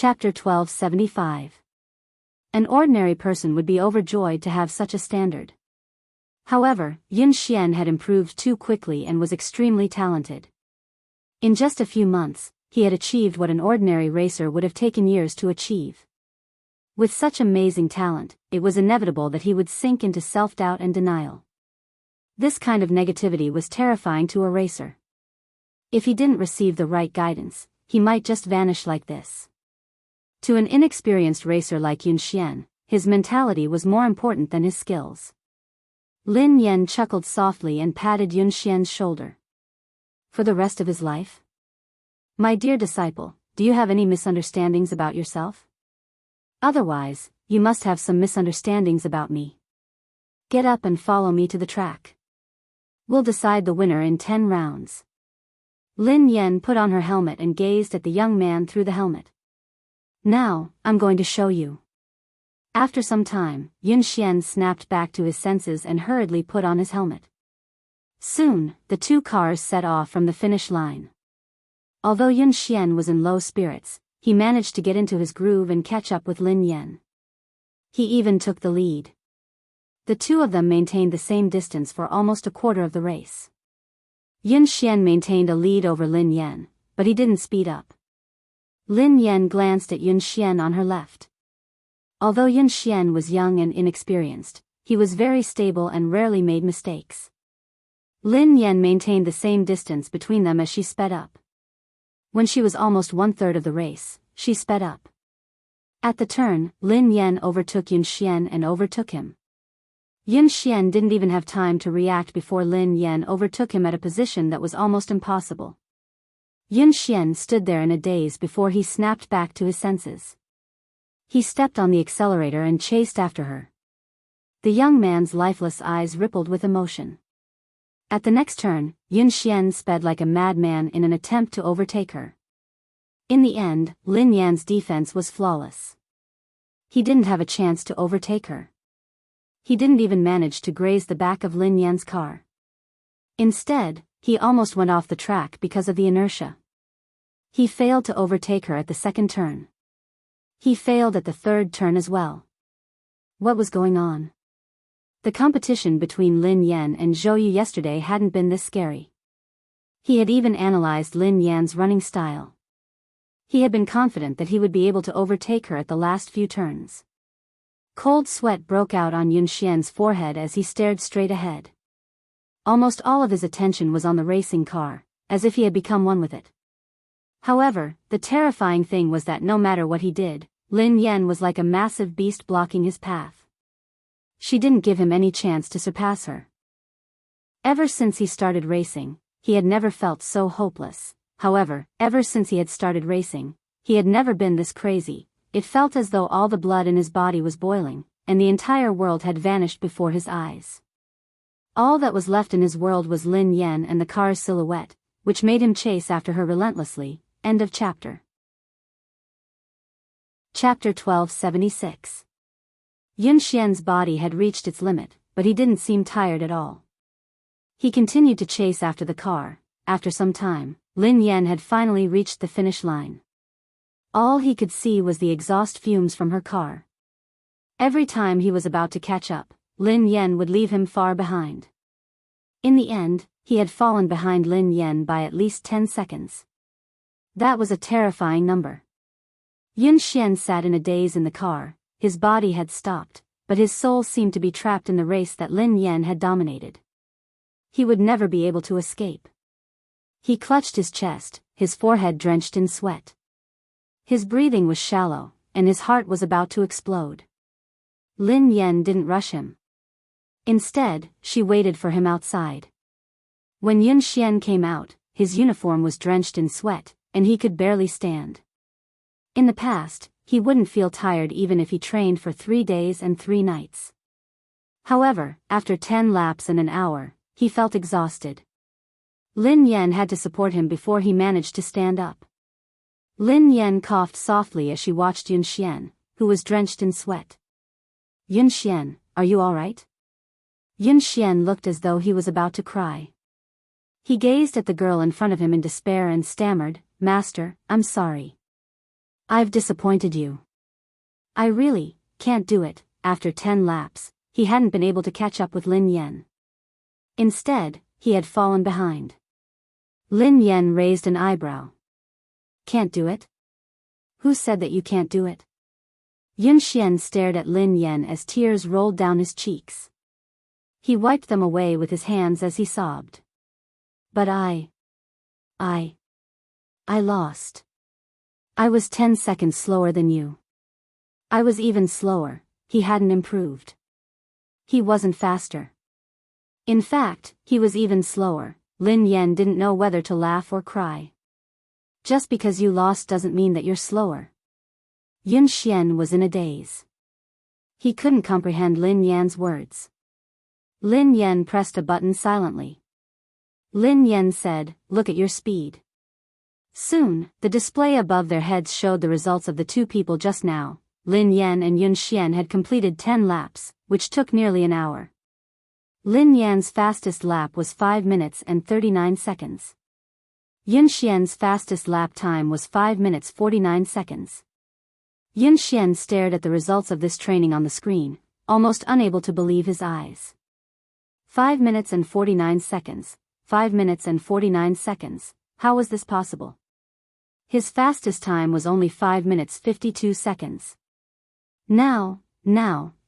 Chapter 1275. An ordinary person would be overjoyed to have such a standard. However, Yun Xian had improved too quickly and was extremely talented. In just a few months, he had achieved what an ordinary racer would have taken years to achieve. With such amazing talent, it was inevitable that he would sink into self-doubt and denial. This kind of negativity was terrifying to a racer. If he didn't receive the right guidance, he might just vanish like this. To an inexperienced racer like Yun Xian, his mentality was more important than his skills. Lin Yan chuckled softly and patted Yun Xian's shoulder. For the rest of his life? My dear disciple, do you have any misunderstandings about yourself? Otherwise, you must have some misunderstandings about me. Get up and follow me to the track. We'll decide the winner in 10 rounds. Lin Yan put on her helmet and gazed at the young man through the helmet. Now, I'm going to show you. After some time, Yun Xian snapped back to his senses and hurriedly put on his helmet. Soon, the two cars set off from the finish line. Although Yun Xian was in low spirits, he managed to get into his groove and catch up with Lin Yan. He even took the lead. The two of them maintained the same distance for almost a quarter of the race. Yun Xian maintained a lead over Lin Yan, but he didn't speed up. Lin Yan glanced at Yun Xian on her left. Although Yun Xian was young and inexperienced, he was very stable and rarely made mistakes. Lin Yan maintained the same distance between them as she sped up. When she was almost 1/3 of the race, she sped up. At the turn, Lin Yan overtook Yun Xian and overtook him. Yun Xian didn't even have time to react before Lin Yan overtook him at a position that was almost impossible. Yun Xian stood there in a daze before he snapped back to his senses. He stepped on the accelerator and chased after her. The young man's lifeless eyes rippled with emotion. At the next turn, Yun Xian sped like a madman in an attempt to overtake her. In the end, Lin Yan's defense was flawless. He didn't have a chance to overtake her. He didn't even manage to graze the back of Lin Yan's car. Instead, he almost went off the track because of the inertia. He failed to overtake her at the second turn. He failed at the third turn as well. What was going on? The competition between Lin Yan and Zhou Yu yesterday hadn't been this scary. He had even analyzed Lin Yan's running style. He had been confident that he would be able to overtake her at the last few turns. Cold sweat broke out on Yun Xian's forehead as he stared straight ahead. Almost all of his attention was on the racing car, as if he had become one with it. However, the terrifying thing was that no matter what he did, Lin Yan was like a massive beast blocking his path. She didn't give him any chance to surpass her. Ever since he started racing, he had never felt so hopeless. However, ever since he had started racing, he had never been this crazy. It felt as though all the blood in his body was boiling, and the entire world had vanished before his eyes. All that was left in his world was Lin Yan and the car's silhouette, which made him chase after her relentlessly. End of chapter. Chapter 1276. Yun Xian's body had reached its limit, but he didn't seem tired at all. He continued to chase after the car. After some time, Lin Yan had finally reached the finish line. All he could see was the exhaust fumes from her car. Every time he was about to catch up, Lin Yan would leave him far behind. In the end, he had fallen behind Lin Yan by at least 10 seconds. That was a terrifying number. Yun Xian sat in a daze in the car. His body had stopped, but his soul seemed to be trapped in the race that Lin Yan had dominated. He would never be able to escape. He clutched his chest, his forehead drenched in sweat. His breathing was shallow, and his heart was about to explode. Lin Yan didn't rush him. Instead, she waited for him outside. When Yun Xian came out, his uniform was drenched in sweat, and he could barely stand. In the past, he wouldn't feel tired even if he trained for 3 days and 3 nights. However, after 10 laps and an hour, he felt exhausted. Lin Yan had to support him before he managed to stand up. Lin Yan coughed softly as she watched Yun Xian, who was drenched in sweat. Yun Xian, are you all right? Yun Xian looked as though he was about to cry. He gazed at the girl in front of him in despair and stammered, "Master, I'm sorry." I've disappointed you. I really can't do it. After 10 laps, he hadn't been able to catch up with Lin Yan. Instead, he had fallen behind. Lin Yan raised an eyebrow. Can't do it? Who said that you can't do it? Yun Xian stared at Lin Yan as tears rolled down his cheeks. He wiped them away with his hands as he sobbed. But I lost. I was 10 seconds slower than you. I was even slower. He hadn't improved. He wasn't faster. In fact, he was even slower. Lin Yan didn't know whether to laugh or cry. Just because you lost doesn't mean that you're slower. Yun Xian was in a daze. He couldn't comprehend Lin Yan's words. Lin Yan pressed a button silently. Lin Yan said, "Look at your speed." Soon, the display above their heads showed the results of the two people just now. Lin Yan and Yun Xian had completed 10 laps, which took nearly an hour. Lin Yan's fastest lap was 5 minutes and 39 seconds. Yun Xian's fastest lap time was 5 minutes 49 seconds. Yun Xian stared at the results of this training on the screen, almost unable to believe his eyes. 5 minutes and 49 seconds, 5 minutes and 49 seconds, how was this possible? His fastest time was only 5 minutes 52 seconds. Now,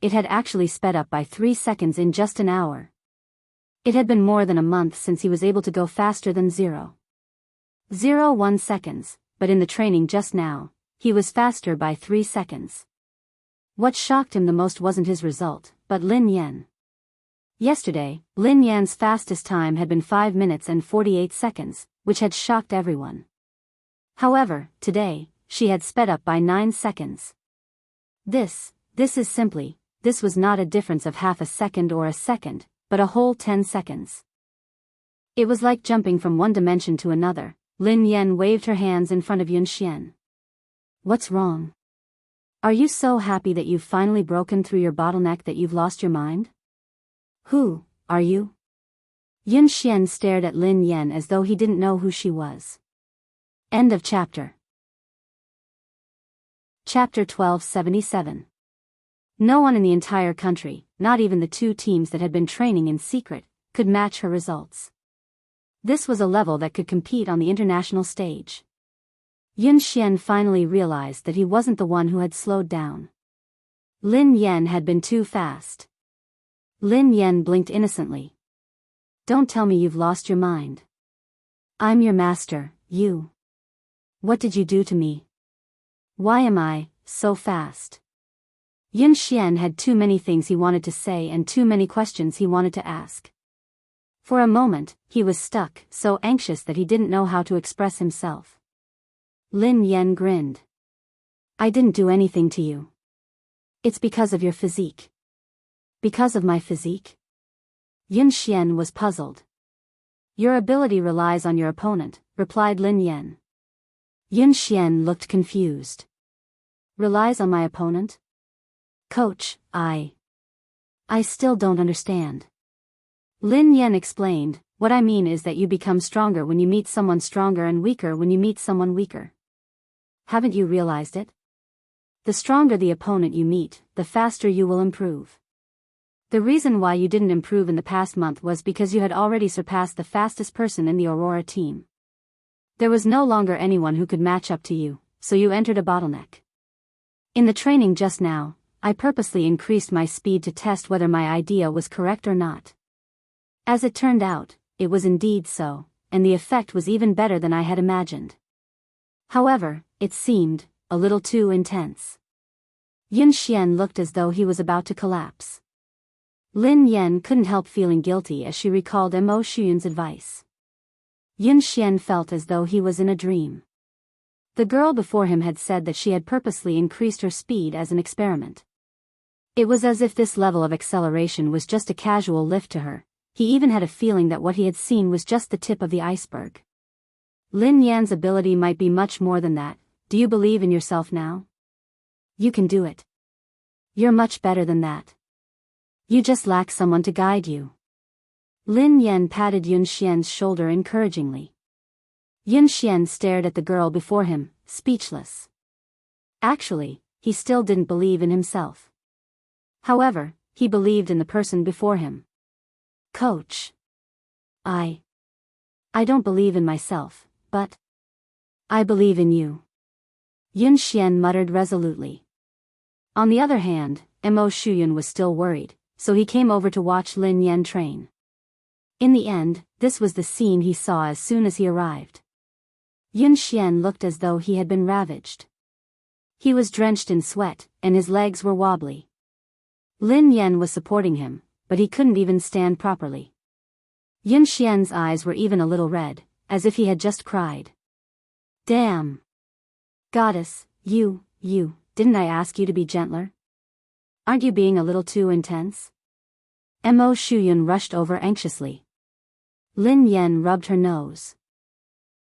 it had actually sped up by 3 seconds in just an hour. It had been more than a month since he was able to go faster than 0.01 seconds, but in the training just now, he was faster by 3 seconds. What shocked him the most wasn't his result, but Lin Yan. Yesterday, Lin Yan's fastest time had been 5 minutes and 48 seconds, which had shocked everyone. However, today, she had sped up by 9 seconds. This was not a difference of half a second or a second, but a whole 10 seconds. It was like jumping from one dimension to another. Lin Yan waved her hands in front of Yun Xian. What's wrong? Are you so happy that you've finally broken through your bottleneck that you've lost your mind? Who are you? Yun Xian stared at Lin Yan as though he didn't know who she was. End of chapter. Chapter 1277. No one in the entire country, not even the two teams that had been training in secret, could match her results. This was a level that could compete on the international stage. Yun Xian finally realized that he wasn't the one who had slowed down. Lin Yan had been too fast. Lin Yan blinked innocently. Don't tell me you've lost your mind. I'm your master, you. What did you do to me? Why am I so fast? Yun Xian had too many things he wanted to say and too many questions he wanted to ask. For a moment, he was stuck, so anxious that he didn't know how to express himself. Lin Yan grinned. I didn't do anything to you. It's because of your physique. Because of my physique? Yun Xian was puzzled. Your ability relies on your opponent, replied Lin Yan. Yun Xian looked confused. Relies on my opponent? Coach, I still don't understand. Lin Yan explained, what I mean is that you become stronger when you meet someone stronger and weaker when you meet someone weaker. Haven't you realized it? The stronger the opponent you meet, the faster you will improve. The reason why you didn't improve in the past month was because you had already surpassed the fastest person in the Aurora team. There was no longer anyone who could match up to you, so you entered a bottleneck. In the training just now, I purposely increased my speed to test whether my idea was correct or not. As it turned out, it was indeed so, and the effect was even better than I had imagined. However, it seemed a little too intense. Yun Xian looked as though he was about to collapse. Lin Yan couldn't help feeling guilty as she recalled Mo Shuyun's advice. Yun Xian felt as though he was in a dream. The girl before him had said that she had purposely increased her speed as an experiment. It was as if this level of acceleration was just a casual lift to her. He even had a feeling that what he had seen was just the tip of the iceberg. Lin Yan's ability might be much more than that. Do you believe in yourself now? You can do it. You're much better than that. You just lack someone to guide you. Lin Yan patted Yun Xian's shoulder encouragingly. Yun Xian stared at the girl before him, speechless. Actually, he still didn't believe in himself. However, he believed in the person before him. Coach. I don't believe in myself, but I believe in you. Yun Xian muttered resolutely. On the other hand, Mo Shuyun was still worried, so he came over to watch Lin Yan train. In the end, this was the scene he saw as soon as he arrived. Yun Xian looked as though he had been ravaged. He was drenched in sweat, and his legs were wobbly. Lin Yan was supporting him, but he couldn't even stand properly. Yun Xian's eyes were even a little red, as if he had just cried. Damn! Goddess, you, didn't I ask you to be gentler? Aren't you being a little too intense? Mo Shuyun rushed over anxiously. Lin Yan rubbed her nose.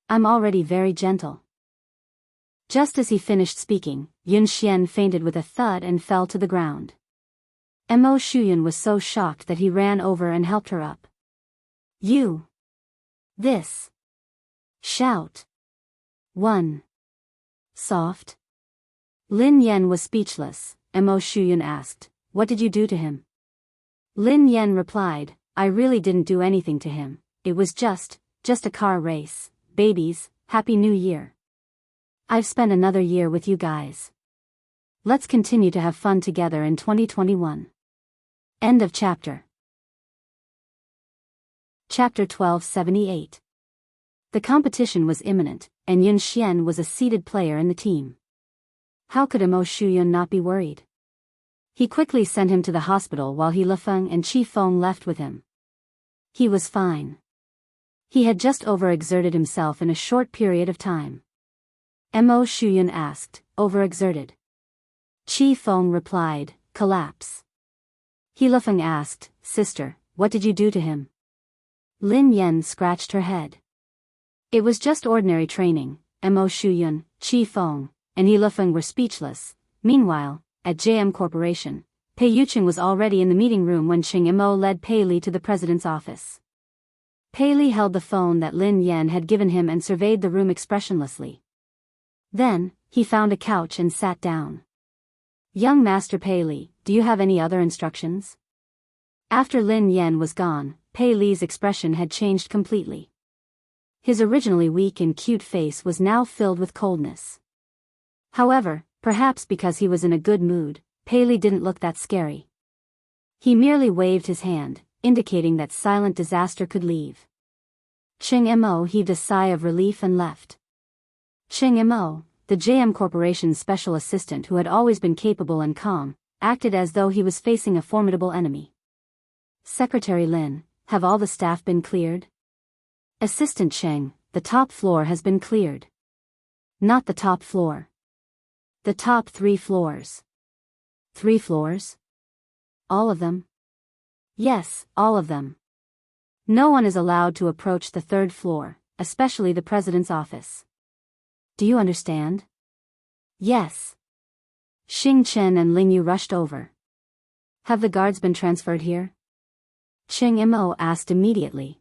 I'm already very gentle. Just as he finished speaking, Yun Xian fainted with a thud and fell to the ground. Mo Shuyun was so shocked that he ran over and helped her up. You! This! Shout! 1. Soft. Lin Yan was speechless. Mo Shuyun asked, what did you do to him? Lin Yan replied, I really didn't do anything to him, it was just a car race. Babies, Happy New Year. I've spent another year with you guys. Let's continue to have fun together in 2021. End of chapter. Chapter 1278. The competition was imminent, and Yun Xian was a seeded player in the team. How could Mo Shuyun not be worried? He quickly sent him to the hospital while He Lefeng and Qi Feng left with him. He was fine. He had just overexerted himself in a short period of time. Mo Shuyun asked, overexerted? Qi Feng replied, collapse. He Lefeng asked, sister, what did you do to him? Lin Yan scratched her head. It was just ordinary training. Mo Shuyun, Qi Feng, and He Lefeng were speechless. Meanwhile, at JM Corporation, Pei Yuqing was already in the meeting room when Ching Mo led Pei Li to the president's office. Pei Li held the phone that Lin Yan had given him and surveyed the room expressionlessly. Then, he found a couch and sat down. Young Master Pei Li, do you have any other instructions? After Lin Yan was gone, Pei Li's expression had changed completely. His originally weak and cute face was now filled with coldness. However, perhaps because he was in a good mood, Pei Li didn't look that scary. He merely waved his hand, indicating that silent disaster could leave. Ching Mo heaved a sigh of relief and left. Ching Mo, the JM Corporation's special assistant who had always been capable and calm, acted as though he was facing a formidable enemy. Secretary Lin, have all the staff been cleared? Assistant Cheng, the top floor has been cleared. Not the top floor. The top 3 floors. 3 floors? All of them? Yes, all of them. No one is allowed to approach the 3rd floor, especially the president's office. Do you understand? Yes. Xing Chen and Ling Yu rushed over. Have the guards been transferred here? Ching Mo asked immediately.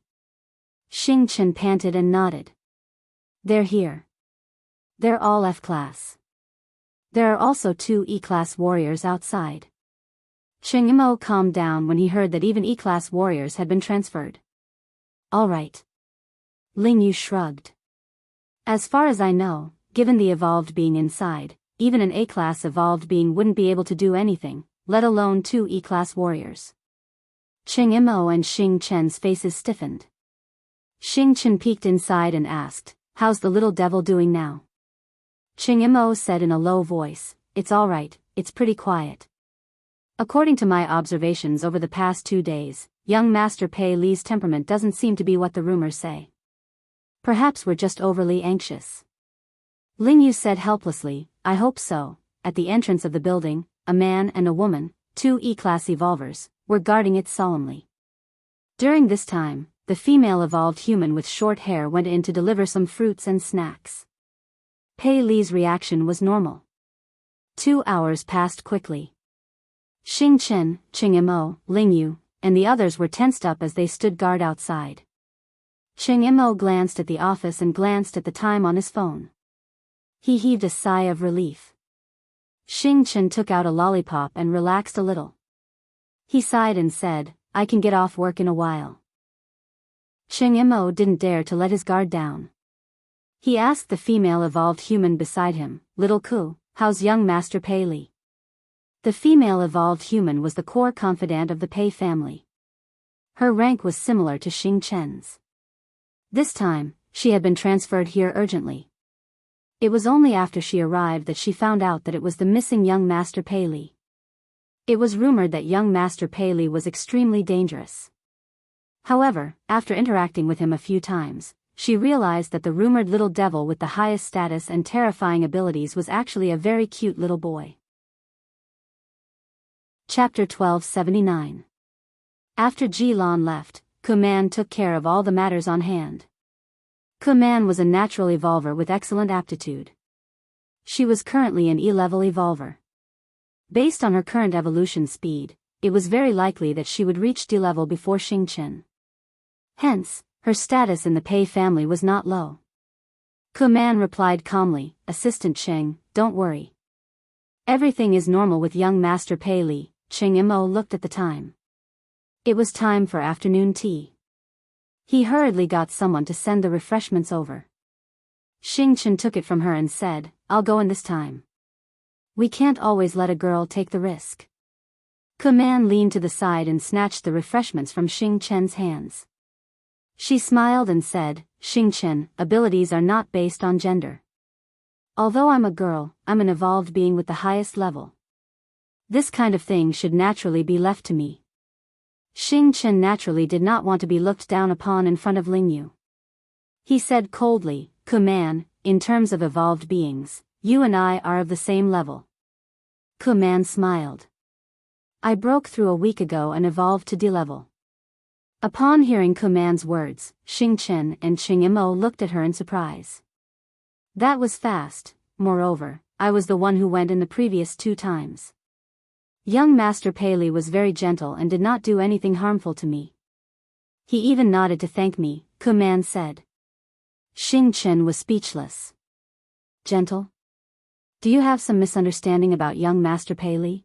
Xing Chen panted and nodded. They're here. They're all F-class. There are also 2 E-class warriors outside. Ching Mo calmed down when he heard that even E-class warriors had been transferred. All right. Ling Yu shrugged. As far as I know, given the evolved being inside, even an A-class evolved being wouldn't be able to do anything, let alone 2 E-class warriors. Ching Mo and Xing Chen's faces stiffened. Xing Chen peeked inside and asked, how's the little devil doing now? Ching Mo said in a low voice, it's all right, it's pretty quiet. According to my observations over the past 2 days, young Master Pei Li's temperament doesn't seem to be what the rumors say. Perhaps we're just overly anxious. Ling Yu said helplessly, I hope so. At the entrance of the building, a man and a woman, 2 E-class evolvers, were guarding it solemnly. During this time, the female evolved human with short hair went in to deliver some fruits and snacks. Pei Li's reaction was normal. 2 hours passed quickly. Xing Chen, Ching Mo, Ling Yu, and the others were tensed up as they stood guard outside. Ching Mo glanced at the office and glanced at the time on his phone. He heaved a sigh of relief. Xing Chen took out a lollipop and relaxed a little. He sighed and said, I can get off work in a while. Cheng Mo didn't dare to let his guard down. He asked the female evolved human beside him, Little Ku, how's young Master Pei Li? The female evolved human was the core confidant of the Pei family. Her rank was similar to Xing Chen's. This time, she had been transferred here urgently. It was only after she arrived that she found out that it was the missing young Master Pei Li. It was rumored that young Master Pei Li was extremely dangerous. However, after interacting with him a few times, she realized that the rumored little devil with the highest status and terrifying abilities was actually a very cute little boy. Chapter 1279. After Ji Lan left, Kuman took care of all the matters on hand. Kuman was a natural evolver with excellent aptitude. She was currently an E-level evolver. Based on her current evolution speed, it was very likely that she would reach D-level before Xing Chen. Hence, her status in the Pei family was not low. Kuman replied calmly, Assistant Cheng, don't worry. Everything is normal with young Master Pei Li. Cheng Mo looked at the time. It was time for afternoon tea. He hurriedly got someone to send the refreshments over. Xing Chen took it from her and said, I'll go in this time. We can't always let a girl take the risk. Kuman leaned to the side and snatched the refreshments from Xing Chen's hands. She smiled and said, Xing Chen, abilities are not based on gender. Although I'm a girl, I'm an evolved being with the highest level. This kind of thing should naturally be left to me. Xing Chen naturally did not want to be looked down upon in front of Lingyu. He said coldly, Kuman, in terms of evolved beings, you and I are of the same level. Kuman smiled. I broke through a week ago and evolved to D-level. Upon hearing Kuman's words, Xing Chen and Cheng Mo looked at her in surprise. That was fast. Moreover, I was the one who went in the previous 2 times. Young Master Pei Li was very gentle and did not do anything harmful to me. He even nodded to thank me, Kuman said. Xing Chen was speechless. Gentle? Do you have some misunderstanding about young Master Pei Li?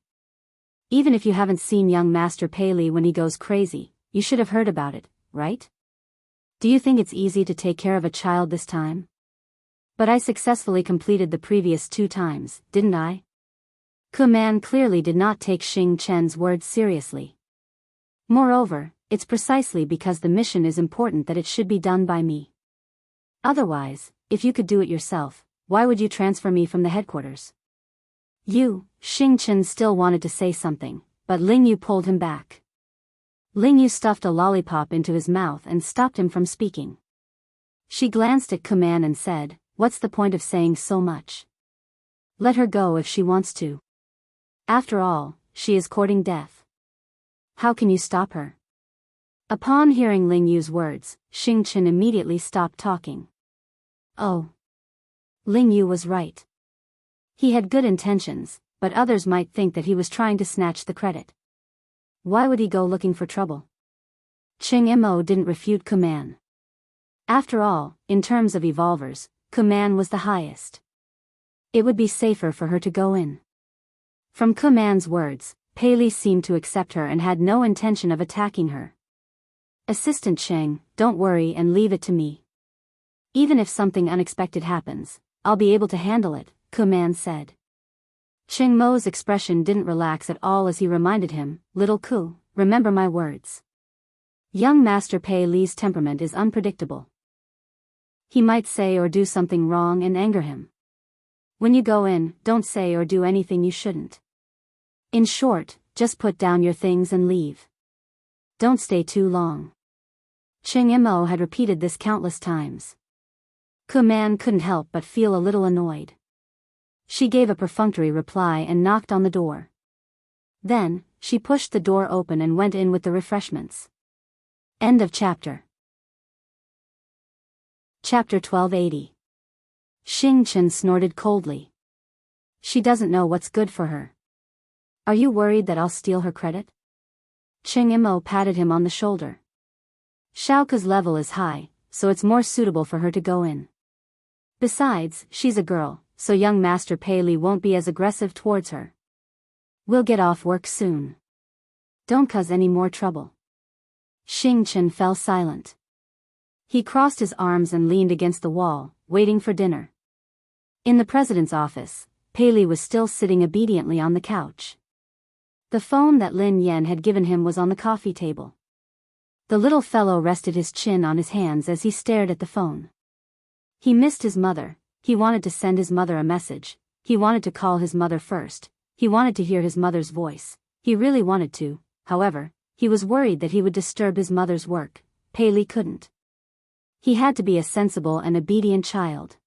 Even if you haven't seen young Master Pei Li when he goes crazy, you should have heard about it, right? Do you think it's easy to take care of a child this time? But I successfully completed the previous 2 times, didn't I? Kuman clearly did not take Xing Chen's words seriously. Moreover, it's precisely because the mission is important that it should be done by me. Otherwise, if you could do it yourself, why would you transfer me from the headquarters? Xing Chen still wanted to say something, but Lingyu pulled him back. Lingyu stuffed a lollipop into his mouth and stopped him from speaking. She glanced at Kuman and said, What's the point of saying so much? Let her go if she wants to. After all, she is courting death. How can you stop her? Upon hearing Lingyu's words, Xing Chen immediately stopped talking. Oh. Lingyu was right. He had good intentions, but others might think that he was trying to snatch the credit. Why would he go looking for trouble? Cheng Mo didn't refute Kuman. After all, in terms of evolvers, Kuman was the highest. It would be safer for her to go in. From Kuman's words, Pei Li seemed to accept her and had no intention of attacking her. Assistant Cheng, don't worry and leave it to me. Even if something unexpected happens, I'll be able to handle it, Kuman said. Cheng Mo's expression didn't relax at all as he reminded him, Little Ku, remember my words. Young Master Pei Li's temperament is unpredictable. He might say or do something wrong and anger him. When you go in, don't say or do anything you shouldn't. In short, just put down your things and leave. Don't stay too long. Cheng Mo had repeated this countless times. Kuman couldn't help but feel a little annoyed. She gave a perfunctory reply and knocked on the door. Then, she pushed the door open and went in with the refreshments. End of chapter. Chapter 1280. Xing Chen snorted coldly. She doesn't know what's good for her. Are you worried that I'll steal her credit? Cheng Mo patted him on the shoulder. Xiaoke's level is high, so it's more suitable for her to go in. Besides, she's a girl, so young Master Pei Li won't be as aggressive towards her. We'll get off work soon. Don't cause any more trouble. Xing Chen fell silent. He crossed his arms and leaned against the wall, waiting for dinner. In the president's office, Pei Li was still sitting obediently on the couch. The phone that Lin Yan had given him was on the coffee table. The little fellow rested his chin on his hands as he stared at the phone. He missed his mother, he wanted to send his mother a message, he wanted to call his mother first, he wanted to hear his mother's voice, he really wanted to, however, he was worried that he would disturb his mother's work. Pei Li couldn't. He had to be a sensible and obedient child.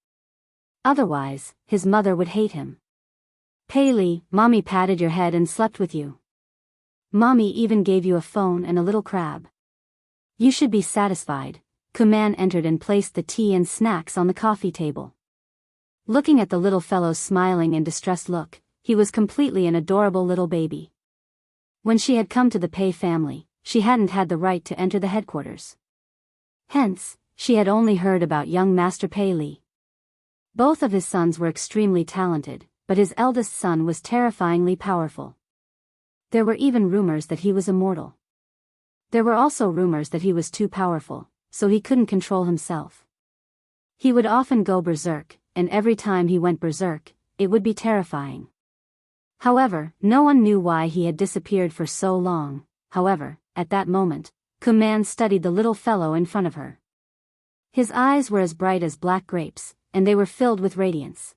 Otherwise, his mother would hate him. Pei Li, Mommy patted your head and slept with you. Mommy even gave you a phone and a little crab. You should be satisfied. Kuman entered and placed the tea and snacks on the coffee table. Looking at the little fellow's smiling and distressed look, he was completely an adorable little baby. When she had come to the Pei family, she hadn't had the right to enter the headquarters. Hence, she had only heard about young Master Pei Li. Both of his sons were extremely talented, but his eldest son was terrifyingly powerful. There were even rumors that he was immortal. There were also rumors that he was too powerful, so he couldn't control himself. He would often go berserk, and every time he went berserk, it would be terrifying. However, no one knew why he had disappeared for so long. However, at that moment, Kuman studied the little fellow in front of her. His eyes were as bright as black grapes, and they were filled with radiance.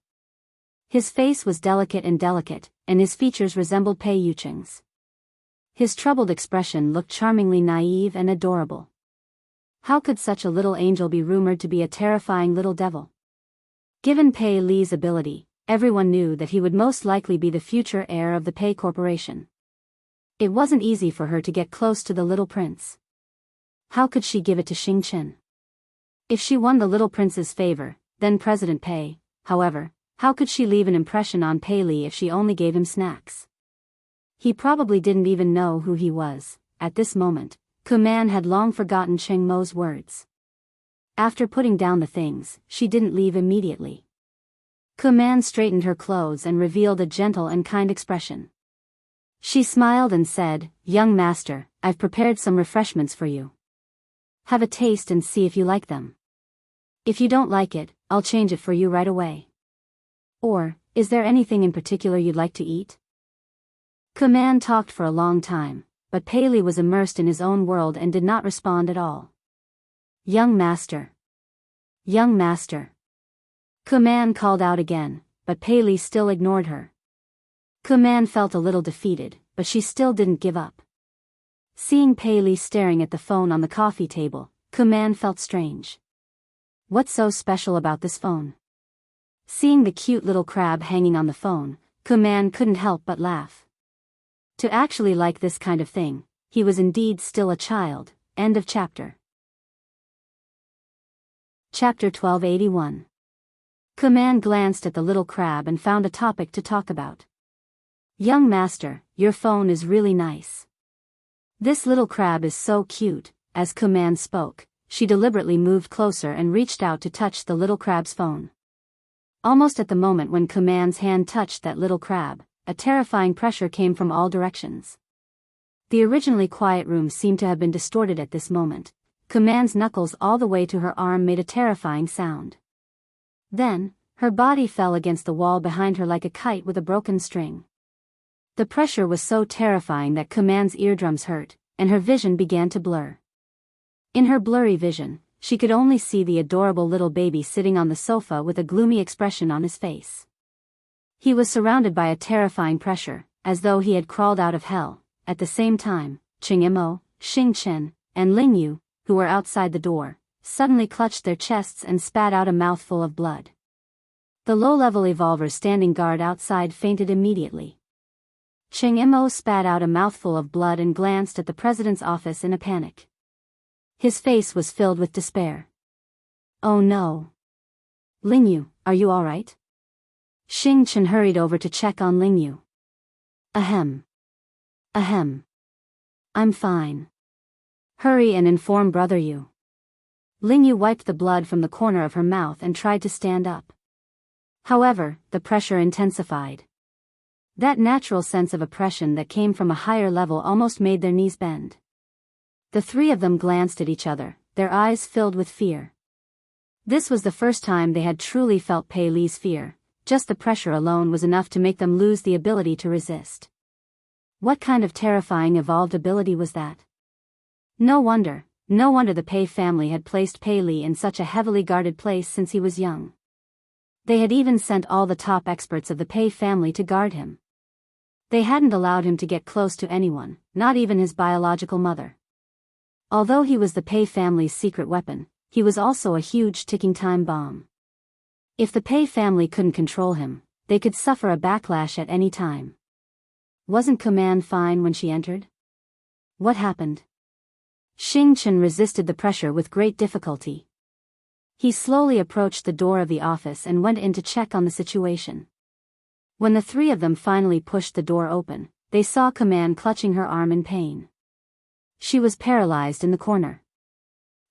His face was delicate, and his features resembled Pei Yucheng's. His troubled expression looked charmingly naive and adorable. How could such a little angel be rumored to be a terrifying little devil? Given Pei Li's ability, everyone knew that he would most likely be the future heir of the Pei Corporation. It wasn't easy for her to get close to the little prince. How could she give it to Xing Chen? If she won the little prince's favor, then President Pei, however, how could she leave an impression on Pei Li if she only gave him snacks? He probably didn't even know who he was. At this moment, Kuman had long forgotten Cheng Mo's words. After putting down the things, she didn't leave immediately. Kuman straightened her clothes and revealed a gentle and kind expression. She smiled and said, "Young master, I've prepared some refreshments for you. Have a taste and see if you like them. If you don't like it, I'll change it for you right away. Or, is there anything in particular you'd like to eat?" Kuman talked for a long time, but Pei Li was immersed in his own world and did not respond at all. "Young master. Young master." Kuman called out again, but Pei Li still ignored her. Kuman felt a little defeated, but she still didn't give up. Seeing Pei Li staring at the phone on the coffee table, Kuman felt strange. What's so special about this phone? Seeing the cute little crab hanging on the phone, Kuman couldn't help but laugh. To actually like this kind of thing, he was indeed still a child. End of chapter. Chapter 1281. Kuman glanced at the little crab and found a topic to talk about. "Young master, your phone is really nice." "This little crab is so cute." As Kuman spoke, she deliberately moved closer and reached out to touch the little crab's phone. Almost at the moment when Kuman's hand touched that little crab, a terrifying pressure came from all directions. The originally quiet room seemed to have been distorted at this moment. Kuman's knuckles all the way to her arm made a terrifying sound. Then, her body fell against the wall behind her like a kite with a broken string. The pressure was so terrifying that Kuman's eardrums hurt, and her vision began to blur. In her blurry vision, she could only see the adorable little baby sitting on the sofa with a gloomy expression on his face. He was surrounded by a terrifying pressure, as though he had crawled out of hell. At the same time, Cheng Mo, Xing Chen, and Ling Yu, who were outside the door, suddenly clutched their chests and spat out a mouthful of blood. The low-level evolver standing guard outside fainted immediately. Cheng Mo spat out a mouthful of blood and glanced at the president's office in a panic. His face was filled with despair. "Oh no. Ling Yu, are you all right?" Xing Chen hurried over to check on Ling Yu. Ahem. Ahem. I'm fine. Hurry and inform Brother Yu." Ling Yu wiped the blood from the corner of her mouth and tried to stand up. However, the pressure intensified. That natural sense of oppression that came from a higher level almost made their knees bend. The three of them glanced at each other, their eyes filled with fear. This was the first time they had truly felt Pei Li's fear. Just the pressure alone was enough to make them lose the ability to resist. What kind of terrifying evolved ability was that? No wonder the Pei family had placed Pei Li in such a heavily guarded place since he was young. They had even sent all the top experts of the Pei family to guard him. They hadn't allowed him to get close to anyone, not even his biological mother. Although he was the Pei family's secret weapon, he was also a huge ticking time bomb. If the Pei family couldn't control him, they could suffer a backlash at any time. Wasn't Kuman fine when she entered? What happened? Xing Chen resisted the pressure with great difficulty. He slowly approached the door of the office and went in to check on the situation. When the three of them finally pushed the door open, they saw Kuman clutching her arm in pain. She was paralyzed in the corner.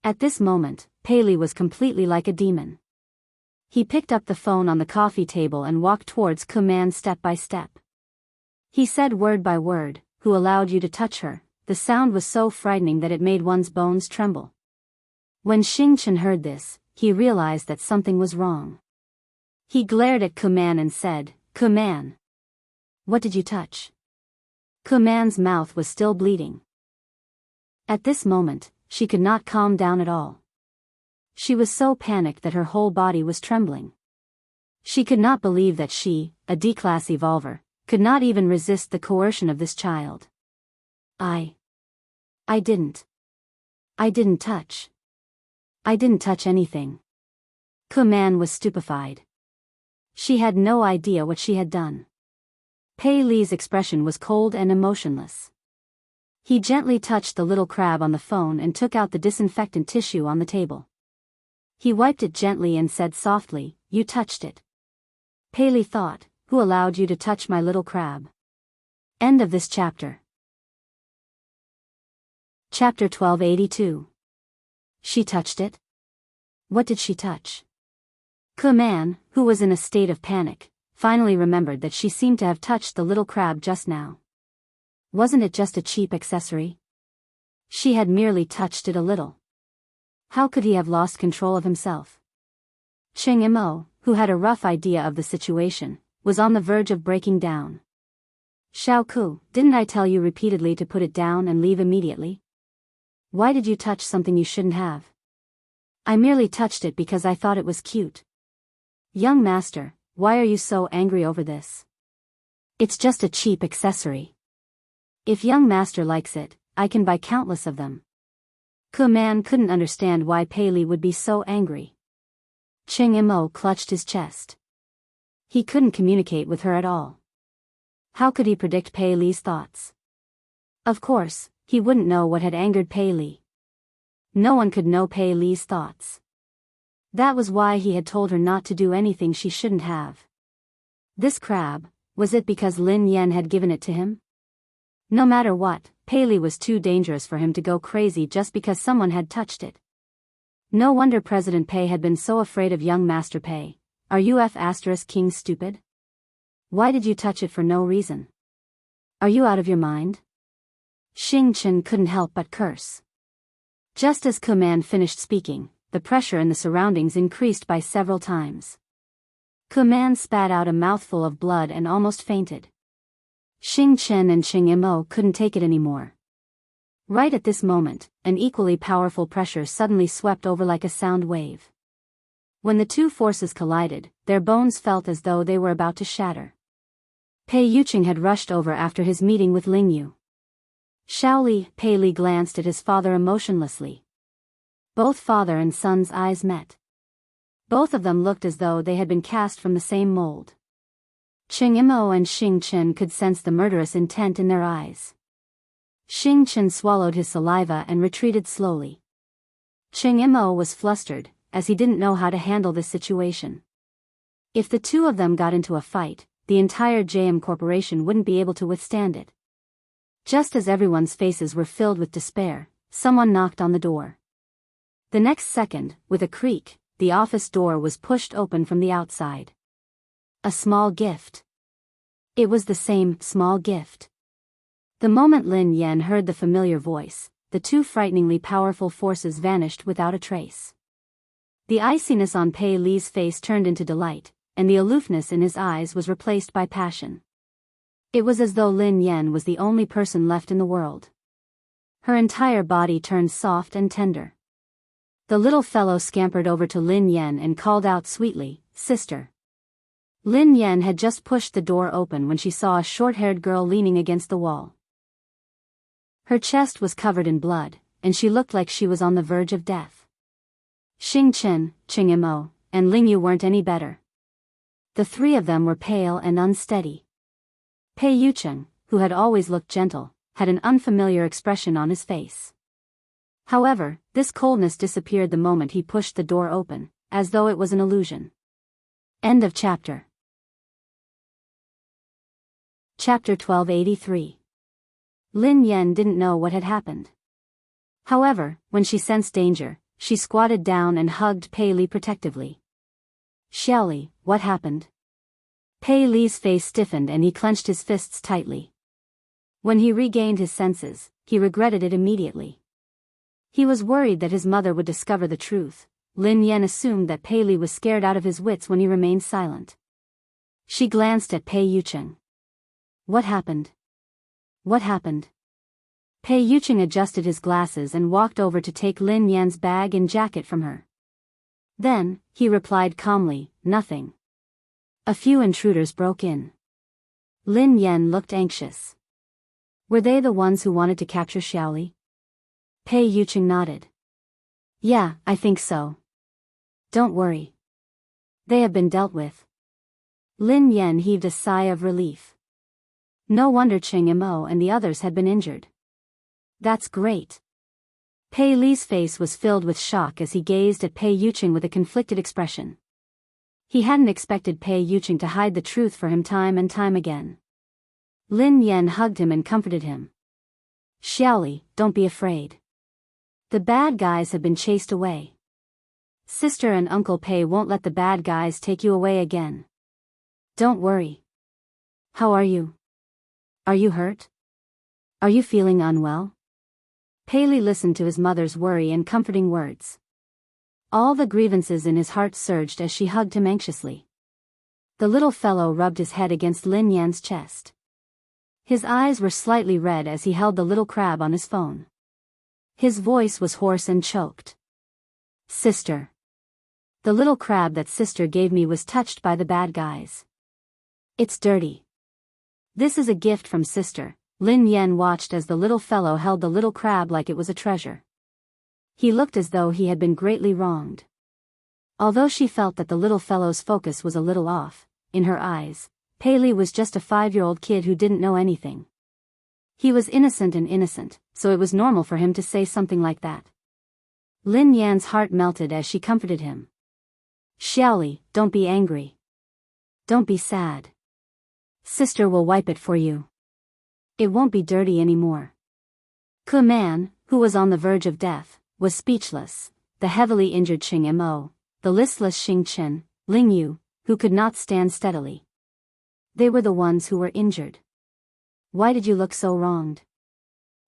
At this moment, Pei Li was completely like a demon. He picked up the phone on the coffee table and walked towards Kuman step by step. He said word by word, "Who allowed you to touch her?" The sound was so frightening that it made one's bones tremble. When Xing Chen heard this, he realized that something was wrong. He glared at Kuman and said, "Kuman, what did you touch?" Kuman's mouth was still bleeding. At this moment, she could not calm down at all. She was so panicked that her whole body was trembling. She could not believe that she, a D-class evolver, could not even resist the coercion of this child. I didn't touch. I didn't touch anything. Kuman was stupefied. She had no idea what she had done. Pei Li's expression was cold and emotionless. He gently touched the little crab on the phone and took out the disinfectant tissue on the table. He wiped it gently and said softly, "You touched it." Pei Li thought, "Who allowed you to touch my little crab?" End of this chapter. Chapter 1282. She touched it? What did she touch? Kuman, who was in a state of panic, finally remembered that she seemed to have touched the little crab just now. Wasn't it just a cheap accessory? She had merely touched it a little. How could he have lost control of himself? Cheng Imo, who had a rough idea of the situation, was on the verge of breaking down. "Xiaoku, didn't I tell you repeatedly to put it down and leave immediately? Why did you touch something you shouldn't have?" "I merely touched it because I thought it was cute." "Young master, why are you so angry over this? It's just a cheap accessory. If young master likes it, I can buy countless of them." Kuman couldn't understand why Pei Li would be so angry. Cheng Imo clutched his chest. He couldn't communicate with her at all. How could he predict Pei Li's thoughts? Of course, he wouldn't know what had angered Pei Li. No one could know Pei Li's thoughts. That was why he had told her not to do anything she shouldn't have. This crab, was it because Lin Yan had given it to him? No matter what, Pei Li was too dangerous for him to go crazy just because someone had touched it. No wonder President Pei had been so afraid of young Master Pei. Are you King stupid? Why did you touch it for no reason? Are you out of your mind? Xing Chen couldn't help but curse. Just as Kuman finished speaking, the pressure in the surroundings increased by several times. Kuman spat out a mouthful of blood and almost fainted. Xing Chen and Cheng Imo couldn't take it anymore. Right at this moment, an equally powerful pressure suddenly swept over like a sound wave. When the two forces collided, their bones felt as though they were about to shatter. Pei Yuqing had rushed over after his meeting with Ling Yu. Shaoli, Pei Li glanced at his father emotionlessly. Both father and son's eyes met. Both of them looked as though they had been cast from the same mold. Cheng Imo and Xing Chen could sense the murderous intent in their eyes. Xing Chen swallowed his saliva and retreated slowly. Cheng Imo was flustered, as he didn't know how to handle this situation. If the two of them got into a fight, the entire JM Corporation wouldn't be able to withstand it. Just as everyone's faces were filled with despair, someone knocked on the door. The next second, with a creak, the office door was pushed open from the outside. A small gift. It was the same small gift. The moment Lin Yan heard the familiar voice, the two frighteningly powerful forces vanished without a trace. The iciness on Pei Li's face turned into delight, and the aloofness in his eyes was replaced by passion. It was as though Lin Yan was the only person left in the world. Her entire body turned soft and tender. The little fellow scampered over to Lin Yan and called out sweetly, "Sister." Lin Yan had just pushed the door open when she saw a short-haired girl leaning against the wall. Her chest was covered in blood, and she looked like she was on the verge of death. Xing Chen, Ching Imo, and Ling Yu weren't any better. The three of them were pale and unsteady. Pei Yucheng, who had always looked gentle, had an unfamiliar expression on his face. However, this coldness disappeared the moment he pushed the door open, as though it was an illusion. End of chapter. Chapter 1283. Lin Yan didn't know what had happened. However, when she sensed danger, she squatted down and hugged Pei Li protectively. "Xiaoli, what happened?" Pei Li's face stiffened and he clenched his fists tightly. When he regained his senses, he regretted it immediately. He was worried that his mother would discover the truth. Lin Yan assumed that Pei Li was scared out of his wits when he remained silent. She glanced at Pei Yucheng. "What happened? What happened?" Pei Yucheng adjusted his glasses and walked over to take Lin Yan's bag and jacket from her. Then, he replied calmly, "Nothing. A few intruders broke in." Lin Yan looked anxious. "Were they the ones who wanted to capture Xiaoli?" Pei Yucheng nodded. "Yeah, I think so. Don't worry. They have been dealt with." Lin Yan heaved a sigh of relief. No wonder Cheng Imo and the others had been injured. "That's great." Pei Li's face was filled with shock as he gazed at Pei Yucheng with a conflicted expression. He hadn't expected Pei Yucheng to hide the truth for him time and time again. Lin Yan hugged him and comforted him. "Xiaoli, don't be afraid. The bad guys have been chased away. Sister and Uncle Pei won't let the bad guys take you away again. Don't worry. How are you? Are you hurt? Are you feeling unwell?" Pei Li listened to his mother's worry and comforting words. All the grievances in his heart surged as she hugged him anxiously. The little fellow rubbed his head against Lin Yan's chest. His eyes were slightly red as he held the little crab on his phone. His voice was hoarse and choked. "Sister. The little crab that sister gave me was touched by the bad guys. It's dirty. This is a gift from sister." Lin Yan watched as the little fellow held the little crab like it was a treasure. He looked as though he had been greatly wronged. Although she felt that the little fellow's focus was a little off, in her eyes, Pei Li was just a 5-year-old kid who didn't know anything. He was innocent, so it was normal for him to say something like that. Lin Yan's heart melted as she comforted him. "Xiaoli, don't be angry. Don't be sad. Sister will wipe it for you. It won't be dirty anymore." Ke Man, who was on the verge of death, was speechless. The heavily injured Ching Imo, the listless Xing Chen, Ling Yu, who could not stand steadily. They were the ones who were injured. "Why did you look so wronged?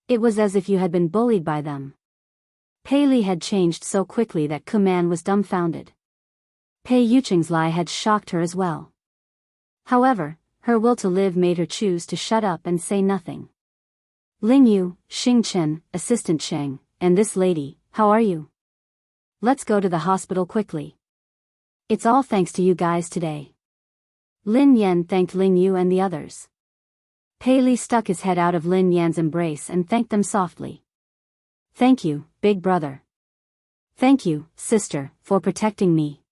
It was as if you had been bullied by them." Pei Li had changed so quickly that Ke Man was dumbfounded. Pei Yucheng's lie had shocked her as well. However, her will to live made her choose to shut up and say nothing. "Ling Yu, Xing Chen, Assistant Cheng, and this lady, how are you? Let's go to the hospital quickly. It's all thanks to you guys today." Lin Yan thanked Ling Yu and the others. Pei Li stuck his head out of Lin Yan's embrace and thanked them softly. "Thank you, big brother. Thank you, sister, for protecting me."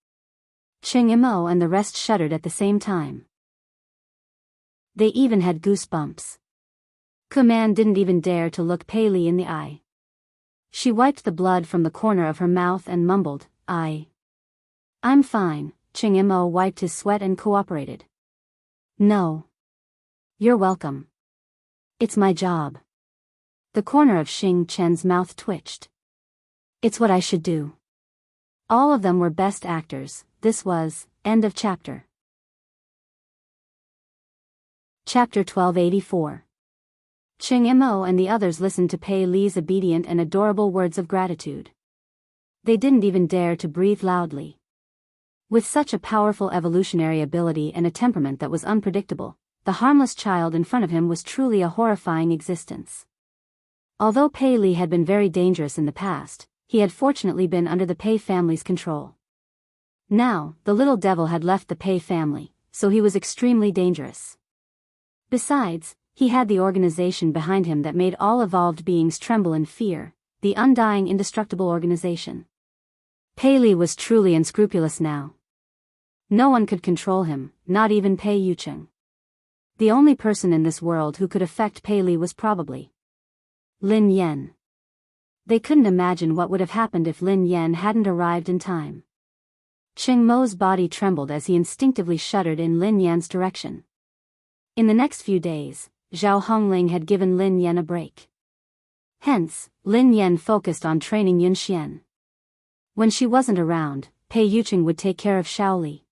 Cheng Imo and the rest shuddered at the same time. They even had goosebumps. Ke Man didn't even dare to look Pei Li in the eye. She wiped the blood from the corner of her mouth and mumbled, I'm fine." Cheng Imo wiped his sweat and cooperated. "No. You're welcome. It's my job." The corner of Xing Chen's mouth twitched. "It's what I should do." All of them were best actors. This was, end of chapter. Chapter 1284. Ching Mo and the others listened to Pei Li's obedient and adorable words of gratitude. They didn't even dare to breathe loudly. With such a powerful evolutionary ability and a temperament that was unpredictable, the harmless child in front of him was truly a horrifying existence. Although Pei Li had been very dangerous in the past, he had fortunately been under the Pei family's control. Now, the little devil had left the Pei family, so he was extremely dangerous. Besides, he had the organization behind him that made all evolved beings tremble in fear, the undying indestructible organization. Pei Li was truly unscrupulous now. No one could control him, not even Pei Yucheng. The only person in this world who could affect Pei Li was probably Lin Yan. They couldn't imagine what would have happened if Lin Yan hadn't arrived in time. Ching Mo's body trembled as he instinctively shuddered in Lin Yan's direction. In the next few days, Zhao Hongling had given Lin Yan a break. Hence, Lin Yan focused on training Yun Xian. When she wasn't around, Pei Yucheng would take care of Shaoli.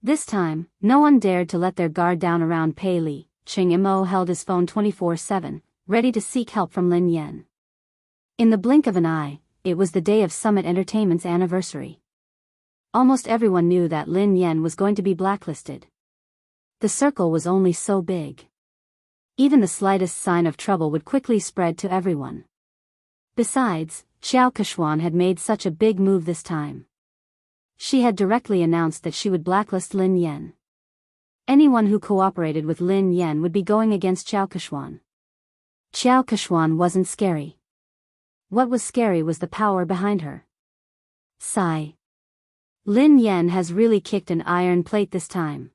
This time, no one dared to let their guard down around Pei Li. Ching Mo held his phone 24/7, ready to seek help from Lin Yan. In the blink of an eye, it was the day of Summit Entertainment's anniversary. Almost everyone knew that Lin Yan was going to be blacklisted. The circle was only so big. Even the slightest sign of trouble would quickly spread to everyone. Besides, Xiao Kechuan had made such a big move this time. She had directly announced that she would blacklist Lin Yan. Anyone who cooperated with Lin Yan would be going against Xiao Kechuan. Xiao Kechuan wasn't scary. What was scary was the power behind her. Sigh. Lin Yan has really kicked an iron plate this time.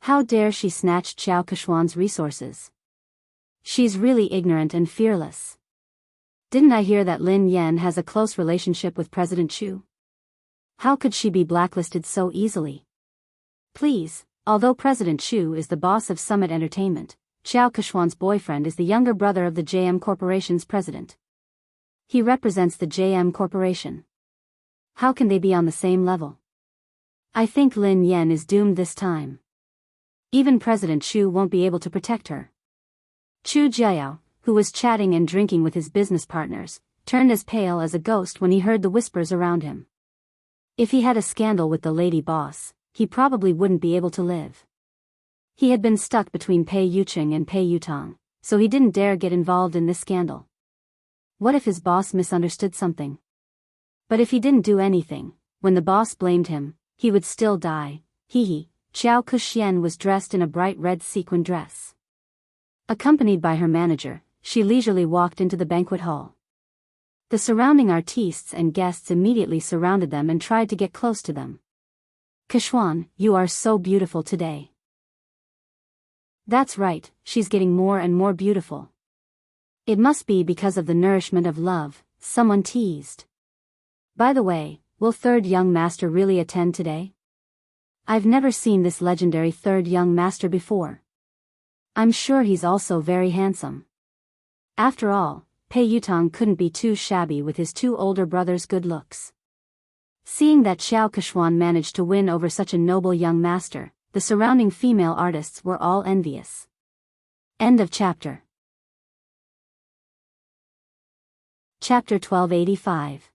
How dare she snatch Xiao Kechuan's resources? She's really ignorant and fearless. Didn't I hear that Lin Yan has a close relationship with President Chu? How could she be blacklisted so easily? Please, although President Chu is the boss of Summit Entertainment, Xiao Kechuan's boyfriend is the younger brother of the JM Corporation's president. He represents the JM Corporation. How can they be on the same level? I think Lin Yan is doomed this time. Even President Chu won't be able to protect her. Chu Jiao, who was chatting and drinking with his business partners, turned as pale as a ghost when he heard the whispers around him. If he had a scandal with the lady boss, he probably wouldn't be able to live. He had been stuck between Pei Yucheng and Pei Yutong, so he didn't dare get involved in this scandal. What if his boss misunderstood something? But if he didn't do anything, when the boss blamed him, he would still die. Hee. Xiao Kexian was dressed in a bright red sequin dress. Accompanied by her manager, she leisurely walked into the banquet hall. The surrounding artistes and guests immediately surrounded them and tried to get close to them. Kechuan, you are so beautiful today. That's right, she's getting more and more beautiful. It must be because of the nourishment of love, someone teased. By the way, will third young master really attend today? I've never seen this legendary third young master before. I'm sure he's also very handsome. After all, Pei Yutong couldn't be too shabby with his two older brothers' good looks. Seeing that Xiao Kechuan managed to win over such a noble young master, the surrounding female artists were all envious. End of chapter. Chapter 1285.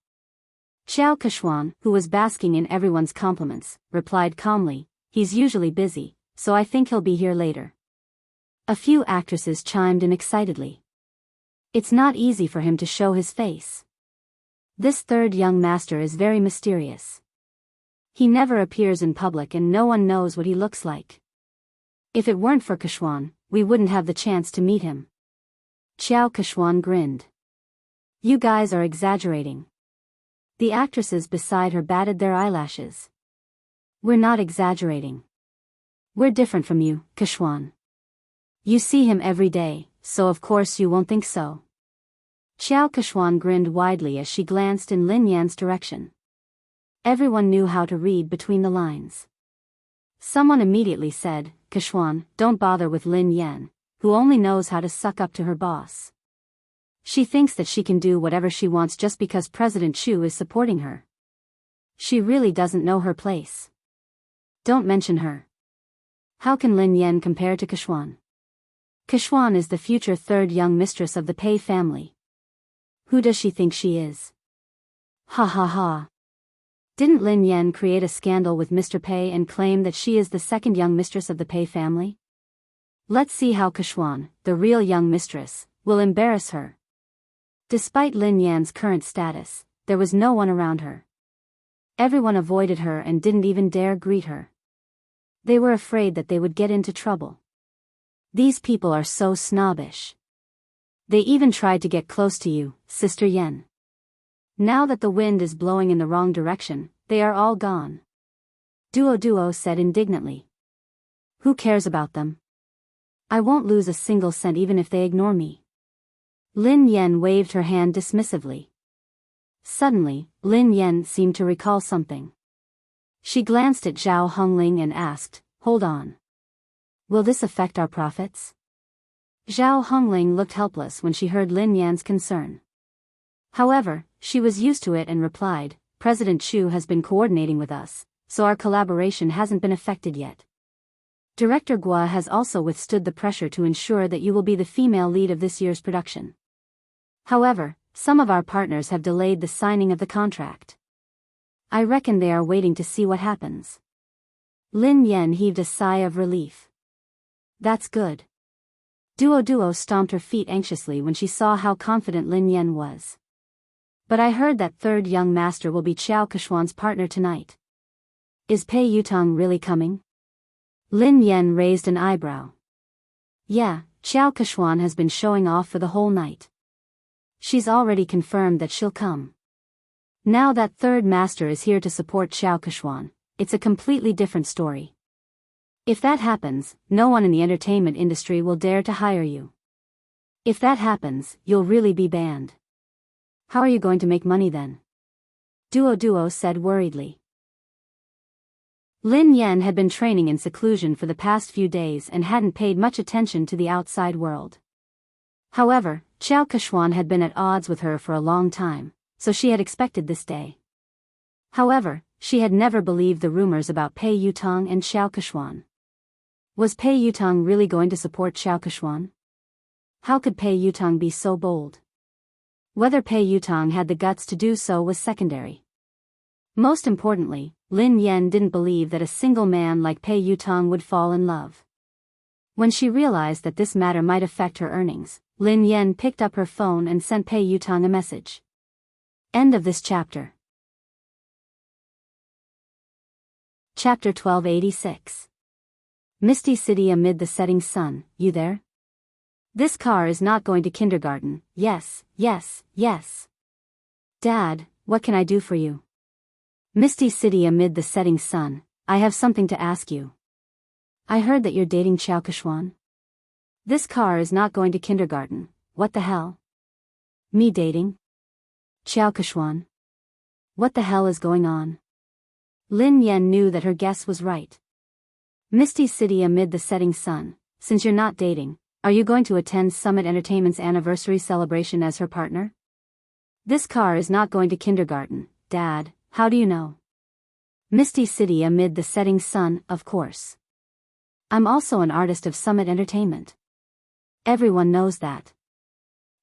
Xiao Kechuan, who was basking in everyone's compliments, replied calmly, "He's usually busy, so I think he'll be here later." A few actresses chimed in excitedly. It's not easy for him to show his face. This third young master is very mysterious. He never appears in public and no one knows what he looks like. If it weren't for Kechuan, we wouldn't have the chance to meet him. Xiao Kechuan grinned. You guys are exaggerating. The actresses beside her batted their eyelashes. We're not exaggerating. We're different from you, Kechuan. You see him every day, so of course you won't think so. Xiao Kechuan grinned widely as she glanced in Lin Yan's direction. Everyone knew how to read between the lines. Someone immediately said, Kechuan, don't bother with Lin Yan, who only knows how to suck up to her boss. She thinks that she can do whatever she wants just because President Chu is supporting her. She really doesn't know her place. Don't mention her. How can Lin Yan compare to Kexuan? Kexuan is the future third young mistress of the Pei family. Who does she think she is? Ha ha ha. Didn't Lin Yan create a scandal with Mr. Pei and claim that she is the second young mistress of the Pei family? Let's see how Kexuan, the real young mistress, will embarrass her. Despite Lin Yan's current status, there was no one around her. Everyone avoided her and didn't even dare greet her. They were afraid that they would get into trouble. These people are so snobbish. They even tried to get close to you, Sister Yen. Now that the wind is blowing in the wrong direction, they are all gone. Duo said indignantly. Who cares about them? I won't lose a single cent even if they ignore me. Lin Yan waved her hand dismissively. Suddenly, Lin Yan seemed to recall something. She glanced at Zhao Hongling and asked, "Hold on. Will this affect our profits?" Zhao Hongling looked helpless when she heard Lin Yan's concern. However, she was used to it and replied, "President Chu has been coordinating with us, so our collaboration hasn't been affected yet. Director Gua has also withstood the pressure to ensure that you will be the female lead of this year's production. However, some of our partners have delayed the signing of the contract. I reckon they are waiting to see what happens." Lin Yan heaved a sigh of relief. That's good. Duo stomped her feet anxiously when she saw how confident Lin Yan was. But I heard that third young master will be Qiao Kexuan's partner tonight. Is Pei Yutong really coming? Lin Yan raised an eyebrow. Yeah, Qiao Kexuan has been showing off for the whole night. She's already confirmed that she'll come. Now that third master is here to support Qiao Kexuan, it's a completely different story. If that happens, no one in the entertainment industry will dare to hire you. If that happens, you'll really be banned. How are you going to make money then? Duo said worriedly. Lin Yan had been training in seclusion for the past few days and hadn't paid much attention to the outside world. However, Qiao Kexuan had been at odds with her for a long time, so she had expected this day. However, she had never believed the rumors about Pei Yutong and Qiao Kexuan. Was Pei Yutong really going to support Qiao Kexuan? How could Pei Yutong be so bold? Whether Pei Yutong had the guts to do so was secondary. Most importantly, Lin Yan didn't believe that a single man like Pei Yutong would fall in love. When she realized that this matter might affect her earnings, Lin Yan picked up her phone and sent Pei Yutong a message. End of this chapter. Chapter 1286. Misty City amid the setting sun, you there? This car is not going to kindergarten, yes. Dad, what can I do for you? Misty City amid the setting sun, I have something to ask you. I heard that you're dating Qiao Kexuan. This car is not going to kindergarten, what the hell? Me dating? Qiao Kexuan? What the hell is going on? Lin Yan knew that her guess was right. Misty City amid the setting sun, since you're not dating, are you going to attend Summit Entertainment's anniversary celebration as her partner? This car is not going to kindergarten, Dad, how do you know? Misty City amid the setting sun, of course. I'm also an artist of Summit Entertainment. Everyone knows that.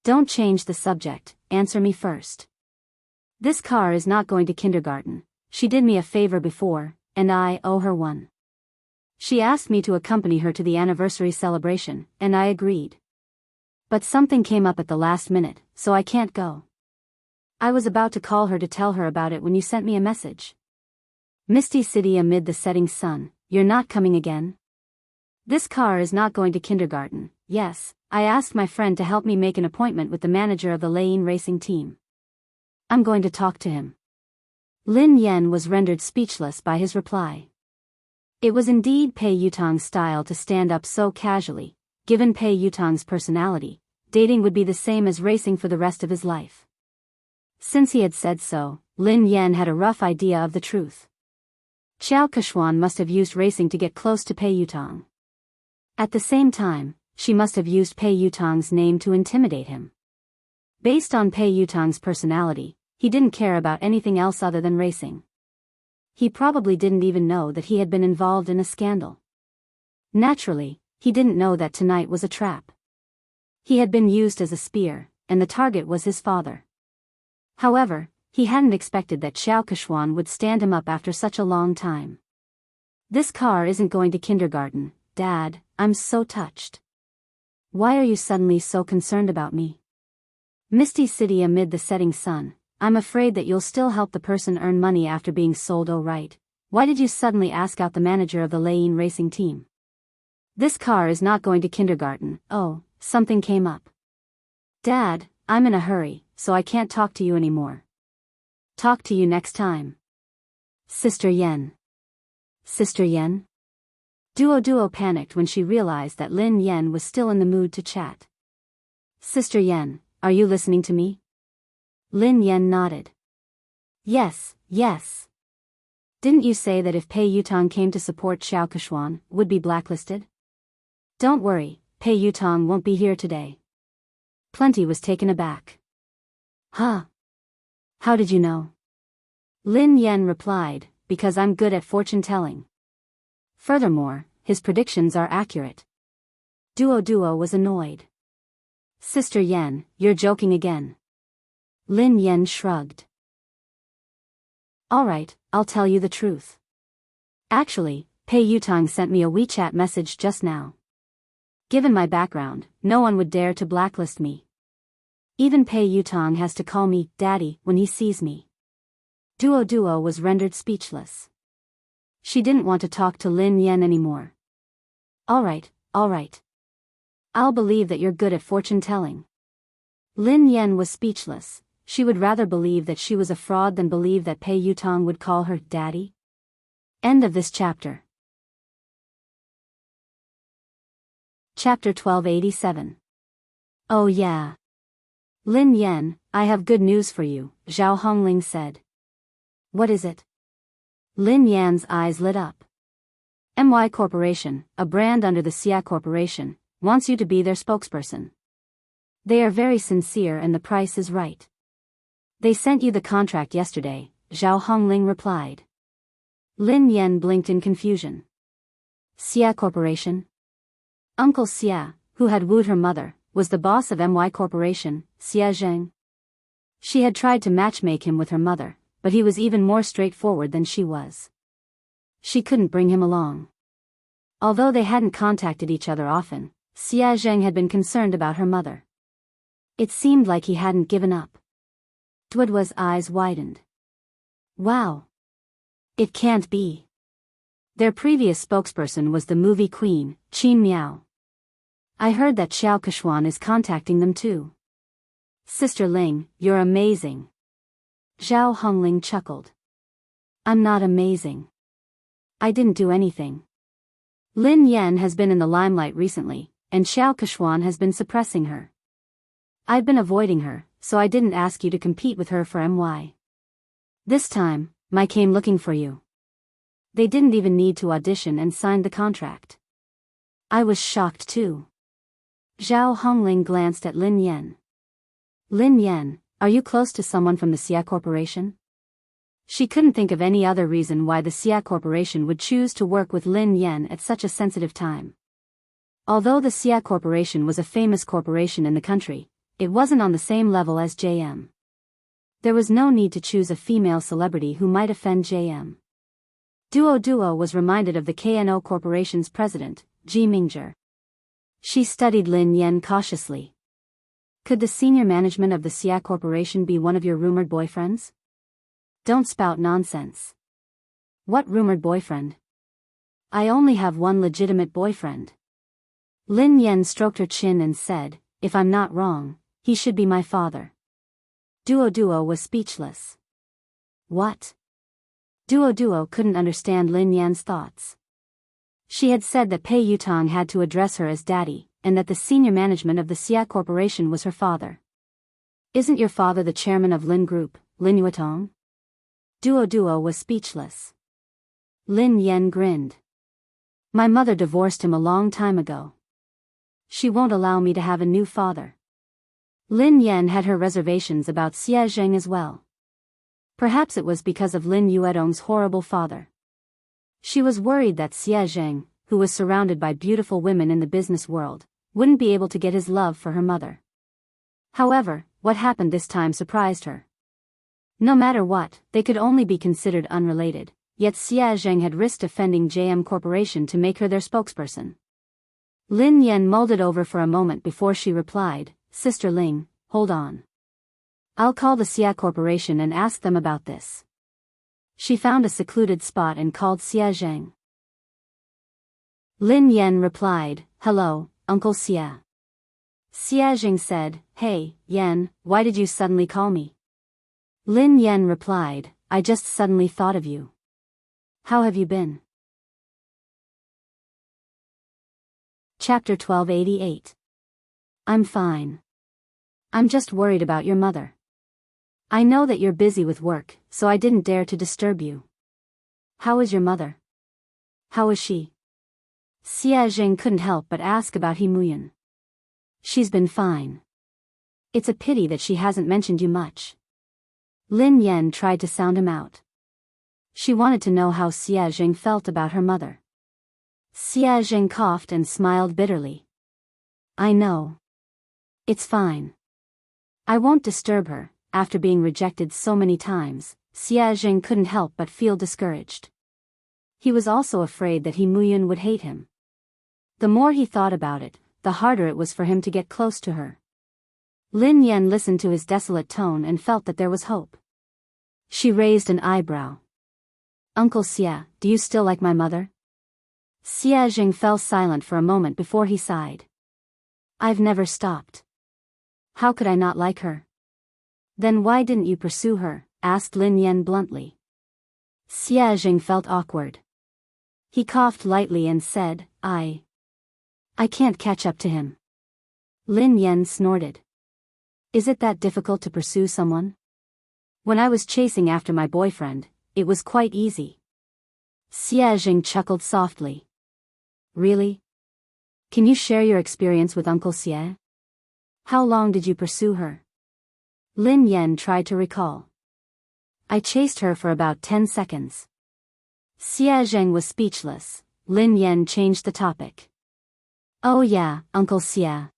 Don't change the subject, answer me first. This car is not going to kindergarten. She did me a favor before, and I owe her one. She asked me to accompany her to the anniversary celebration, and I agreed. But something came up at the last minute, so I can't go. I was about to call her to tell her about it when you sent me a message. Misty City amid the setting sun, you're not coming again? This car is not going to kindergarten, yes, I asked my friend to help me make an appointment with the manager of the Lane racing team. I'm going to talk to him. Lin Yan was rendered speechless by his reply. It was indeed Pei Yutong's style to stand up so casually. Given Pei Yutong's personality, dating would be the same as racing for the rest of his life. Since he had said so, Lin Yan had a rough idea of the truth. Qiao Kexuan must have used racing to get close to Pei Yutong. At the same time, she must have used Pei Yutong's name to intimidate him. Based on Pei Yutong's personality, he didn't care about anything else other than racing. He probably didn't even know that he had been involved in a scandal. Naturally, he didn't know that tonight was a trap. He had been used as a spear, and the target was his father. However, he hadn't expected that Xiao Keshuan would stand him up after such a long time. This car isn't going to kindergarten, Dad, I'm so touched. Why are you suddenly so concerned about me? Misty City amid the setting sun, I'm afraid that you'll still help the person earn money after being sold. Oh right, why did you suddenly ask out the manager of the Lane racing team? This car is not going to kindergarten. Oh, something came up. Dad, I'm in a hurry, so I can't talk to you anymore. Talk to you next time. Sister Yen. Sister Yen? Duo panicked when she realized that Lin Yen was still in the mood to chat. Sister Yen, are you listening to me? Lin Yen nodded. Yes. Didn't you say that if Pei Yutong came to support Xiao Keshuan, would be blacklisted? Don't worry, Pei Yutong won't be here today. Plenty was taken aback. Huh? How did you know? Lin Yen replied, because I'm good at fortune-telling. Furthermore, his predictions are accurate. Duo was annoyed. Sister Yen, you're joking again. Lin Yen shrugged. Alright, I'll tell you the truth. Actually, Pei Yutong sent me a WeChat message just now. Given my background, no one would dare to blacklist me. Even Pei Yutong has to call me Daddy when he sees me. Duo was rendered speechless. She didn't want to talk to Lin Yen anymore. Alright. I'll believe that you're good at fortune-telling. Lin Yen was speechless. She would rather believe that she was a fraud than believe that Pei Yutong would call her Daddy. End of this chapter. Chapter 1287. Oh yeah. Lin Yen, I have good news for you, Zhao Hongling said. What is it? Lin Yan's eyes lit up. MY Corporation, a brand under the Xia Corporation, wants you to be their spokesperson. They are very sincere and the price is right. They sent you the contract yesterday, Zhao Hongling replied. Lin Yen blinked in confusion. Xia Corporation? Uncle Xia, who had wooed her mother, was the boss of MY Corporation, Xia Zheng. She had tried to matchmake him with her mother, but he was even more straightforward than she was. She couldn't bring him along. Although they hadn't contacted each other often, Xia Zheng had been concerned about her mother. It seemed like he hadn't given up. Duo's eyes widened. Wow. It can't be. Their previous spokesperson was the movie queen, Qin Miao. I heard that Xiao Keshuan is contacting them too. Sister Ling, you're amazing. Zhao Hongling chuckled. I'm not amazing. I didn't do anything. Lin Yen has been in the limelight recently, and Xiao Keshuan has been suppressing her. I've been avoiding her, so I didn't ask you to compete with her for MY. This time, I came looking for you. They didn't even need to audition and signed the contract. I was shocked too. Zhao Hongling glanced at Lin Yen. Lin Yen, are you close to someone from the Xia Corporation? She couldn't think of any other reason why the Xia Corporation would choose to work with Lin Yen at such a sensitive time. Although the Xia Corporation was a famous corporation in the country, it wasn't on the same level as JM. There was no need to choose a female celebrity who might offend JM. Duo was reminded of the KNO Corporation's president, Ji Mingzhi. She studied Lin Yen cautiously. Could the senior management of the Xia Corporation be one of your rumored boyfriends? Don't spout nonsense. What rumored boyfriend? I only have one legitimate boyfriend. Lin Yen stroked her chin and said, if I'm not wrong, he should be my father. Duo was speechless. What? Duo couldn't understand Lin Yan's thoughts. She had said that Pei Yutong had to address her as daddy, and that the senior management of the Xia Corporation was her father. Isn't your father the chairman of Lin Group, Lin Yuetong? Duo was speechless. Lin Yen grinned. My mother divorced him a long time ago. She won't allow me to have a new father. Lin Yen had her reservations about Xia Zheng as well. Perhaps it was because of Lin Yuetong's horrible father. She was worried that Xia Zheng, who was surrounded by beautiful women in the business world, wouldn't be able to get his love for her mother. However, what happened this time surprised her. No matter what, they could only be considered unrelated, yet Xia Zheng had risked offending JM Corporation to make her their spokesperson. Lin Yan mulled it over for a moment before she replied, "Sister Ling, hold on. I'll call the Xia Corporation and ask them about this." She found a secluded spot and called Xia Zheng. Lin Yan replied, "Hello, Uncle Xia." Xia Zheng said, "Hey, Yan, why did you suddenly call me?" Lin Yan replied, "I just suddenly thought of you. How have you been?" Chapter 1288. I'm fine. I'm just worried about your mother. I know that you're busy with work, so I didn't dare to disturb you. How is your mother? How is she? Xia Zheng couldn't help but ask about Himuyan. She's been fine. It's a pity that she hasn't mentioned you much. Lin Yan tried to sound him out. She wanted to know how Xia Zheng felt about her mother. Xia Zheng coughed and smiled bitterly. I know. It's fine. I won't disturb her. After being rejected so many times, Xia Zheng couldn't help but feel discouraged. He was also afraid that Himuyan would hate him. The more he thought about it, the harder it was for him to get close to her. Lin Yan listened to his desolate tone and felt that there was hope. She raised an eyebrow. Uncle Xia, do you still like my mother? Xia Zheng fell silent for a moment before he sighed. I've never stopped. How could I not like her? Then why didn't you pursue her? Asked Lin Yan bluntly. Xia Zheng felt awkward. He coughed lightly and said, I can't catch up to him. Lin Yan snorted. Is it that difficult to pursue someone? When I was chasing after my boyfriend, it was quite easy. Xia Zheng chuckled softly. Really? Can you share your experience with Uncle Xie? How long did you pursue her? Lin Yan tried to recall. I chased her for about 10 seconds. Xia Zheng was speechless. Lin Yan changed the topic. Oh yeah, Uncle Xia.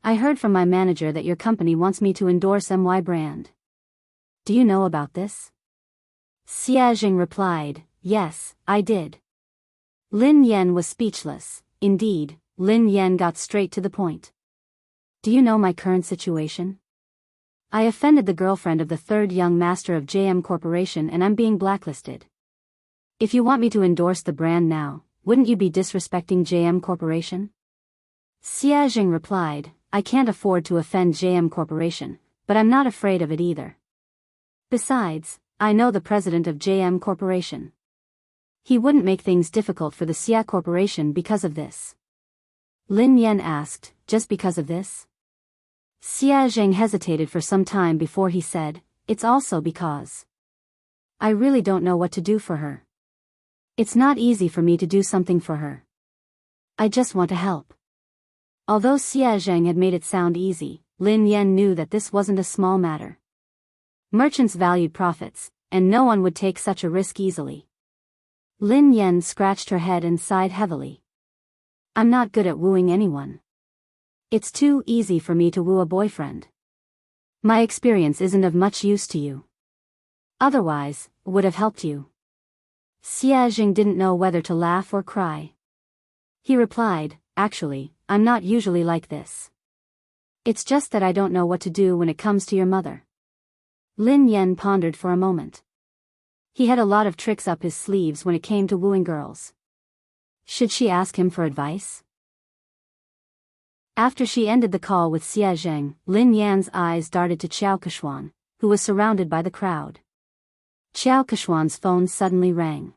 I heard from my manager that your company wants me to endorse MY brand. Do you know about this? Xia Zheng replied, yes, I did. Lin Yan was speechless. Indeed, Lin Yan got straight to the point. Do you know my current situation? I offended the girlfriend of the third young master of JM Corporation and I'm being blacklisted. If you want me to endorse the brand now, wouldn't you be disrespecting JM Corporation? Xia Zheng replied, I can't afford to offend JM Corporation, but I'm not afraid of it either. Besides, I know the president of JM Corporation. He wouldn't make things difficult for the Xia Corporation because of this. Lin Yan asked, just because of this? Xia Zheng hesitated for some time before he said, it's also because I really don't know what to do for her. It's not easy for me to do something for her. I just want to help. Although Xia Zheng had made it sound easy, Lin Yan knew that this wasn't a small matter. Merchants valued profits, and no one would take such a risk easily. Lin Yan scratched her head and sighed heavily. I'm not good at wooing anyone. It's too easy for me to woo a boyfriend. My experience isn't of much use to you. Otherwise, would have helped you. Xia Zheng didn't know whether to laugh or cry. He replied, actually, I'm not usually like this. It's just that I don't know what to do when it comes to your mother. Lin Yan pondered for a moment. He had a lot of tricks up his sleeves when it came to wooing girls. Should she ask him for advice? After she ended the call with Xia Zheng, Lin Yan's eyes darted to Qiao Keshuan, who was surrounded by the crowd. Qiao Keshuan's phone suddenly rang.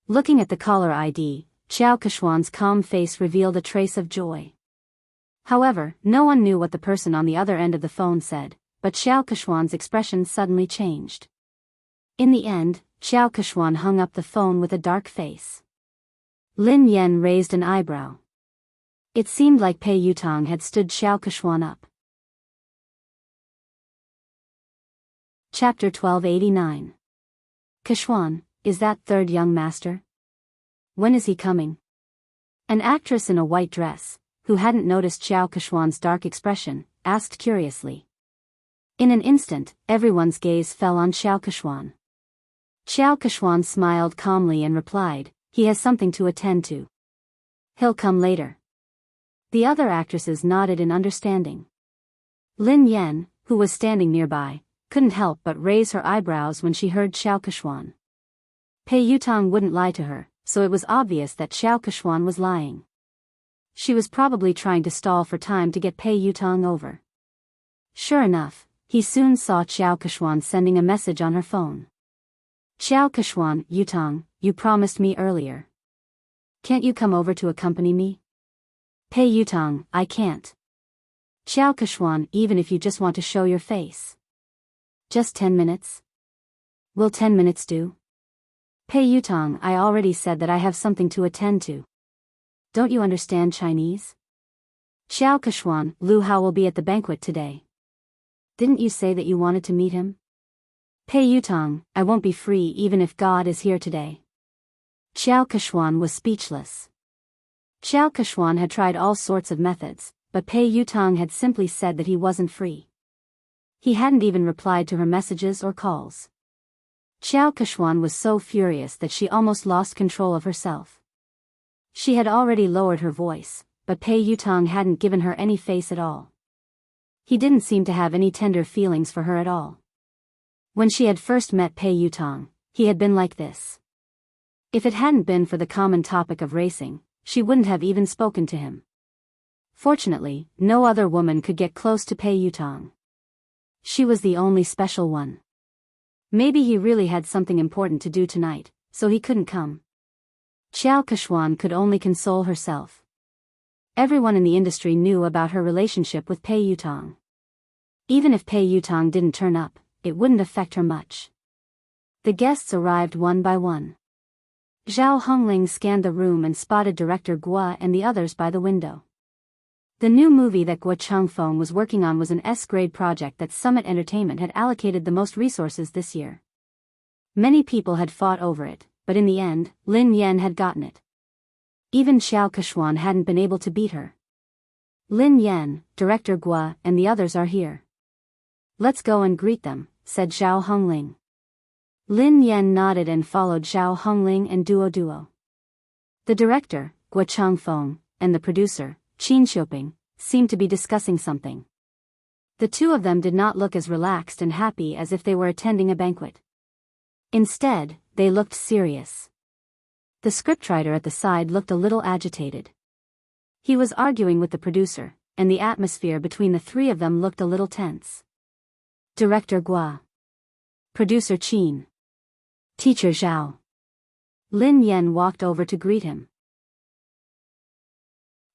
Looking at the caller ID, Qiao Keshuan's calm face revealed a trace of joy. However, no one knew what the person on the other end of the phone said, but Qiao Keshuan's expression suddenly changed. In the end, Qiao Keshuan hung up the phone with a dark face. Lin Yan raised an eyebrow. It seemed like Pei Yutong had stood Qiao Keshuan up. Chapter 1289. Keshuan, is that third young master? When is he coming? An actress in a white dress, who hadn't noticed Xiao Keshuan's dark expression, asked curiously. In an instant, everyone's gaze fell on Xiao Keshuan. Xiao Keshuan smiled calmly and replied, "He has something to attend to. He'll come later." The other actresses nodded in understanding. Lin Yan, who was standing nearby, couldn't help but raise her eyebrows when she heard Xiao Keshuan. Pei Yutong wouldn't lie to her, so it was obvious that Xiao Keshuan was lying. She was probably trying to stall for time to get Pei Yutong over. Sure enough, he soon saw Xiao Keshuan sending a message on her phone. "Xiao Keshuan, Yutong, you promised me earlier. Can't you come over to accompany me?" "Pei Yutong, I can't." "Xiao Keshuan, even if you just want to show your face." "Just 10 minutes? Will 10 minutes do?" "Pei Yutong, I already said that I have something to attend to. Don't you understand Chinese?" "Xiao Keshuan, Lu Hao will be at the banquet today. Didn't you say that you wanted to meet him?" "Pei Yutong, I won't be free even if God is here today." Xiao Keshuan was speechless. Xiao Keshuan had tried all sorts of methods, but Pei Yutong had simply said that he wasn't free. He hadn't even replied to her messages or calls. Xiao Keshuan was so furious that she almost lost control of herself. She had already lowered her voice, but Pei Yutong hadn't given her any face at all. He didn't seem to have any tender feelings for her at all. When she had first met Pei Yutong, he had been like this. If it hadn't been for the common topic of racing, she wouldn't have even spoken to him. Fortunately, no other woman could get close to Pei Yutong. She was the only special one. Maybe he really had something important to do tonight, so he couldn't come. Xiao Keshuan could only console herself. Everyone in the industry knew about her relationship with Pei Yutong. Even if Pei Yutong didn't turn up, it wouldn't affect her much. The guests arrived one by one. Zhao Hongling scanned the room and spotted director Guo and the others by the window. The new movie that Guo Changfeng was working on was an S-grade project that Summit Entertainment had allocated the most resources this year. Many people had fought over it, but in the end, Lin Yan had gotten it. Even Xiao Keshuan hadn't been able to beat her. "Lin Yan, director Guo, and the others are here. Let's go and greet them," said Zhao Hongling. Lin Yan nodded and followed Zhao Hongling and Duo. The director, Guo Changfeng, and the producer, Qin Xiuping, seemed to be discussing something. The two of them did not look as relaxed and happy as if they were attending a banquet. Instead, they looked serious. The scriptwriter at the side looked a little agitated. He was arguing with the producer, and the atmosphere between the three of them looked a little tense. Director Guo. Producer Qin. Teacher Zhao. Lin Yan walked over to greet him.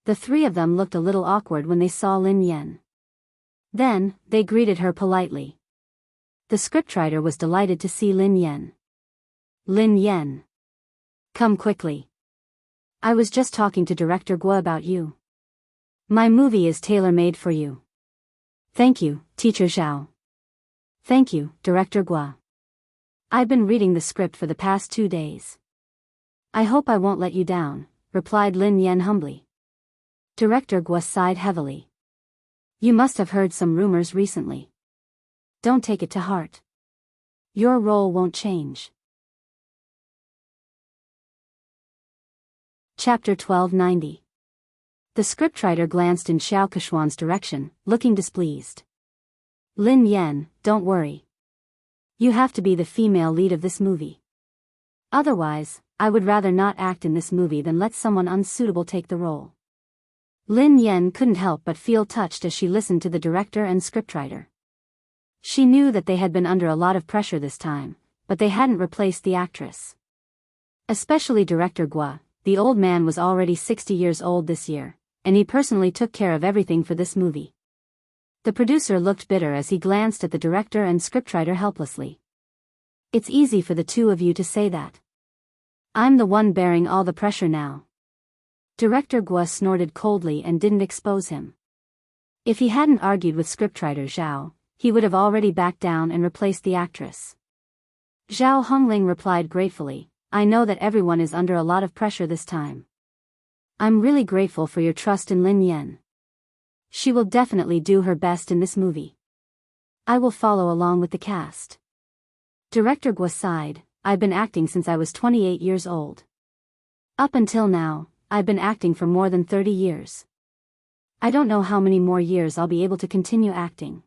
The three of them looked a little awkward when they saw Lin Yan. Then, they greeted her politely. The scriptwriter was delighted to see Lin Yan. "Lin Yan. Come quickly. I was just talking to Director Guo about you. My movie is tailor-made for you." "Thank you, Teacher Zhao." "Thank you, Director Guo. I've been reading the script for the past 2 days. I hope I won't let you down," replied Lin Yan humbly. Director Guo sighed heavily. "You must have heard some rumors recently. Don't take it to heart. Your role won't change." Chapter 1290. The scriptwriter glanced in Xiao Keshuan's direction, looking displeased. "Lin Yan, don't worry. You have to be the female lead of this movie. Otherwise, I would rather not act in this movie than let someone unsuitable take the role." Lin Yan couldn't help but feel touched as she listened to the director and scriptwriter. She knew that they had been under a lot of pressure this time, but they hadn't replaced the actress. Especially Director Guo. The old man was already 60 years old this year, and he personally took care of everything for this movie. The producer looked bitter as he glanced at the director and scriptwriter helplessly. "It's easy for the two of you to say that. I'm the one bearing all the pressure now." Director Guo snorted coldly and didn't expose him. If he hadn't argued with scriptwriter Zhao, he would have already backed down and replaced the actress. Zhao Hongling replied gratefully, "I know that everyone is under a lot of pressure this time. I'm really grateful for your trust in Lin Yan. She will definitely do her best in this movie. I will follow along with the cast. Director Gua sighed, I've been acting since I was 28 years old. Up until now, I've been acting for more than 30 years. I don't know how many more years I'll be able to continue acting.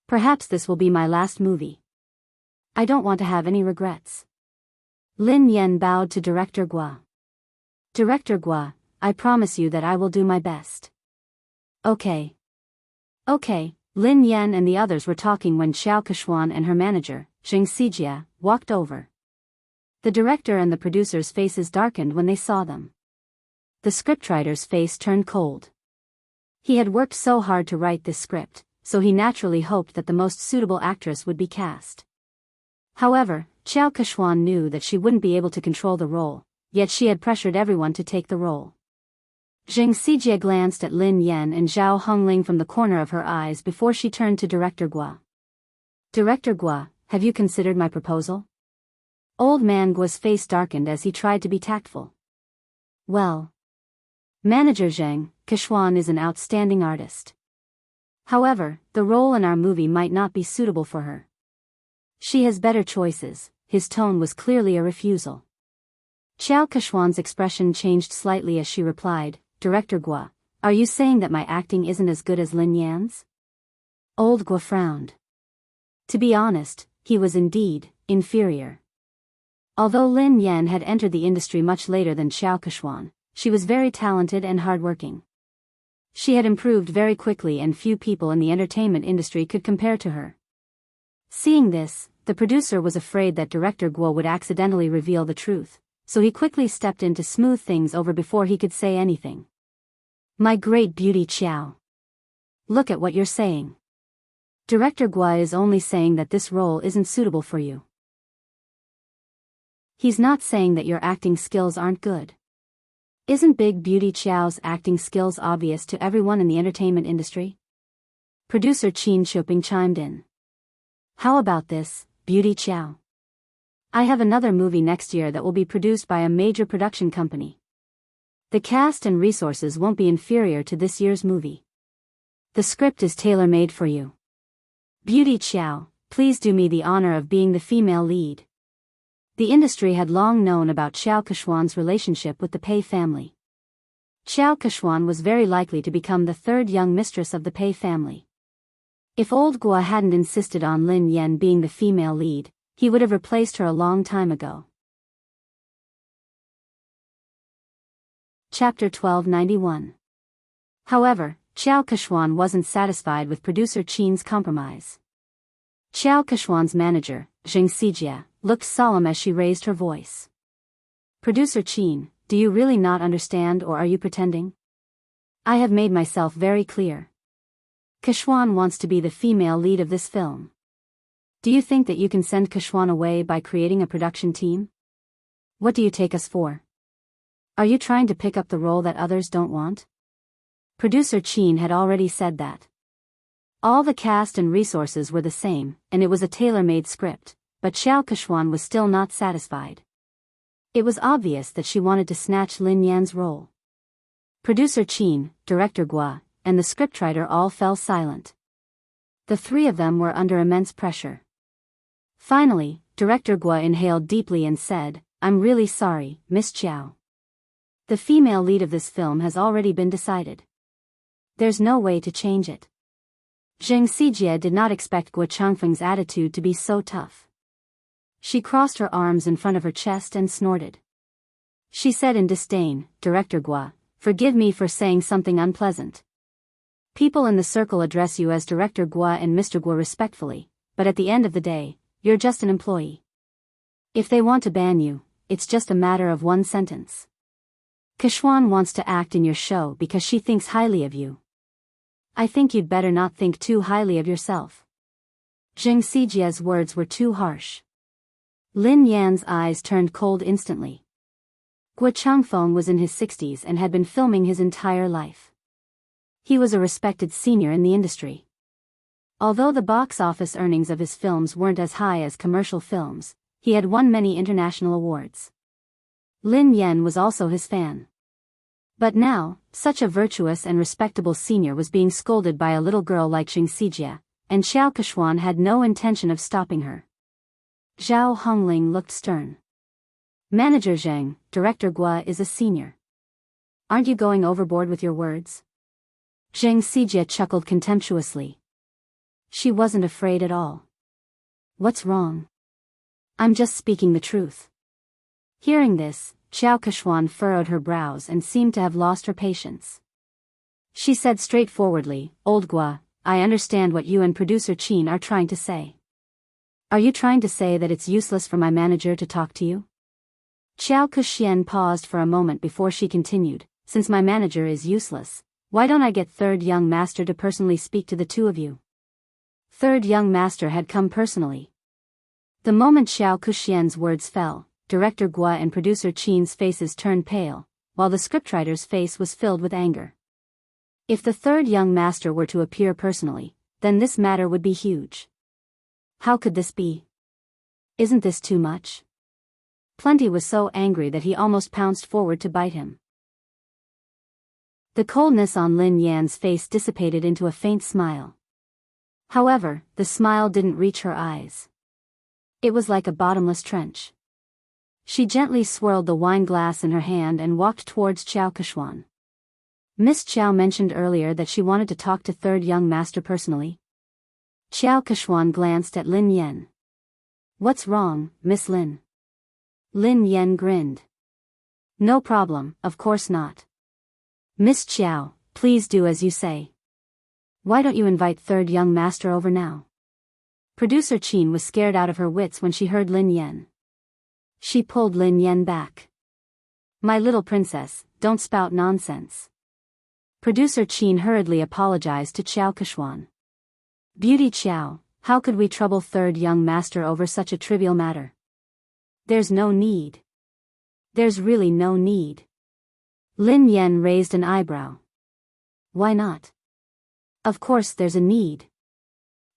Perhaps this will be my last movie. I don't want to have any regrets. Lin Yan bowed to Director Gua. Director Gua, I promise you that I will do my best. Okay. Okay, Lin Yan and the others were talking when Xiao Kechuan and her manager, Zheng Xijie, walked over. The director and the producer's faces darkened when they saw them. The scriptwriter's face turned cold. He had worked so hard to write this script, so he naturally hoped that the most suitable actress would be cast. However, Xiao Kechuan knew that she wouldn't be able to control the role, yet she had pressured everyone to take the role. Zheng Xijie glanced at Lin Yan and Zhao Hongling from the corner of her eyes before she turned to Director Gua. Director Gua, have you considered my proposal? Old man Gua's face darkened as he tried to be tactful. Well, Manager Zheng, Kechuan is an outstanding artist. However, the role in our movie might not be suitable for her. She has better choices. His tone was clearly a refusal. Xiao Kechuan's expression changed slightly as she replied, Director Gua, are you saying that my acting isn't as good as Lin Yan's? Old Gua frowned. To be honest, he was indeed inferior. Although Lin Yan had entered the industry much later than Xiao Kechuan, she was very talented and hardworking. She had improved very quickly and few people in the entertainment industry could compare to her. Seeing this, the producer was afraid that Director Gua would accidentally reveal the truth, so he quickly stepped in to smooth things over before he could say anything. My great beauty Xiao. Look at what you're saying. Director Gua is only saying that this role isn't suitable for you. He's not saying that your acting skills aren't good. Isn't Big Beauty Xiao's acting skills obvious to everyone in the entertainment industry? Producer Qin Shuping chimed in. How about this, Beauty Xiao? I have another movie next year that will be produced by a major production company. The cast and resources won't be inferior to this year's movie. The script is tailor-made for you. Beauty Xiao, please do me the honor of being the female lead. The industry had long known about Xiao Kechuan's relationship with the Pei family. Xiao Kechuan was very likely to become the third young mistress of the Pei family. If old Gua hadn't insisted on Lin Yan being the female lead, he would have replaced her a long time ago. Chapter 1291. However, Xiao Kechuan wasn't satisfied with producer Qin's compromise. Xiao Kechuan's manager, Zheng Xijie, looked solemn as she raised her voice. Producer Qin, do you really not understand or are you pretending? I have made myself very clear. Kechuan wants to be the female lead of this film. Do you think that you can send Kechuan away by creating a production team? What do you take us for? Are you trying to pick up the role that others don't want? Producer Qin had already said that. All the cast and resources were the same, and it was a tailor-made script, but Xiao Kechuan was still not satisfied. It was obvious that she wanted to snatch Lin Yan's role. Producer Qin, Director Gua, and the scriptwriter all fell silent. The three of them were under immense pressure. Finally, Director Gua inhaled deeply and said, I'm really sorry, Miss Xiao. The female lead of this film has already been decided. There's no way to change it. Zheng Xijie did not expect Gua Changfeng's attitude to be so tough. She crossed her arms in front of her chest and snorted. She said in disdain, Director Gua, forgive me for saying something unpleasant. People in the circle address you as Director Gua and Mr. Gua respectfully, but at the end of the day, you're just an employee. If they want to ban you, it's just a matter of one sentence. Kechuan wants to act in your show because she thinks highly of you. I think you'd better not think too highly of yourself. Zheng Xijie's words were too harsh. Lin Yan's eyes turned cold instantly. Gua Changfeng was in his 60s and had been filming his entire life. He was a respected senior in the industry. Although the box office earnings of his films weren't as high as commercial films, he had won many international awards. Lin Yan was also his fan. But now, such a virtuous and respectable senior was being scolded by a little girl like Jing Xijie, and Xiao Keshuan had no intention of stopping her. Zhao Hongling looked stern. Manager Zheng, Director Gua is a senior. Aren't you going overboard with your words? Jing Xijie chuckled contemptuously. She wasn't afraid at all. What's wrong? I'm just speaking the truth. Hearing this, Xiao Keshuan furrowed her brows and seemed to have lost her patience. She said straightforwardly, Old Gua, I understand what you and producer Qin are trying to say. Are you trying to say that it's useless for my manager to talk to you? Xiao Kexian paused for a moment before she continued, since my manager is useless, why don't I get Third Young Master to personally speak to the two of you? Third Young Master had come personally. The moment Xiao Kexian's words fell, Director Gua and producer Qin's faces turned pale, while the scriptwriter's face was filled with anger. If the Third Young Master were to appear personally, then this matter would be huge. How could this be? Isn't this too much? Plenty was so angry that he almost pounced forward to bite him. The coldness on Lin Yan's face dissipated into a faint smile. However, the smile didn't reach her eyes. It was like a bottomless trench. She gently swirled the wine glass in her hand and walked towards Xiao Keshuan. Miss Xiao mentioned earlier that she wanted to talk to Third Young Master personally. Xiao Keshuan glanced at Lin Yan. What's wrong, Miss Lin? Lin Yan grinned. No problem, of course not. Miss Xiao, please do as you say. Why don't you invite Third Young Master over now? Producer Qin was scared out of her wits when she heard Lin Yan. She pulled Lin Yan back. My little princess, don't spout nonsense. Producer Qin hurriedly apologized to Xiao Keshuan. Beauty Xiao, how could we trouble Third Young Master over such a trivial matter? There's no need. There's really no need. Lin Yan raised an eyebrow. Why not? Of course there's a need.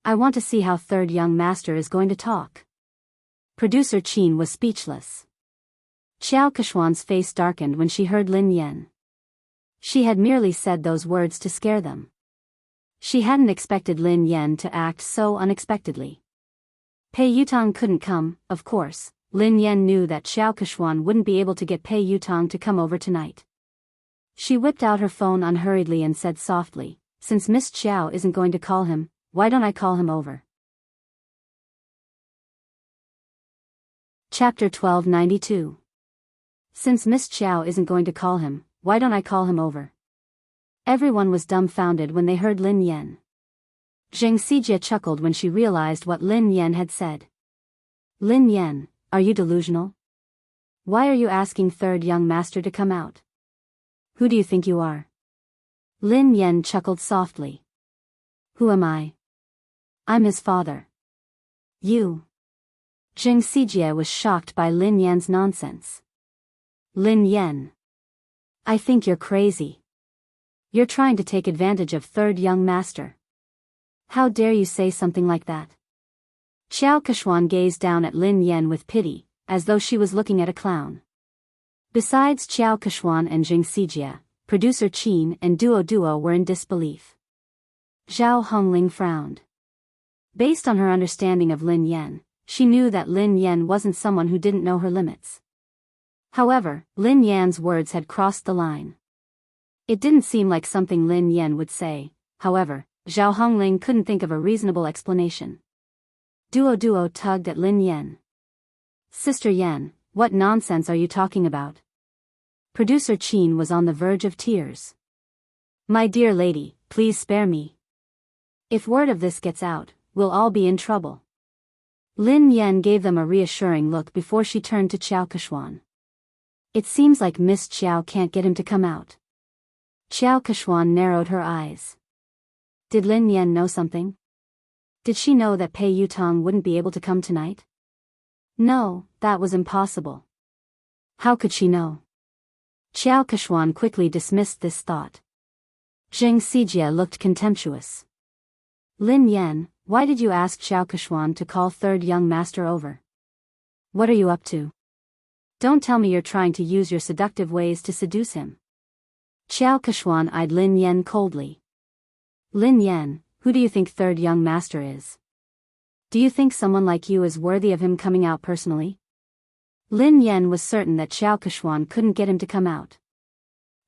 I want to see how Third Young Master is going to talk. Producer Qin was speechless. Xiao Keshuan's face darkened when she heard Lin Yan. She had merely said those words to scare them. She hadn't expected Lin Yan to act so unexpectedly. Pei Yutang couldn't come, of course. Lin Yan knew that Xiao Keshuan wouldn't be able to get Pei Yutang to come over tonight. She whipped out her phone unhurriedly and said softly, since Miss Xiao isn't going to call him, why don't I call him over? Chapter 1292. Since Miss Xiao isn't going to call him, why don't I call him over? Everyone was dumbfounded when they heard Lin Yan. Jing Xijie chuckled when she realized what Lin Yan had said. Lin Yan, are you delusional? Why are you asking Third Young Master to come out? Who do you think you are? Lin Yan chuckled softly. Who am I? I'm his father. You. Jing Xijie was shocked by Lin Yan's nonsense. Lin Yan. I think you're crazy. You're trying to take advantage of Third Young Master. How dare you say something like that? Xiao Keshuan gazed down at Lin Yan with pity, as though she was looking at a clown. Besides Xiao Keshuan and Jing Xijie, producer Qin and Duo were in disbelief. Zhao Hongling frowned. Based on her understanding of Lin Yan, she knew that Lin Yan wasn't someone who didn't know her limits. However, Lin Yan's words had crossed the line. It didn't seem like something Lin Yan would say. However, Zhao Hongling couldn't think of a reasonable explanation. Duo tugged at Lin Yan. Sister Yan, what nonsense are you talking about? Producer Qin was on the verge of tears. My dear lady, please spare me. If word of this gets out, we'll all be in trouble. Lin Yan gave them a reassuring look before she turned to Xiao Keshuan. It seems like Miss Xiao can't get him to come out. Xiao Keshuan narrowed her eyes. Did Lin Yan know something? Did she know that Pei Yutang wouldn't be able to come tonight? No, that was impossible. How could she know? Xiao Keshuan quickly dismissed this thought. Jing Xijie looked contemptuous. Lin Yan, why did you ask Xiao Keshuan to call Third Young Master over? What are you up to? Don't tell me you're trying to use your seductive ways to seduce him. Xiao Keshuan eyed Lin Yan coldly. Lin Yan, who do you think third young master is? Do you think someone like you is worthy of him coming out personally? Lin Yan was certain that Xiao Keshuan couldn't get him to come out.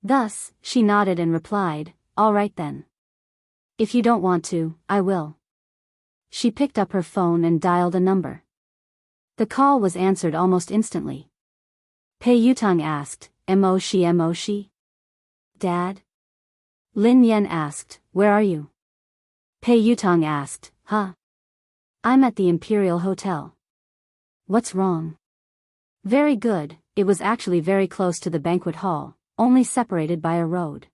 Thus, she nodded and replied, all right then. If you don't want to, I will. She picked up her phone and dialed a number. The call was answered almost instantly. Pei Yutang asked, Mo shi? Dad? Lin Yan asked, where are you? Pei Yutang asked, huh? I'm at the Imperial Hotel. What's wrong? Very good, it was actually very close to the banquet hall, only separated by a road.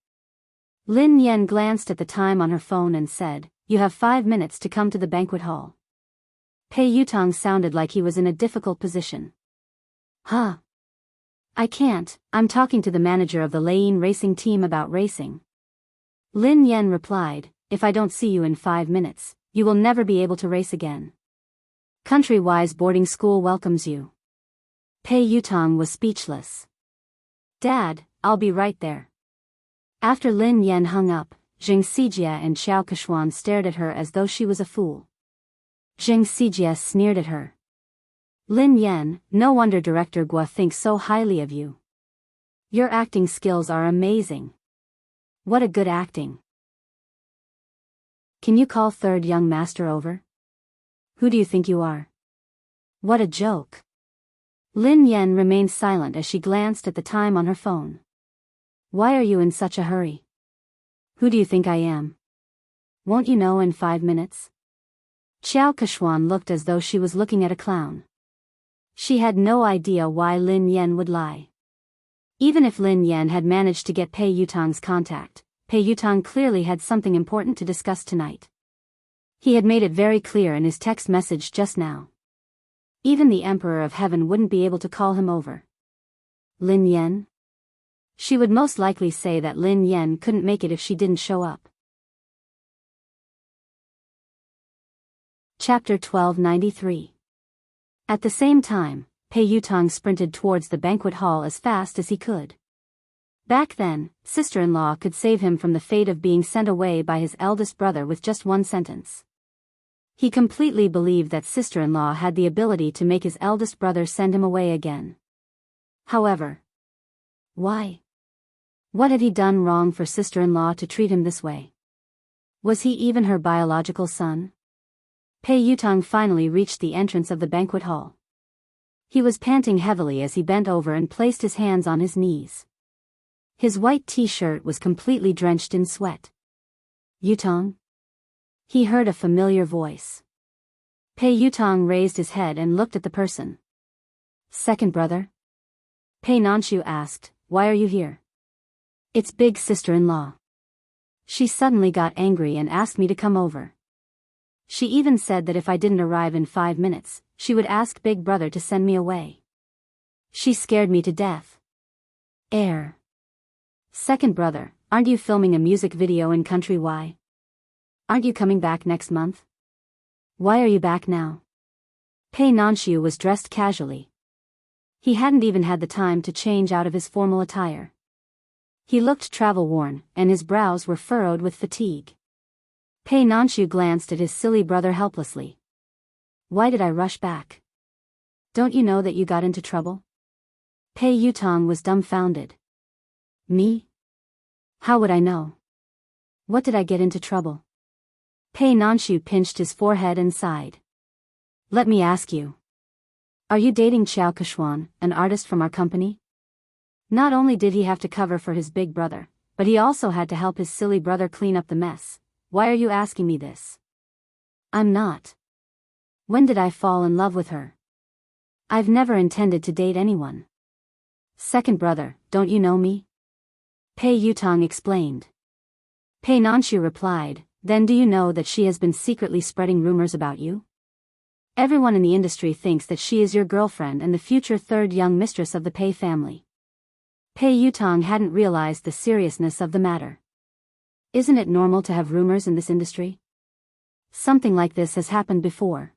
Lin Yan glanced at the time on her phone and said, you have 5 minutes to come to the banquet hall. Pei Yutang sounded like he was in a difficult position. Huh? I can't, I'm talking to the manager of the Lane racing team about racing. Lin Yan replied, if I don't see you in 5 minutes, you will never be able to race again. Country-wise boarding school welcomes you. Pei Yutang was speechless. Dad, I'll be right there. After Lin Yan hung up, Zheng Xijia and Xiao Keshuan stared at her as though she was a fool. Zheng Xijia sneered at her. Lin Yan, no wonder Director Gua thinks so highly of you. Your acting skills are amazing. What a good acting. Can you call third young master over? Who do you think you are? What a joke. Lin Yan remained silent as she glanced at the time on her phone. Why are you in such a hurry? Who do you think I am? Won't you know in 5 minutes? Xiao Keshuan looked as though she was looking at a clown. She had no idea why Lin Yan would lie. Even if Lin Yan had managed to get Pei Yutang's contact, Pei Yutang clearly had something important to discuss tonight. He had made it very clear in his text message just now. Even the Emperor of Heaven wouldn't be able to call him over. Lin Yan? She would most likely say that Lin Yan couldn't make it if she didn't show up. Chapter 1293. At the same time, Pei Yutang sprinted towards the banquet hall as fast as he could. Back then, sister-in-law could save him from the fate of being sent away by his eldest brother with just one sentence. He completely believed that sister-in-law had the ability to make his eldest brother send him away again. However, why? What had he done wrong for sister-in-law to treat him this way? Was he even her biological son? Pei Yutang finally reached the entrance of the banquet hall. He was panting heavily as he bent over and placed his hands on his knees. His white t-shirt was completely drenched in sweat. Yutang? He heard a familiar voice. Pei Yutang raised his head and looked at the person. Second brother? Pei Nanshu asked, why are you here? It's big sister-in-law. She suddenly got angry and asked me to come over. She even said that if I didn't arrive in 5 minutes, she would ask big brother to send me away. She scared me to death. Second brother, aren't you filming a music video in Country Y? Aren't you coming back next month? Why are you back now? Pei Nanshu was dressed casually. He hadn't even had the time to change out of his formal attire. He looked travel-worn, and his brows were furrowed with fatigue. Pei Nanshu glanced at his silly brother helplessly. Why did I rush back? Don't you know that you got into trouble? Pei Yutang was dumbfounded. Me? How would I know? What did I get into trouble? Pei Nanshu pinched his forehead and sighed. Let me ask you. Are you dating Xiao Keshuan, an artist from our company? Not only did he have to cover for his big brother, but he also had to help his silly brother clean up the mess. Why are you asking me this? I'm not. When did I fall in love with her? I've never intended to date anyone. Second brother, don't you know me? Pei Yutang explained. Pei Nanshu replied, then do you know that she has been secretly spreading rumors about you? Everyone in the industry thinks that she is your girlfriend and the future third young mistress of the Pei family. Pei Yutang hadn't realized the seriousness of the matter. Isn't it normal to have rumors in this industry? Something like this has happened before.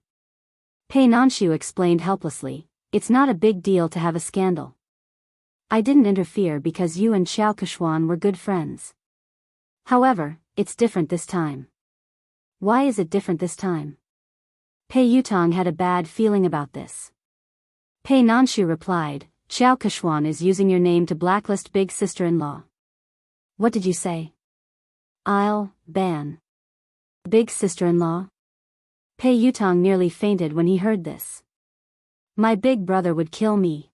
Pei Nanshu explained helplessly, it's not a big deal to have a scandal. I didn't interfere because you and Xiao Keshuan were good friends. However, it's different this time. Why is it different this time? Pei Yutong had a bad feeling about this. Pei Nanshu replied, Xiao Keshuan is using your name to blacklist big sister-in-law. What did you say? I'll ban big sister-in-law? Pei Yutong nearly fainted when he heard this. My big brother would kill me.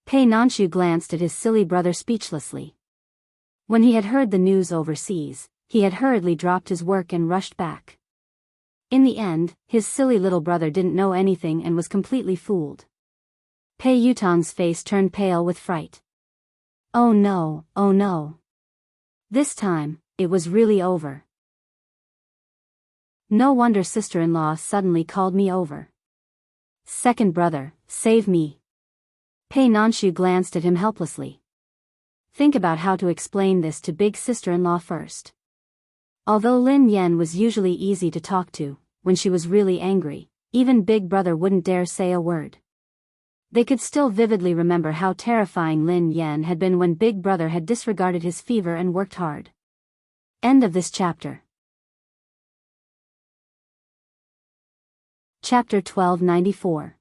Pei Nanshu glanced at his silly brother speechlessly. When he had heard the news overseas, he had hurriedly dropped his work and rushed back. In the end, his silly little brother didn't know anything and was completely fooled. Pei Yutong's face turned pale with fright. Oh no, oh no. This time, it was really over. No wonder sister-in-law suddenly called me over. Second brother, save me. Pei Nanshu glanced at him helplessly. Think about how to explain this to big sister-in-law first. Although Lin Yan was usually easy to talk to, when she was really angry, even big brother wouldn't dare say a word. They could still vividly remember how terrifying Lin Yan had been when big brother had disregarded his fever and worked hard. End of this chapter. Chapter 1294.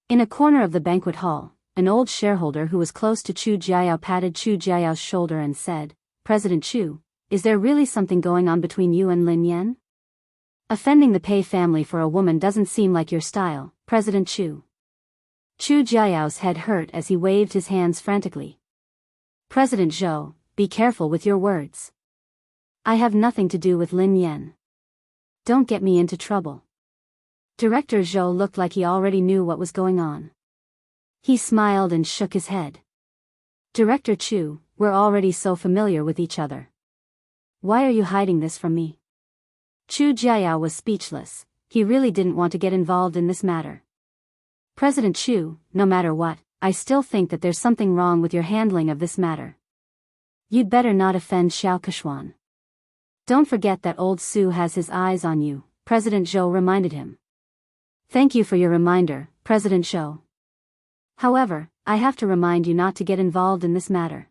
In a corner of the banquet hall, an old shareholder who was close to Chu Jiayao patted Chu Jiayao's shoulder and said, President Chu, is there really something going on between you and Lin Yan? Offending the Pei family for a woman doesn't seem like your style, President Chu. Chu Jiayao's head hurt as he waved his hands frantically. President Zhou, be careful with your words. I have nothing to do with Lin Yan. Don't get me into trouble. Director Zhou looked like he already knew what was going on. He smiled and shook his head. Director Chu, we're already so familiar with each other. Why are you hiding this from me? Chu Jiayao was speechless. He really didn't want to get involved in this matter. President Chu, no matter what, I still think that there's something wrong with your handling of this matter. You'd better not offend Xiao Keshuan. Don't forget that old Su has his eyes on you, President Zhou reminded him. Thank you for your reminder, President Zhou. However, I have to remind you not to get involved in this matter.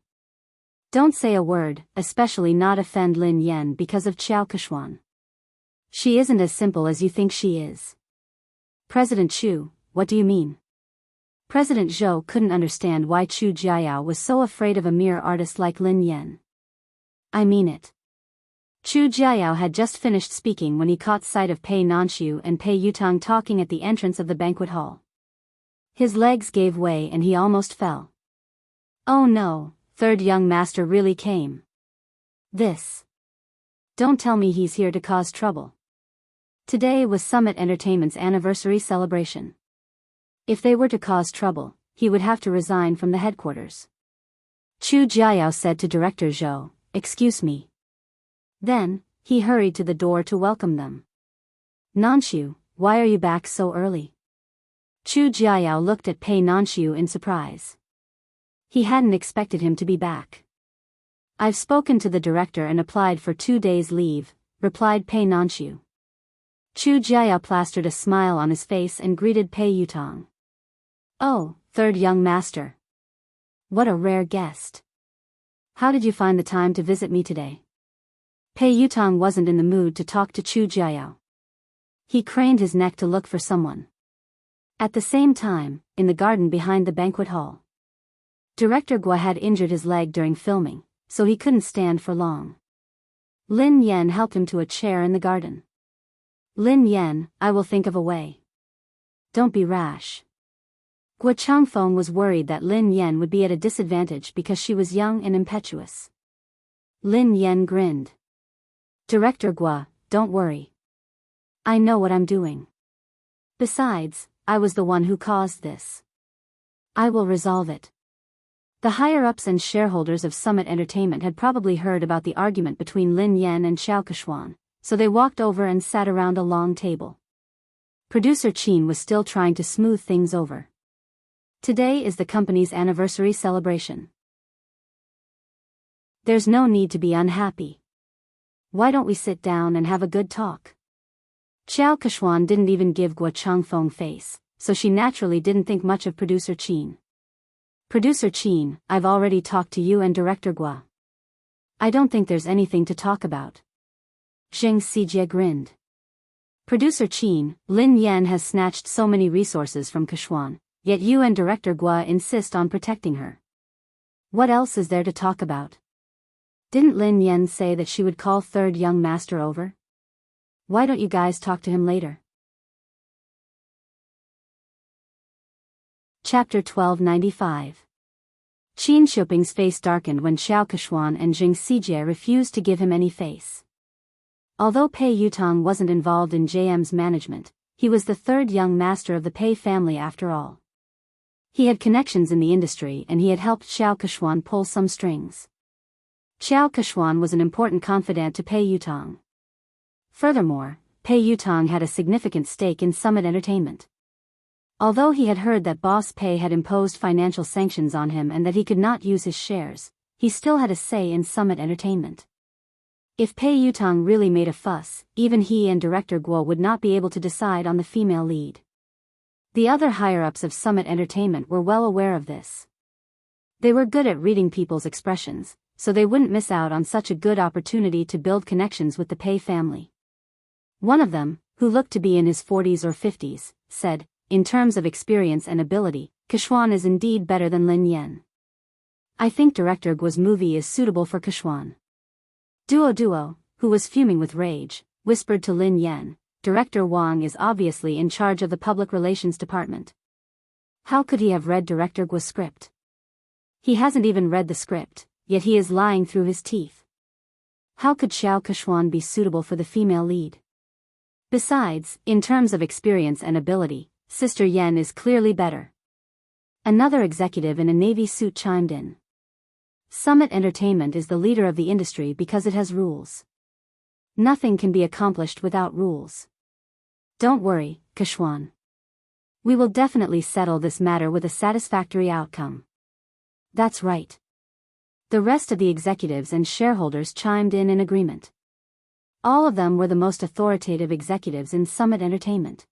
Don't say a word, especially not offend Lin Yan because of Xiao Keshuan. She isn't as simple as you think she is. President Chu, what do you mean? President Zhou couldn't understand why Chu Jiayao was so afraid of a mere artist like Lin Yan. I mean it. Chu Jiayao had just finished speaking when he caught sight of Pei Nanshu and Pei Yutong talking at the entrance of the banquet hall. His legs gave way and he almost fell. Oh no, third young master really came. This. Don't tell me he's here to cause trouble. Today was Summit Entertainment's anniversary celebration. If they were to cause trouble, he would have to resign from the headquarters. Chu Jiayao said to Director Zhou, excuse me. Then, he hurried to the door to welcome them. Nanshu, why are you back so early? Chu Jiayao looked at Pei Nanshu in surprise. He hadn't expected him to be back. I've spoken to the director and applied for 2 days leave, replied Pei Nanshu. Chu Jiayao plastered a smile on his face and greeted Pei Yutong. Oh, third young master. What a rare guest. How did you find the time to visit me today? Pei Yutong wasn't in the mood to talk to Chu Jiayao. He craned his neck to look for someone. At the same time, in the garden behind the banquet hall, Director Gua had injured his leg during filming, so he couldn't stand for long. Lin Yan helped him to a chair in the garden. Lin Yan, I will think of a way. Don't be rash. Gua Changfeng was worried that Lin Yan would be at a disadvantage because she was young and impetuous. Lin Yan grinned. Director Gua, don't worry. I know what I'm doing. Besides, I was the one who caused this. I will resolve it. The higher-ups and shareholders of Summit Entertainment had probably heard about the argument between Lin Yan and Xiao Keshuan, so they walked over and sat around a long table. Producer Qin was still trying to smooth things over. Today is the company's anniversary celebration. There's no need to be unhappy. Why don't we sit down and have a good talk? Xiao Keshuan didn't even give Gua Changfeng face, so she naturally didn't think much of Producer Qin. Producer Qin, I've already talked to you and Director Gua. I don't think there's anything to talk about. Zheng Xijie grinned. Producer Qin, Lin Yan has snatched so many resources from Keshuan, yet you and Director Gua insist on protecting her. What else is there to talk about? Didn't Lin Yan say that she would call third young master over? Why don't you guys talk to him later? Chapter 1295. Qin Shuping's face darkened when Xiao Keshuan and Zheng Xijie refused to give him any face. Although Pei Yutong wasn't involved in JM's management, he was the third young master of the Pei family after all. He had connections in the industry and he had helped Xiao Keshuan pull some strings. Xiao Keshuan was an important confidant to Pei Yutong. Furthermore, Pei Yutong had a significant stake in Summit Entertainment. Although he had heard that Boss Pei had imposed financial sanctions on him and that he could not use his shares, he still had a say in Summit Entertainment. If Pei Yutong really made a fuss, even he and Director Guo would not be able to decide on the female lead. The other higher-ups of Summit Entertainment were well aware of this. They were good at reading people's expressions, so they wouldn't miss out on such a good opportunity to build connections with the Pei family. One of them, who looked to be in his 40s or 50s, said, in terms of experience and ability, Keshuan is indeed better than Lin Yan. I think Director Guo's movie is suitable for Keshuan. Duo, who was fuming with rage, whispered to Lin Yan, Director Wang is obviously in charge of the public relations department. How could he have read Director Guo's script? He hasn't even read the script, yet he is lying through his teeth. How could Xiao Keshuan be suitable for the female lead? Besides, in terms of experience and ability, Sister Yen is clearly better. Another executive in a navy suit chimed in. Summit Entertainment is the leader of the industry because it has rules. Nothing can be accomplished without rules. Don't worry, Keshuan. We will definitely settle this matter with a satisfactory outcome. That's right. The rest of the executives and shareholders chimed in agreement. All of them were the most authoritative executives in Summit Entertainment.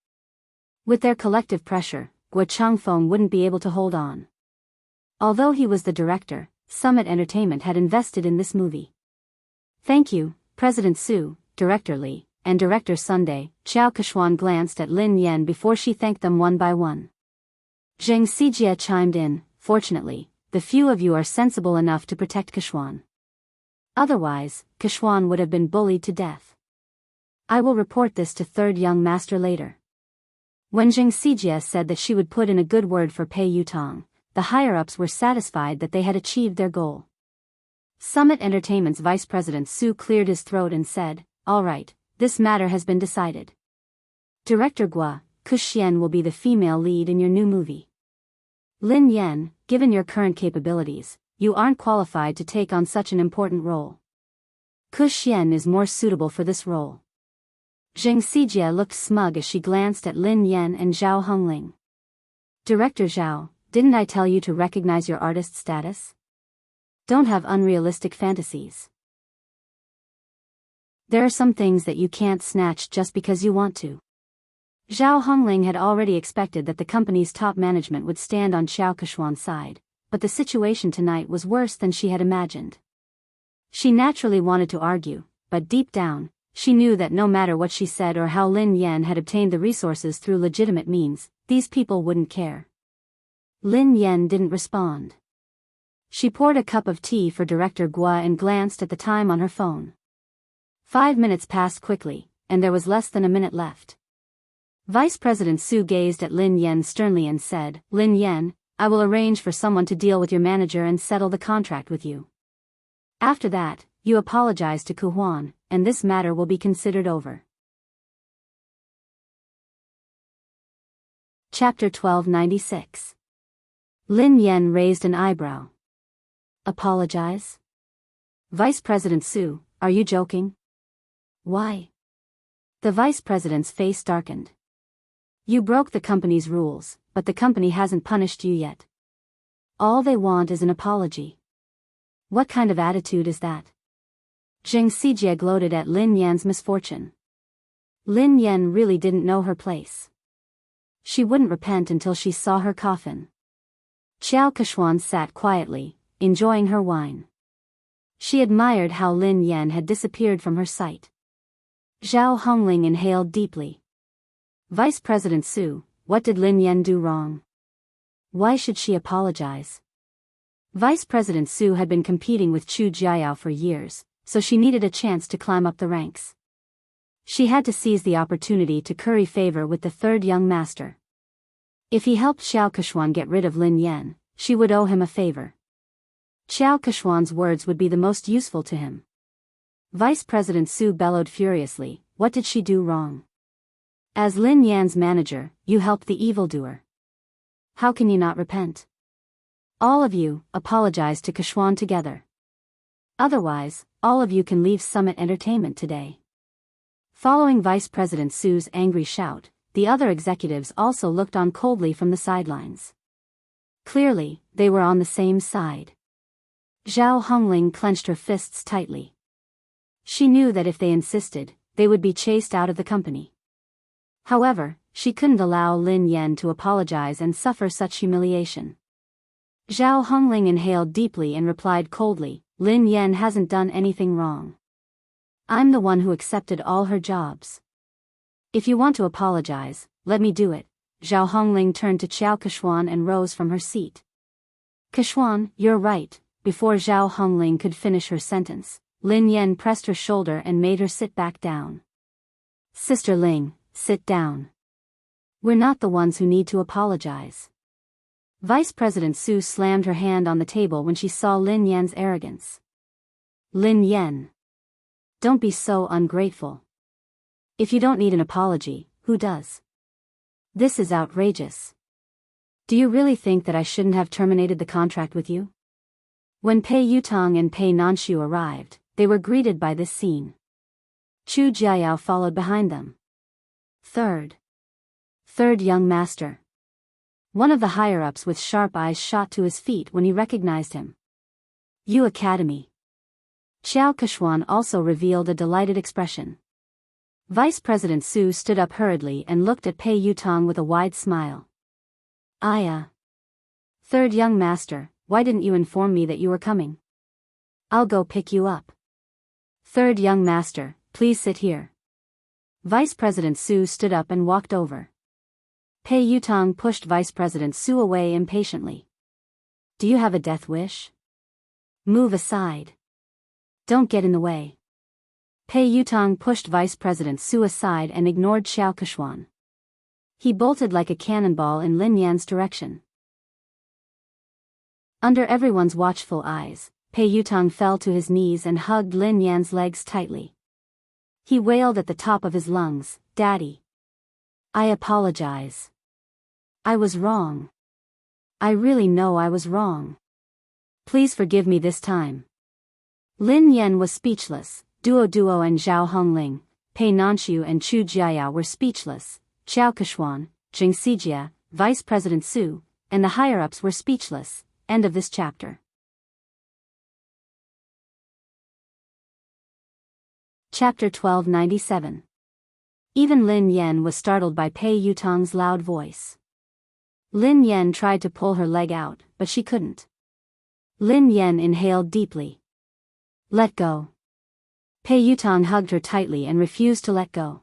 With their collective pressure, Guo Changfeng wouldn't be able to hold on. Although he was the director, Summit Entertainment had invested in this movie. Thank you, President Su, Director Li, and Director Sunday. Xiao Keshuan glanced at Lin Yan before she thanked them one by one. Zheng Xijie chimed in, fortunately, the few of you are sensible enough to protect Keshuan. Otherwise, Keshuan would have been bullied to death. I will report this to third young master later. When Zheng Xijie said that she would put in a good word for Pei Yutong, the higher-ups were satisfied that they had achieved their goal. Summit Entertainment's Vice President Su cleared his throat and said, all right, this matter has been decided. Director Gua, Kuxian will be the female lead in your new movie. Lin Yan, given your current capabilities, you aren't qualified to take on such an important role. Kuxian is more suitable for this role. Zheng Xijie looked smug as she glanced at Lin Yan and Zhao Hongling. Director Zhao, didn't I tell you to recognize your artist status? Don't have unrealistic fantasies. There are some things that you can't snatch just because you want to. Zhao Hongling had already expected that the company's top management would stand on Xiao Keshuan's side, but the situation tonight was worse than she had imagined. She naturally wanted to argue, but deep down, she knew that no matter what she said or how Lin Yan had obtained the resources through legitimate means, these people wouldn't care. Lin Yan didn't respond. She poured a cup of tea for Director Gua and glanced at the time on her phone. 5 minutes passed quickly, and there was less than a minute left. Vice President Su gazed at Lin Yan sternly and said, Lin Yan, I will arrange for someone to deal with your manager and settle the contract with you. After that, you apologize to Ku Huan, and this matter will be considered over. Chapter 1296. Lin Yan raised an eyebrow. Apologize? Vice President Su, are you joking? Why? The Vice President's face darkened. You broke the company's rules, but the company hasn't punished you yet. All they want is an apology. What kind of attitude is that? Zheng Xijie gloated at Lin Yan's misfortune. Lin Yan really didn't know her place. She wouldn't repent until she saw her coffin. Xiao Kechuan sat quietly, enjoying her wine. She admired how Lin Yan had disappeared from her sight. Zhao Hongling inhaled deeply. Vice President Su, what did Lin Yan do wrong? Why should she apologize? Vice President Su had been competing with Chu Jiayao for years, so she needed a chance to climb up the ranks. She had to seize the opportunity to curry favor with the third young master. If he helped Xiao Kechuan get rid of Lin Yan, she would owe him a favor. Xiao Kechuan's words would be the most useful to him. Vice President Su bellowed furiously, what did she do wrong? As Lin Yan's manager, you helped the evildoer. How can you not repent? All of you, apologize to Kechuan together. Otherwise, all of you can leave Summit Entertainment today. Following Vice President Su's angry shout, the other executives also looked on coldly from the sidelines. Clearly, they were on the same side. Zhao Hongling clenched her fists tightly. She knew that if they insisted, they would be chased out of the company. However, she couldn't allow Lin Yan to apologize and suffer such humiliation. Zhao Hongling inhaled deeply and replied coldly, Lin Yan hasn't done anything wrong. I'm the one who accepted all her jobs. If you want to apologize, let me do it. Zhao Hongling turned to Xiao Kechuan and rose from her seat. Kechuan, you're right. Before Zhao Hongling could finish her sentence, Lin Yan pressed her shoulder and made her sit back down. Sister Ling, sit down. We're not the ones who need to apologize. Vice President Su slammed her hand on the table when she saw Lin Yan's arrogance. Lin Yan. Don't be so ungrateful. If you don't need an apology, who does? This is outrageous. Do you really think that I shouldn't have terminated the contract with you? When Pei Yutong and Pei Nanshu arrived, they were greeted by this scene. Chu Jiayao followed behind them. Third young master. One of the higher-ups with sharp eyes shot to his feet when he recognized him. Yu Academy. Xiao Kechuan also revealed a delighted expression. Vice President Su stood up hurriedly and looked at Pei Yutong with a wide smile. Third young master, why didn't you inform me that you were coming? I'll go pick you up. Third young master, please sit here. Vice President Su stood up and walked over. Pei Yutong pushed Vice President Su away impatiently. Do you have a death wish? Move aside. Don't get in the way. Pei Yutong pushed Vice President Su aside and ignored Xiao Kechuan. He bolted like a cannonball in Lin Yan's direction. Under everyone's watchful eyes, Pei Yutong fell to his knees and hugged Lin Yan's legs tightly. He wailed at the top of his lungs, Daddy. I apologize. I was wrong. I really know I was wrong. Please forgive me this time. Lin Yan was speechless, Duo and Zhao Hongling, Pei Nanshu and Chu Jiayao were speechless, Xiao Kechuan, Jing Sijia, Vice President Su, and the higher-ups were speechless. End of this chapter. Chapter 1297. Even Lin Yan was startled by Pei Yutong's loud voice. Lin Yan tried to pull her leg out, but she couldn't. Lin Yan inhaled deeply. Let go. Pei Yutong hugged her tightly and refused to let go.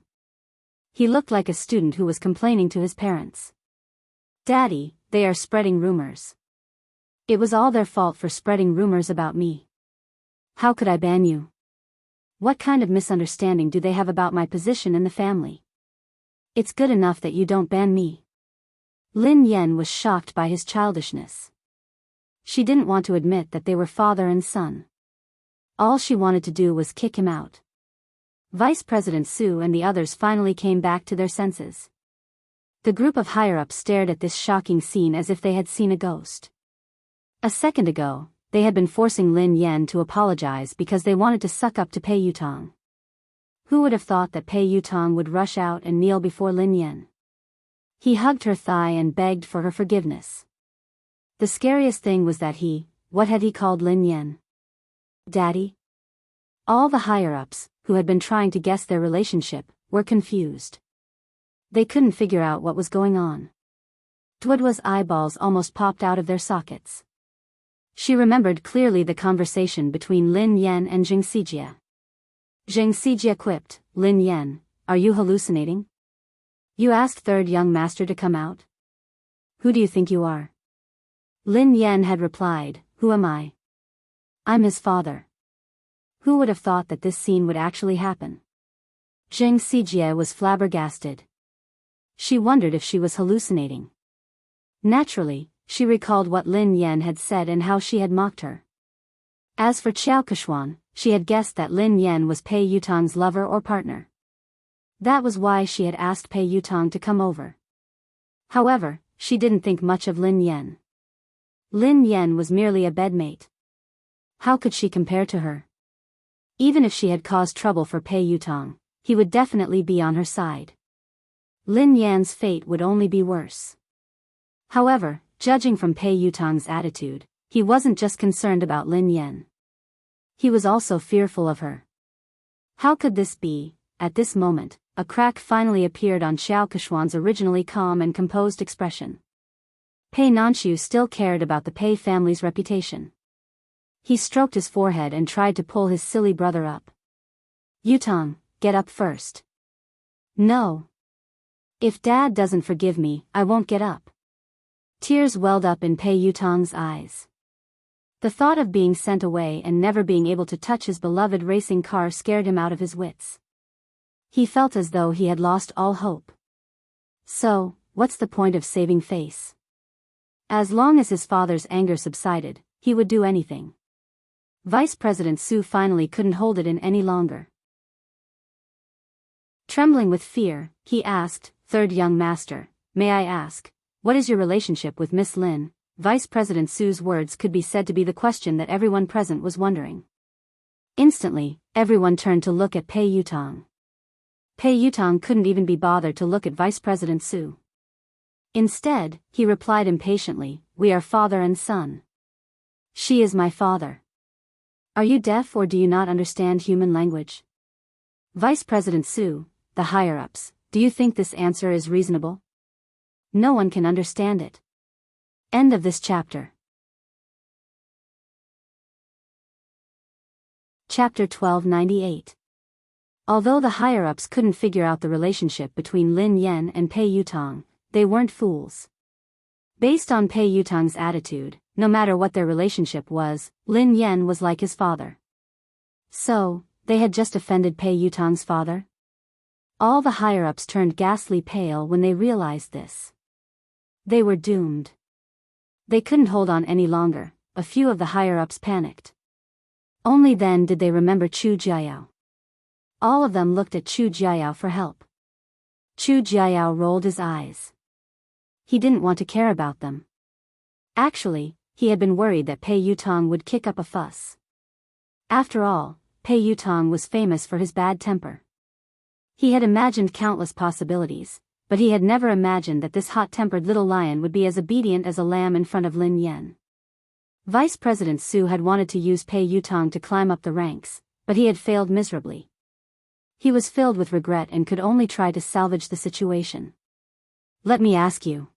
He looked like a student who was complaining to his parents. Daddy, they are spreading rumors. It was all their fault for spreading rumors about me. How could I ban you? What kind of misunderstanding do they have about my position in the family? It's good enough that you don't ban me. Lin Yan was shocked by his childishness. She didn't want to admit that they were father and son. All she wanted to do was kick him out. Vice President Su and the others finally came back to their senses. The group of higher-ups stared at this shocking scene as if they had seen a ghost. A second ago, they had been forcing Lin Yan to apologize because they wanted to suck up to Pei Yutong. Who would have thought that Pei Yutong would rush out and kneel before Lin Yan? He hugged her thigh and begged for her forgiveness. The scariest thing was that what had he called Lin Yan? Daddy? All the higher-ups, who had been trying to guess their relationship, were confused. They couldn't figure out what was going on. Duodwa's eyeballs almost popped out of their sockets. She remembered clearly the conversation between Lin Yan and Jing Sijie. Jing Sijie quipped, "Lin Yan, are you hallucinating? You asked third young master to come out? Who do you think you are?" Lin Yan had replied, "Who am I? I'm his father." Who would have thought that this scene would actually happen? Jing Sijie was flabbergasted. She wondered if she was hallucinating. Naturally, she recalled what Lin Yan had said and how she had mocked her. As for Xiao Keshuan, she had guessed that Lin Yan was Pei Yutong's lover or partner. That was why she had asked Pei Yutong to come over. However, she didn't think much of Lin Yan. Lin Yan was merely a bedmate. How could she compare to her? Even if she had caused trouble for Pei Yutong, he would definitely be on her side. Lin Yan's fate would only be worse. However, judging from Pei Yutong's attitude, he wasn't just concerned about Lin Yan. He was also fearful of her. How could this be? At this moment, a crack finally appeared on Xiao Keshuan's originally calm and composed expression. Pei Nanxiu still cared about the Pei family's reputation. He stroked his forehead and tried to pull his silly brother up. "Yutong, get up first." "No. If Dad doesn't forgive me, I won't get up." Tears welled up in Pei Yutong's eyes. The thought of being sent away and never being able to touch his beloved racing car scared him out of his wits. He felt as though he had lost all hope. So, what's the point of saving face? As long as his father's anger subsided, he would do anything. Vice President Su finally couldn't hold it in any longer. Trembling with fear, he asked, "Third young master, may I ask, what is your relationship with Miss Lin?" Vice President Su's words could be said to be the question that everyone present was wondering. Instantly, everyone turned to look at Pei Yutong. Pei Yutong couldn't even be bothered to look at Vice President Su. Instead, he replied impatiently, "We are father and son. She is my father. Are you deaf or do you not understand human language?" Vice President Su, the higher-ups, do you think this answer is reasonable? No one can understand it. End of this chapter. Chapter 1298. Although the higher-ups couldn't figure out the relationship between Lin Yan and Pei Yutong, they weren't fools. Based on Pei Yutong's attitude, no matter what their relationship was, Lin Yan was like his father. So, they had just offended Pei Yutong's father? All the higher-ups turned ghastly pale when they realized this. They were doomed. They couldn't hold on any longer. A few of the higher-ups panicked. Only then did they remember Chu Jiayao. All of them looked at Chu Jiayao for help. Chu Jiayao rolled his eyes. He didn't want to care about them. Actually, he had been worried that Pei Yutong would kick up a fuss. After all, Pei Yutong was famous for his bad temper. He had imagined countless possibilities, but he had never imagined that this hot-tempered little lion would be as obedient as a lamb in front of Lin Yan. Vice President Su had wanted to use Pei Yutong to climb up the ranks, but he had failed miserably. He was filled with regret and could only try to salvage the situation. "Let me ask you.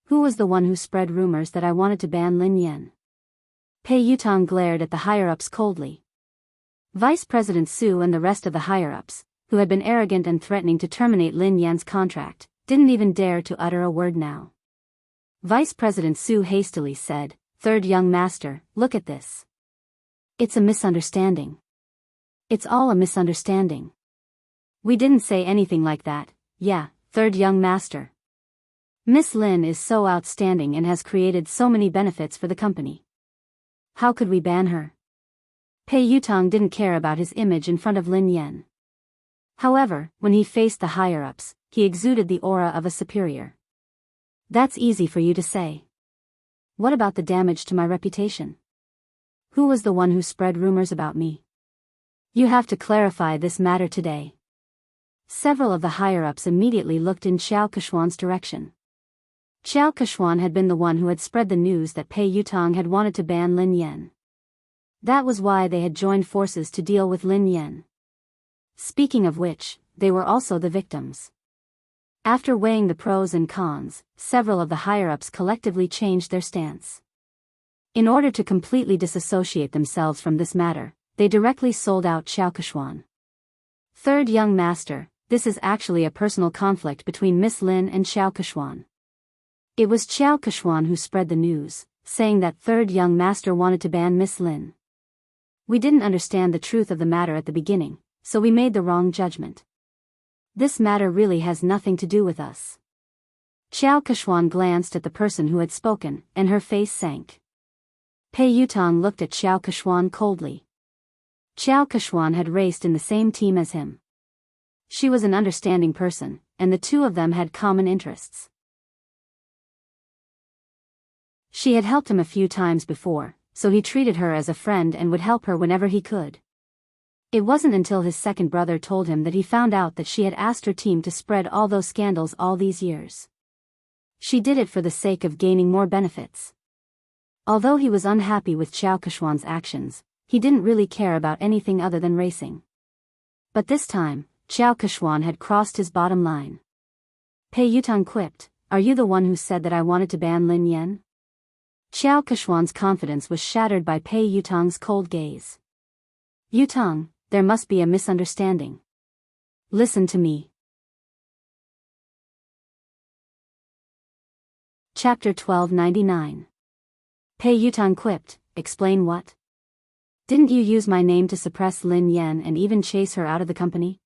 Who was the one who spread rumors that I wanted to ban Lin Yan?" Pei Yutong glared at the higher-ups coldly. Vice President Su and the rest of the higher-ups, who had been arrogant and threatening to terminate Lin Yan's contract, didn't even dare to utter a word now. Vice President Su hastily said, "Third young master, look at this. It's a misunderstanding. It's all a misunderstanding. We didn't say anything like that, yeah, third young master. Miss Lin is so outstanding and has created so many benefits for the company. How could we ban her?" Pei Yutong didn't care about his image in front of Lin Yan. However, when he faced the higher-ups, he exuded the aura of a superior. "That's easy for you to say. What about the damage to my reputation? Who was the one who spread rumors about me? You have to clarify this matter today." Several of the higher-ups immediately looked in Xiao Keshuan's direction. Xiao Keshuan had been the one who had spread the news that Pei Yutong had wanted to ban Lin Yan. That was why they had joined forces to deal with Lin Yan. Speaking of which, they were also the victims. After weighing the pros and cons, several of the higher-ups collectively changed their stance. In order to completely disassociate themselves from this matter, they directly sold out Xiao Kechuan. Third young master, this is actually a personal conflict between Miss Lin and Xiao Kechuan. It was Xiao Kechuan who spread the news, saying that third young master wanted to ban Miss Lin. We didn't understand the truth of the matter at the beginning, so we made the wrong judgment. This matter really has nothing to do with us. Xiao Kechuan glanced at the person who had spoken, and her face sank. Pei Yutong looked at Xiao Kechuan coldly. Xiao Kechuan had raced in the same team as him. She was an understanding person, and the two of them had common interests. She had helped him a few times before, so he treated her as a friend and would help her whenever he could. It wasn't until his second brother told him that he found out that she had asked her team to spread all those scandals all these years. She did it for the sake of gaining more benefits. Although he was unhappy with Xiao Kechuan's actions, he didn't really care about anything other than racing. But this time, Xiao Kechuan had crossed his bottom line. Pei Yutong quipped, "Are you the one who said that I wanted to ban Lin Yan?" Xiao Kechuan's confidence was shattered by Pei Yutong's cold gaze. "Yutong, there must be a misunderstanding. Listen to me." Chapter 1299. Pei Yutong quipped, "Explain what? Didn't you use my name to suppress Lin Yan and even chase her out of the company?"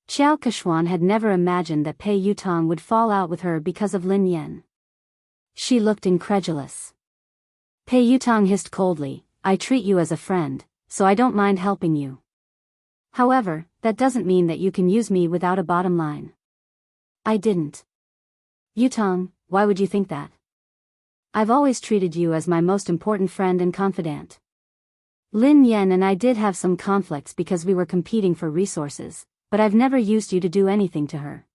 Xiao Kechuan had never imagined that Pei Yutong would fall out with her because of Lin Yan. She looked incredulous. Pei Yutong hissed coldly, "I treat you as a friend, so I don't mind helping you. However, that doesn't mean that you can use me without a bottom line." "I didn't." "Yutong, why would you think that? I've always treated you as my most important friend and confidant. Lin Yan and I did have some conflicts because we were competing for resources, but I've never used you to do anything to her."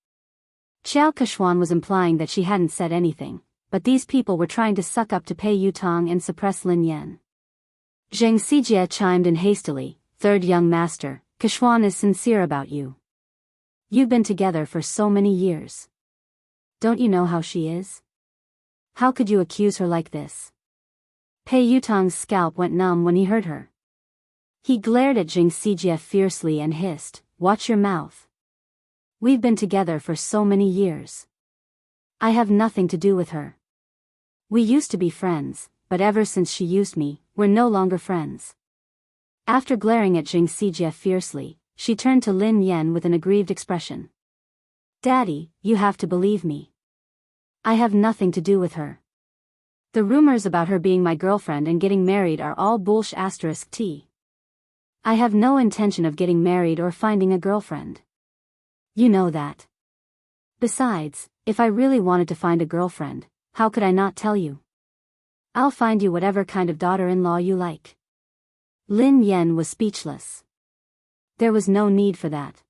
Xiao Kechuan was implying that she hadn't said anything, but these people were trying to suck up to Pei Yutong and suppress Lin Yan. Zheng Xijie chimed in hastily, "Third young master, Kechuan is sincere about you. You've been together for so many years. Don't you know how she is? How could you accuse her like this?" Pei Yutong's scalp went numb when he heard her. He glared at Zheng Xijie fiercely and hissed, "Watch your mouth. We've been together for so many years. I have nothing to do with her. We used to be friends, but ever since she used me, we're no longer friends." After glaring at Zheng Xijie fiercely, she turned to Lin Yan with an aggrieved expression. "Daddy, you have to believe me. I have nothing to do with her. The rumors about her being my girlfriend and getting married are all bullsh*. I have no intention of getting married or finding a girlfriend. You know that. Besides, if I really wanted to find a girlfriend, how could I not tell you? I'll find you whatever kind of daughter-in-law you like." Lin Yan was speechless. There was no need for that.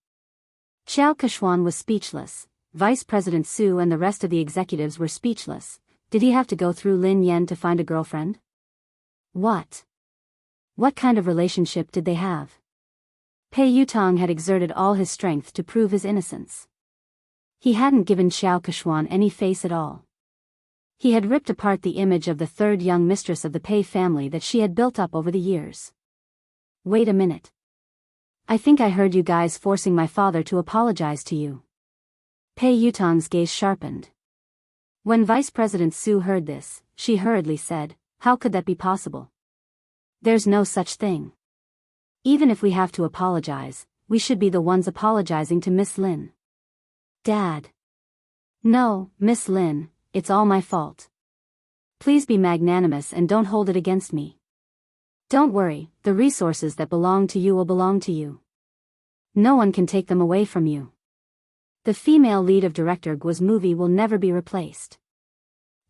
Xiao Kechuan was speechless. Vice President Su and the rest of the executives were speechless. Did he have to go through Lin Yan to find a girlfriend? What kind of relationship did they have? Pei Yutong had exerted all his strength to prove his innocence. He hadn't given Xiao Kechuan any face at all. He had ripped apart the image of the third young mistress of the Pei family that she had built up over the years. "Wait a minute. I think I heard you guys forcing my father to apologize to you." Pei Yutong's gaze sharpened. When Vice President Su heard this, she hurriedly said, "How could that be possible? There's no such thing. Even if we have to apologize, we should be the ones apologizing to Miss Lin." "Dad." "No, Miss Lin, it's all my fault. Please be magnanimous and don't hold it against me. Don't worry, the resources that belong to you will belong to you. No one can take them away from you. The female lead of Director Guo's movie will never be replaced."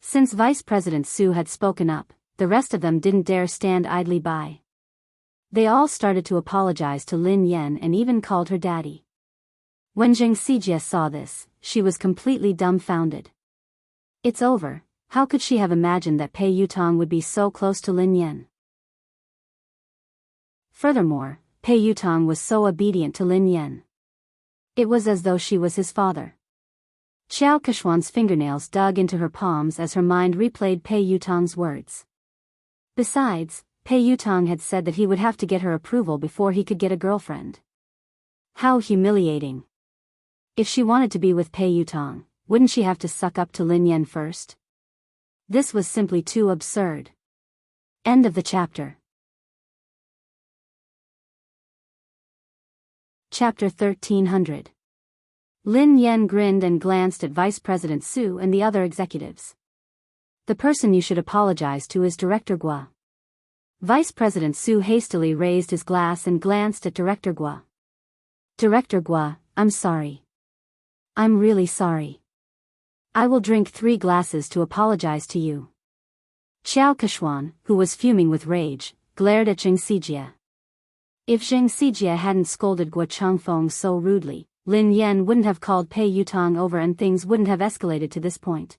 Since Vice President Su had spoken up, the rest of them didn't dare stand idly by. They all started to apologize to Lin Yan and even called her daddy. When Zheng Xijie saw this, she was completely dumbfounded. It's over. How could she have imagined that Pei Yutong would be so close to Lin Yan? Furthermore, Pei Yutong was so obedient to Lin Yan. It was as though she was his father. Xiao Keshuan's fingernails dug into her palms as her mind replayed Pei Yutong's words. Besides, Pei Yutong had said that he would have to get her approval before he could get a girlfriend. How humiliating. If she wanted to be with Pei Yutong, wouldn't she have to suck up to Lin Yan first? This was simply too absurd. End of the chapter. Chapter 1300. Lin Yan grinned and glanced at Vice President Su and the other executives. The person you should apologize to is Director Gua. Vice President Su hastily raised his glass and glanced at Director Gua. Director Gua, I'm sorry. I'm really sorry. I will drink 3 glasses to apologize to you. Xiao Keshuan, who was fuming with rage, glared at Zheng Xijie. If Zheng Xijie hadn't scolded Guo Changfeng so rudely, Lin Yan wouldn't have called Pei Yutong over and things wouldn't have escalated to this point.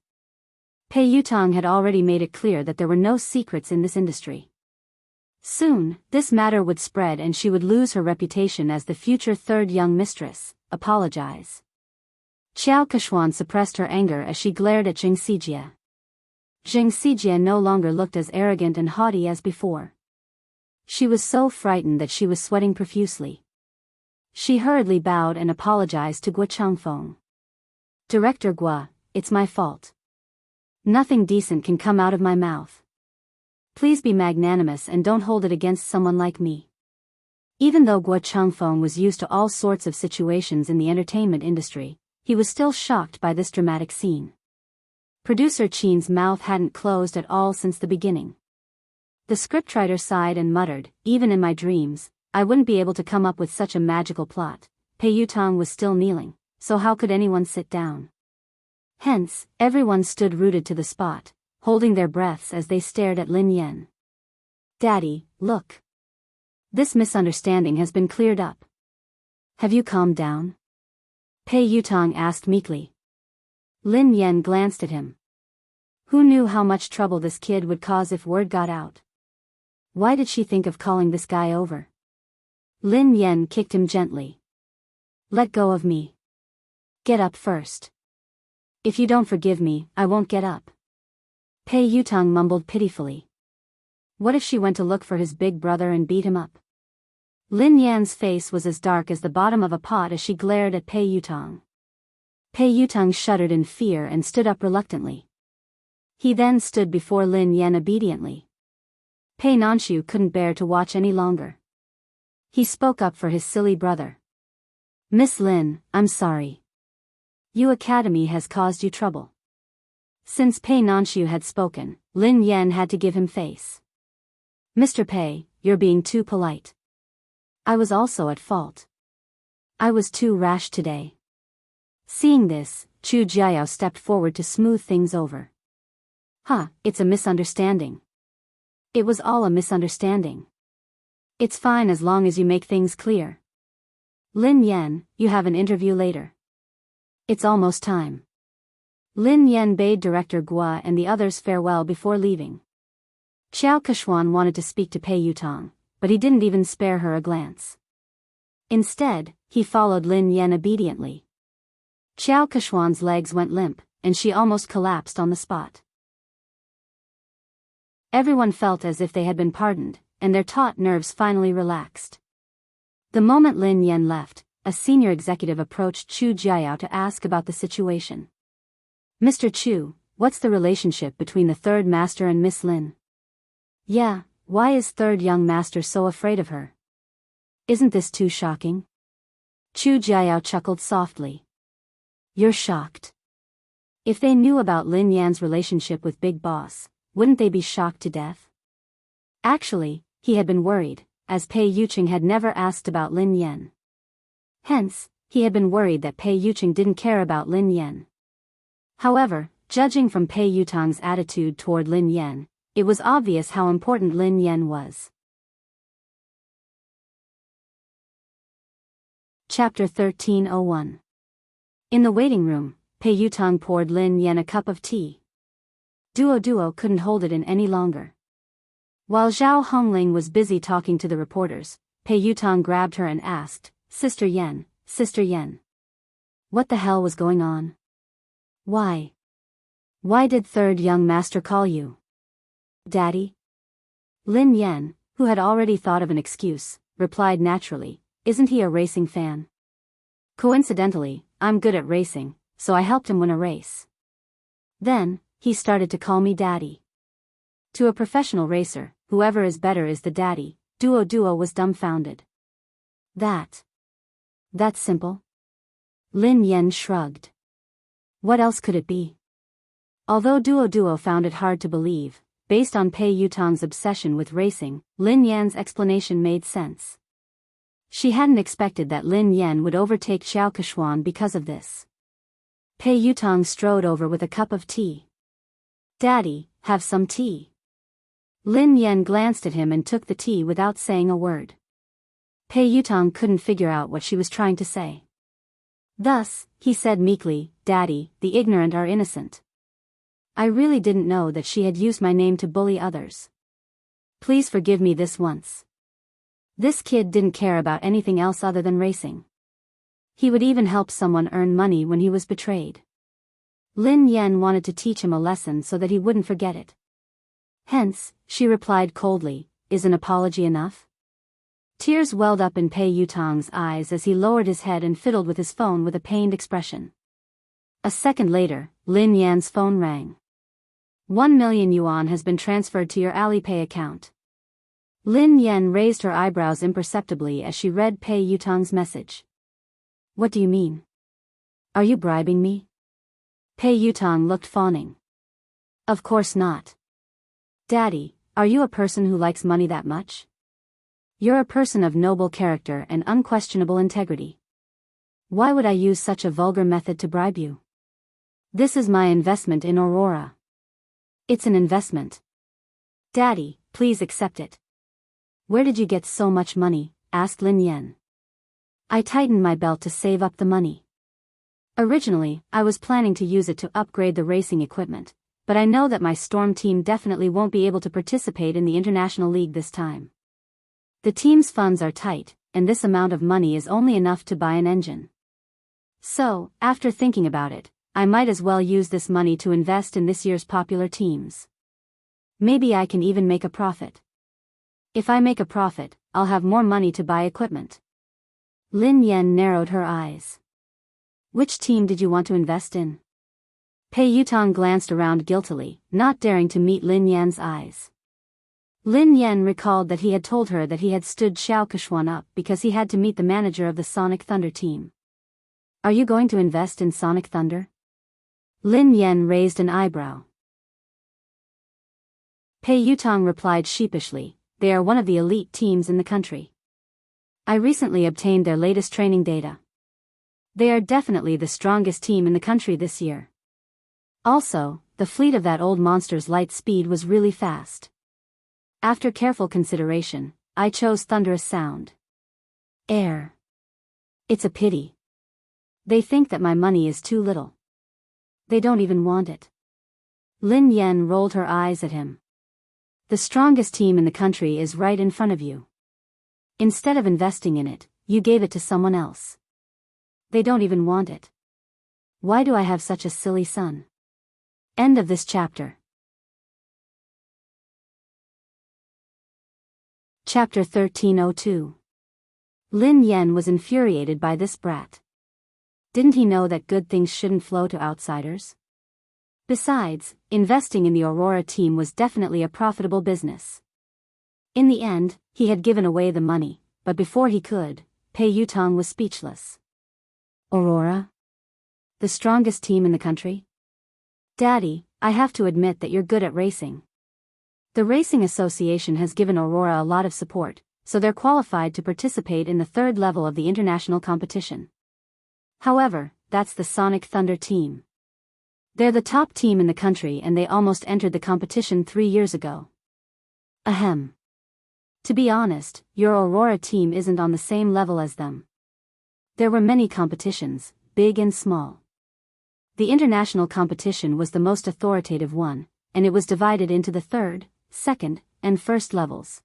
Pei Yutong had already made it clear that there were no secrets in this industry. Soon, this matter would spread and she would lose her reputation as the future third young mistress. Apologize. Xiao Keshuan suppressed her anger as she glared at Zheng Xijie. Zheng Xijie no longer looked as arrogant and haughty as before. She was so frightened that she was sweating profusely. She hurriedly bowed and apologized to Guo Changfeng. Director Gua, it's my fault. Nothing decent can come out of my mouth. Please be magnanimous and don't hold it against someone like me. Even though Guo Changfeng was used to all sorts of situations in the entertainment industry, he was still shocked by this dramatic scene. Producer Qin's mouth hadn't closed at all since the beginning. The scriptwriter sighed and muttered, even in my dreams, I wouldn't be able to come up with such a magical plot. Pei Yutong was still kneeling, so how could anyone sit down? Hence, everyone stood rooted to the spot, holding their breaths as they stared at Lin Yan. Daddy, look. This misunderstanding has been cleared up. Have you calmed down? Pei Yutong asked meekly. Lin Yan glanced at him. Who knew how much trouble this kid would cause if word got out? Why did she think of calling this guy over? Lin Yan kicked him gently. Let go of me. Get up first. If you don't forgive me, I won't get up. Pei Yutong mumbled pitifully. What if she went to look for his big brother and beat him up? Lin Yan's face was as dark as the bottom of a pot as she glared at Pei Yutong. Pei Yutong shuddered in fear and stood up reluctantly. He then stood before Lin Yan obediently. Pei Nanshu couldn't bear to watch any longer. He spoke up for his silly brother. Miss Lin, I'm sorry. Yu Academy has caused you trouble. Since Pei Nanshu had spoken, Lin Yan had to give him face. Mr. Pei, you're being too polite. I was also at fault. I was too rash today. Seeing this, Chu Jiao stepped forward to smooth things over. It's a misunderstanding. It was all a misunderstanding. It's fine as long as you make things clear. Lin Yan, you have an interview later. It's almost time. Lin Yan bade Director Gua and the others farewell before leaving. Xiao Keshuan wanted to speak to Pei Yutong, but he didn't even spare her a glance. Instead, he followed Lin Yan obediently. Xiao Keshuan's legs went limp, and she almost collapsed on the spot. Everyone felt as if they had been pardoned, and their taut nerves finally relaxed. The moment Lin Yan left, a senior executive approached Chu Jiao to ask about the situation. Mr. Chu, what's the relationship between the third master and Miss Lin? Yeah, why is third young master so afraid of her? Isn't this too shocking? Chu Jiao chuckled softly. You're shocked. If they knew about Lin Yan's relationship with Big Boss, wouldn't they be shocked to death? Actually, he had been worried, as Pei Yuqing had never asked about Lin Yan. Hence, he had been worried that Pei Yuqing didn't care about Lin Yan. However, judging from Pei Yutong's attitude toward Lin Yan, it was obvious how important Lin Yan was. Chapter 1301. In the waiting room, Pei Yutong poured Lin Yan a cup of tea. Duo couldn't hold it in any longer. While Zhao Hongling was busy talking to the reporters, Pei Yutong grabbed her and asked, Sister Yan. What the hell was going on? Why? Why did third young master call you? Daddy? Lin Yan, who had already thought of an excuse, replied naturally, isn't he a racing fan? Coincidentally, I'm good at racing, so I helped him win a race. Then, he started to call me daddy. To a professional racer, whoever is better is the daddy. Duo was dumbfounded. That's simple? Lin Yan shrugged. What else could it be? Although Duo found it hard to believe, based on Pei Yutong's obsession with racing, Lin Yan's explanation made sense. She hadn't expected that Lin Yan would overtake Xiao Keshuan because of this. Pei Yutong strode over with a cup of tea. Daddy, have some tea. Lin Yan glanced at him and took the tea without saying a word. Pei Yutong couldn't figure out what she was trying to say. Thus, he said meekly, Daddy, the ignorant are innocent. I really didn't know that she had used my name to bully others. Please forgive me this once. This kid didn't care about anything else other than racing. He would even help someone earn money when he was betrayed. Lin Yan wanted to teach him a lesson so that he wouldn't forget it. Hence, she replied coldly, is an apology enough? Tears welled up in Pei Yutong's eyes as he lowered his head and fiddled with his phone with a pained expression. A second later, Lin Yan's phone rang. 1 million yuan has been transferred to your Alipay account. Lin Yan raised her eyebrows imperceptibly as she read Pei Yutong's message. What do you mean? Are you bribing me? Pei Yutong looked fawning. Of course not. Daddy, are you a person who likes money that much? You're a person of noble character and unquestionable integrity. Why would I use such a vulgar method to bribe you? This is my investment in Aurora. It's an investment. Daddy, please accept it. Where did you get so much money? Asked Lin Yan. I tightened my belt to save up the money. Originally, I was planning to use it to upgrade the racing equipment, but I know that my Storm team definitely won't be able to participate in the International League this time. The team's funds are tight, and this amount of money is only enough to buy an engine. So, after thinking about it, I might as well use this money to invest in this year's popular teams. Maybe I can even make a profit. If I make a profit, I'll have more money to buy equipment. Lin Yan narrowed her eyes. Which team did you want to invest in? Pei Yutong glanced around guiltily, not daring to meet Lin Yan's eyes. Lin Yan recalled that he had told her that he had stood Xiao Keshuan up because he had to meet the manager of the Sonic Thunder team. Are you going to invest in Sonic Thunder? Lin Yan raised an eyebrow. Pei Yutong replied sheepishly, they are one of the elite teams in the country. I recently obtained their latest training data. They are definitely the strongest team in the country this year. Also, the fleet of that old monster's light speed was really fast. After careful consideration, I chose Thunderous Sound. Air. It's a pity. They think that my money is too little. They don't even want it. Lin Yan rolled her eyes at him. The strongest team in the country is right in front of you. Instead of investing in it, you gave it to someone else. They don't even want it. Why do I have such a silly son? End of this chapter. Chapter 1302. Lin Yan was infuriated by this brat. Didn't he know that good things shouldn't flow to outsiders? Besides, investing in the Aurora team was definitely a profitable business. In the end, he had given away the money, but before he could, Pei Yutong was speechless. Aurora? The strongest team in the country? Daddy, I have to admit that you're good at racing. The Racing Association has given Aurora a lot of support, so they're qualified to participate in the third level of the international competition. However, that's the Sonic Thunder team. They're the top team in the country and they almost entered the competition 3 years ago. Ahem. To be honest, your Aurora team isn't on the same level as them. There were many competitions, big and small. The international competition was the most authoritative one, and it was divided into the third, second, and first levels.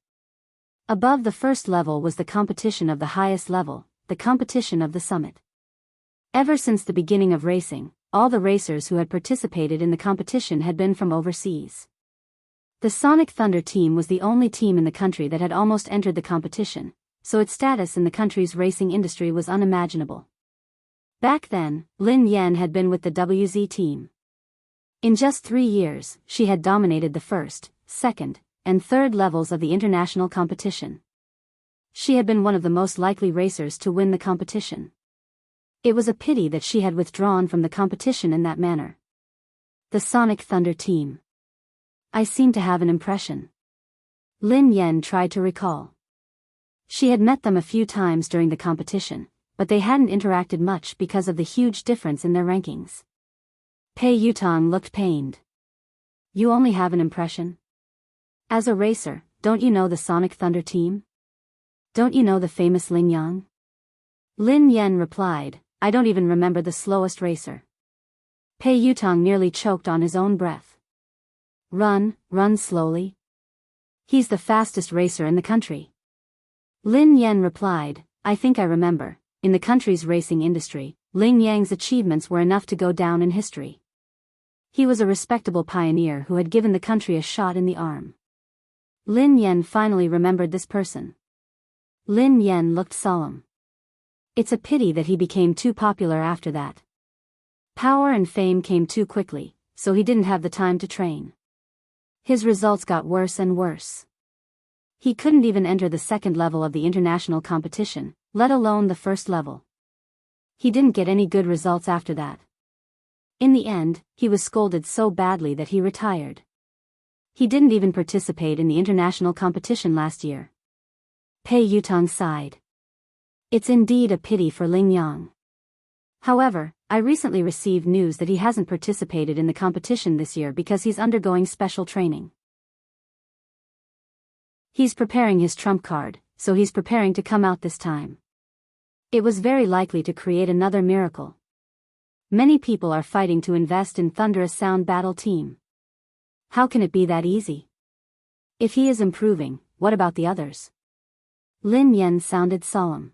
Above the first level was the competition of the highest level, the competition of the summit. Ever since the beginning of racing, all the racers who had participated in the competition had been from overseas. The Sonic Thunder team was the only team in the country that had almost entered the competition, so its status in the country's racing industry was unimaginable. Back then, Lin Yan had been with the WZ team. In just 3 years, she had dominated the first, second, and third levels of the international competition. She had been one of the most likely racers to win the competition. It was a pity that she had withdrawn from the competition in that manner. The Sonic Thunder team. I seem to have an impression. Lin Yan tried to recall. She had met them a few times during the competition, but they hadn't interacted much because of the huge difference in their rankings. Pei Yutong looked pained. You only have an impression? As a racer, don't you know the Sonic Thunder team? Don't you know the famous Lin Yang? Lin Yan replied, I don't even remember the slowest racer. Pei Yutong nearly choked on his own breath. Run slowly. He's the fastest racer in the country. Lin Yan replied, I think I remember, in the country's racing industry, Lin Yang's achievements were enough to go down in history. He was a respectable pioneer who had given the country a shot in the arm. Lin Yan finally remembered this person. Lin Yan looked solemn. It's a pity that he became too popular after that. Power and fame came too quickly, so he didn't have the time to train. His results got worse and worse. He couldn't even enter the second level of the international competition, let alone the first level. He didn't get any good results after that. In the end, he was scolded so badly that he retired. He didn't even participate in the international competition last year. Pei Yutong sighed. It's indeed a pity for Lin Yang. However, I recently received news that he hasn't participated in the competition this year because he's undergoing special training. He's preparing his trump card, so he's preparing to come out this time. It was very likely to create another miracle. Many people are fighting to invest in Thunderous Sound Battle Team. How can it be that easy? If he is improving, what about the others? Lin Yan sounded solemn.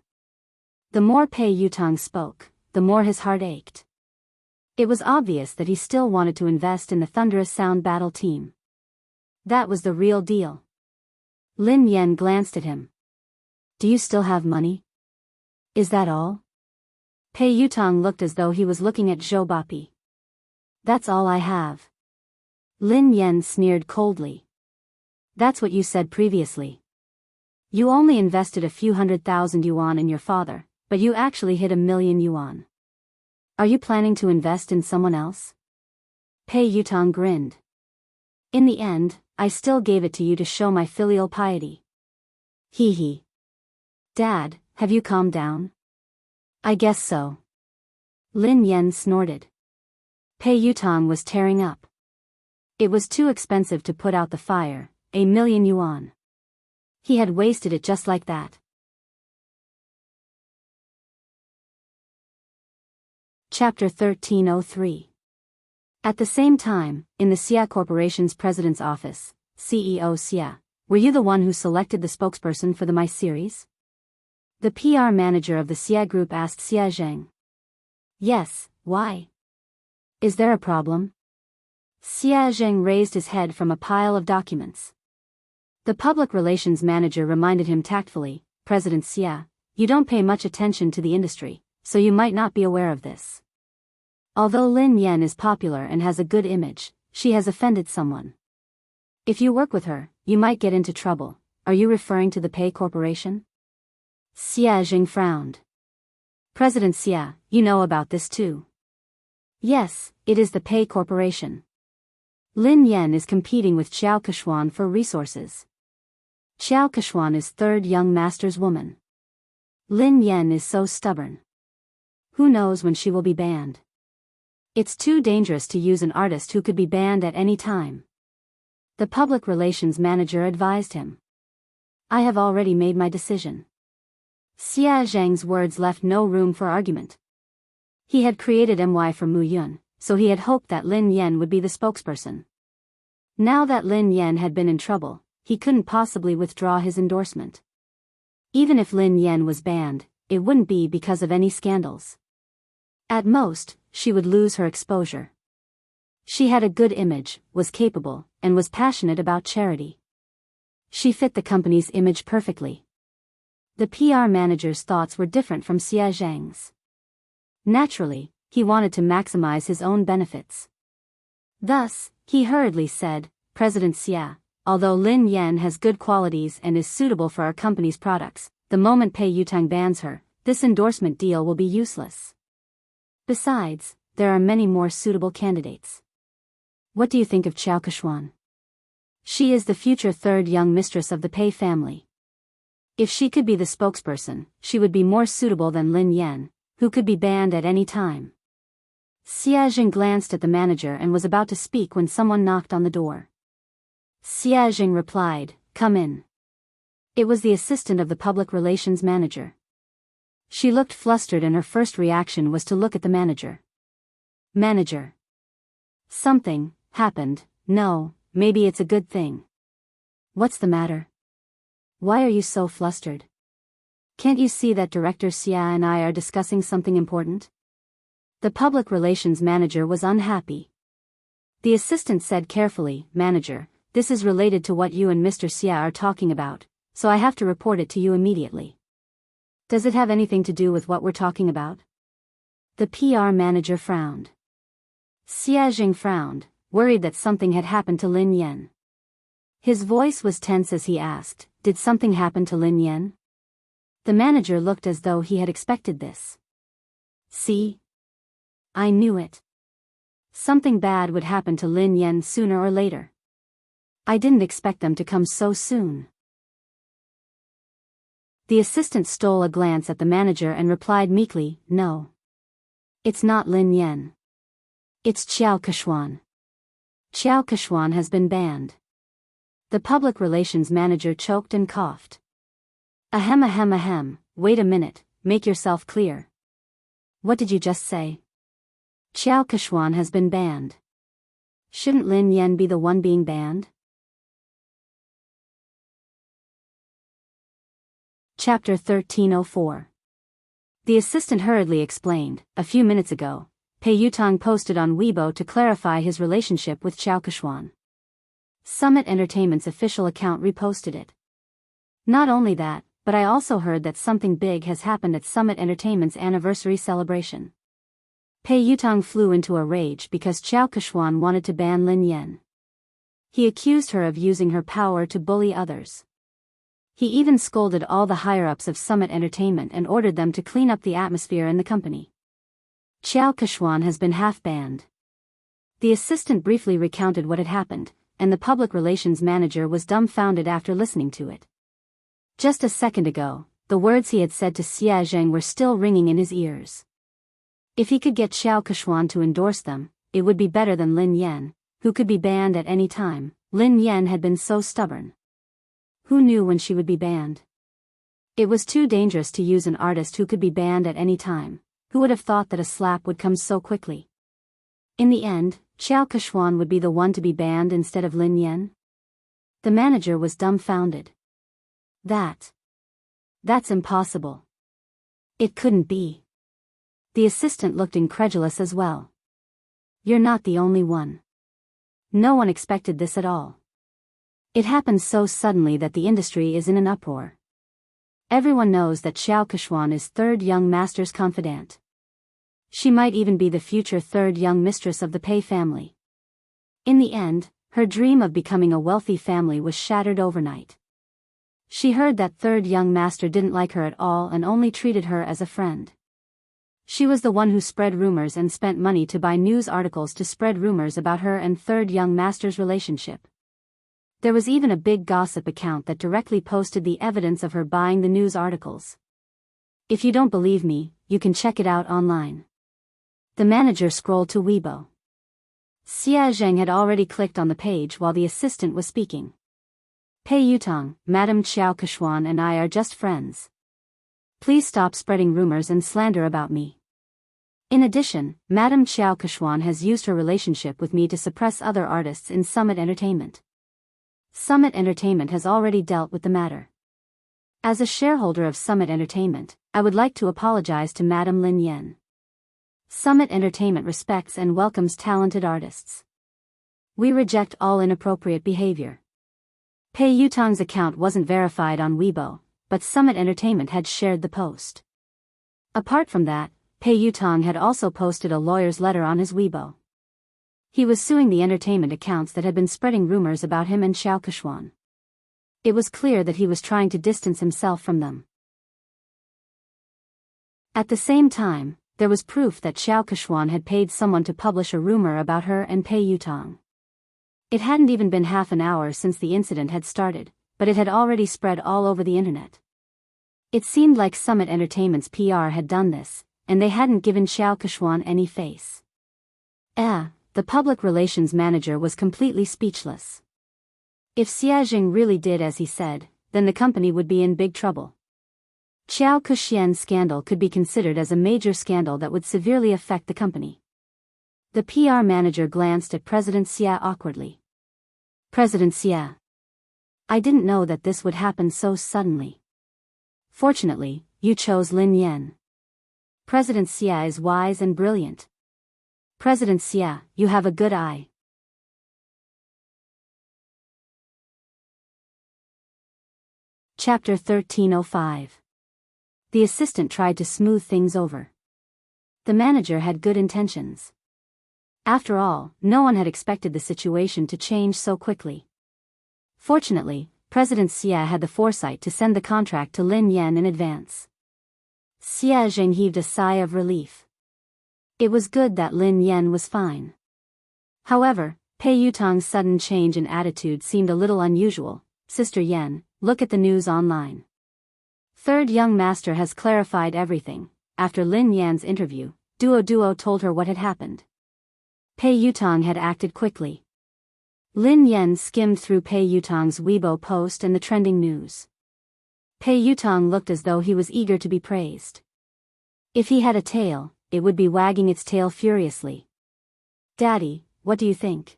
The more Pei Yutong spoke, the more his heart ached. It was obvious that he still wanted to invest in the Thunderous Sound Battle Team. That was the real deal. Lin Yan glanced at him. Do you still have money? Is that all? Pei Yutong looked as though he was looking at Zhou Bapi. That's all I have. Lin Yan sneered coldly. That's what you said previously. You only invested a few 100,000 yuan in your father, but you actually hit 1,000,000 yuan. Are you planning to invest in someone else? Pei Yutong grinned. In the end, I still gave it to you to show my filial piety. Hee hee. Dad, have you calmed down? I guess so. Lin Yan snorted. Pei Yutong was tearing up. It was too expensive to put out the fire, 1,000,000 yuan. He had wasted it just like that. Chapter 1303. At the same time, in the Xia Corporation's president's office, CEO Xia, were you the one who selected the spokesperson for the My series? The PR manager of the Xia Group asked Xia Zheng. Yes, why? Is there a problem? Xia Zheng raised his head from a pile of documents. The public relations manager reminded him tactfully, President Xia, you don't pay much attention to the industry, so you might not be aware of this. Although Lin Yan is popular and has a good image, she has offended someone. If you work with her, you might get into trouble. Are you referring to the Pei Corporation? Xia Zheng frowned. President Xia, you know about this too. Yes, it is the Pei Corporation. Lin Yan is competing with Xiao Keshuan for resources. Xiao Keshuan is third young master's woman. Lin Yan is so stubborn. Who knows when she will be banned? It's too dangerous to use an artist who could be banned at any time. The public relations manager advised him. I have already made my decision. Xia Zheng's words left no room for argument. He had created MY for Mu Yun, so he had hoped that Lin Yan would be the spokesperson. Now that Lin Yan had been in trouble, he couldn't possibly withdraw his endorsement. Even if Lin Yan was banned, it wouldn't be because of any scandals. At most, she would lose her exposure. She had a good image, was capable, and was passionate about charity. She fit the company's image perfectly. The PR manager's thoughts were different from Xia Zhang's. Naturally, he wanted to maximize his own benefits. Thus, he hurriedly said, "President Xia, although Lin Yan has good qualities and is suitable for our company's products, the moment Pei Yutang bans her, this endorsement deal will be useless. Besides, there are many more suitable candidates. What do you think of Qiao Kechuan? She is the future third young mistress of the Pei family. If she could be the spokesperson, she would be more suitable than Lin Yan, who could be banned at any time." Xia Jing glanced at the manager and was about to speak when someone knocked on the door. Xia Jing replied, "Come in." It was the assistant of the public relations manager. She looked flustered and her first reaction was to look at the manager. "Manager. Something happened. No, maybe it's a good thing. What's the matter? Why are you so flustered? Can't you see that Director Xia and I are discussing something important?" The public relations manager was unhappy. The assistant said carefully, "Manager, this is related to what you and Mr. Xia are talking about, so I have to report it to you immediately." "Does it have anything to do with what we're talking about?" The PR manager frowned. Xia Jing frowned, worried that something had happened to Lin Yan. His voice was tense as he asked, "Did something happen to Lin Yan?" The manager looked as though he had expected this. "See? I knew it. Something bad would happen to Lin Yan sooner or later. I didn't expect them to come so soon." The assistant stole a glance at the manager and replied meekly, "No. It's not Lin Yan. It's Qiao Kechuan. Qiao Kechuan has been banned." The public relations manager choked and coughed. Ahem ahem ahem, wait a minute, make yourself clear. What did you just say?" "Qiao Kechuan has been banned. Shouldn't Lin Yan be the one being banned?" Chapter 1304. The assistant hurriedly explained, "A few minutes ago, Pei Yutang posted on Weibo to clarify his relationship with Qiao Kechuan. Summit Entertainment's official account reposted it. Not only that, but I also heard that something big has happened at Summit Entertainment's anniversary celebration." Pei Yutang flew into a rage because Qiao Kechuan wanted to ban Lin Yan. He accused her of using her power to bully others. He even scolded all the higher-ups of Summit Entertainment and ordered them to clean up the atmosphere in the company. Qiao Kechuan has been half-banned. The assistant briefly recounted what had happened, and the public relations manager was dumbfounded after listening to it. Just a second ago, the words he had said to Xia Zhang were still ringing in his ears. If he could get Qiao Kechuan to endorse them, it would be better than Lin Yan, who could be banned at any time. Lin Yan had been so stubborn. Who knew when she would be banned? It was too dangerous to use an artist who could be banned at any time. Who would have thought that a slap would come so quickly? In the end, Qiao Kechuan would be the one to be banned instead of Lin Yan? The manager was dumbfounded. That's impossible. It couldn't be. The assistant looked incredulous as well. You're not the only one. No one expected this at all. It happened so suddenly that the industry is in an uproar. Everyone knows that Qiao Kechuan is third young master's confidant. She might even be the future third young mistress of the Pei family. In the end, her dream of becoming a wealthy family was shattered overnight. She heard that third young master didn't like her at all and only treated her as a friend. She was the one who spread rumors and spent money to buy news articles to spread rumors about her and third young master's relationship. There was even a big gossip account that directly posted the evidence of her buying the news articles. If you don't believe me, you can check it out online. The manager scrolled to Weibo. Xia Zheng had already clicked on the page while the assistant was speaking. Pei Yutang, Madame Qiao Kechuan and I are just friends. Please stop spreading rumors and slander about me. In addition, Madame Qiao Kechuan has used her relationship with me to suppress other artists in Summit Entertainment. Summit Entertainment has already dealt with the matter. As a shareholder of Summit Entertainment, I would like to apologize to Madame Lin Yan. Summit Entertainment respects and welcomes talented artists. We reject all inappropriate behavior. Pei Yutong's account wasn't verified on Weibo, but Summit Entertainment had shared the post. Apart from that, Pei Yutong had also posted a lawyer's letter on his Weibo. He was suing the entertainment accounts that had been spreading rumors about him and Xiao Keshuan. It was clear that he was trying to distance himself from them. At the same time, there was proof that Xiao Keshuan had paid someone to publish a rumor about her and Pei Yutong. It hadn't even been half an hour since the incident had started, but it had already spread all over the internet. It seemed like Summit Entertainment's PR had done this, and they hadn't given Xiao Keshuan any face. The public relations manager was completely speechless. If Xia Jing really did as he said, then the company would be in big trouble. Xiao Kexian's scandal could be considered as a major scandal that would severely affect the company. The PR manager glanced at President Xia awkwardly. President Xia. I didn't know that this would happen so suddenly. Fortunately, you chose Lin Yan. President Xia is wise and brilliant. President Xia, you have a good eye. Chapter 1305. The assistant tried to smooth things over. The manager had good intentions. After all, no one had expected the situation to change so quickly. Fortunately, President Xia had the foresight to send the contract to Lin Yan in advance. Xia Jing heaved a sigh of relief. It was good that Lin Yan was fine. However, Pei Yutong's sudden change in attitude seemed a little unusual. Sister Yan, look at the news online. Third young master has clarified everything. After Lin Yan's interview, Duo told her what had happened. Pei Yutong had acted quickly. Lin Yan skimmed through Pei Yutong's Weibo post and the trending news. Pei Yutong looked as though he was eager to be praised. If he had a tail, it would be wagging its tail furiously. Daddy, what do you think?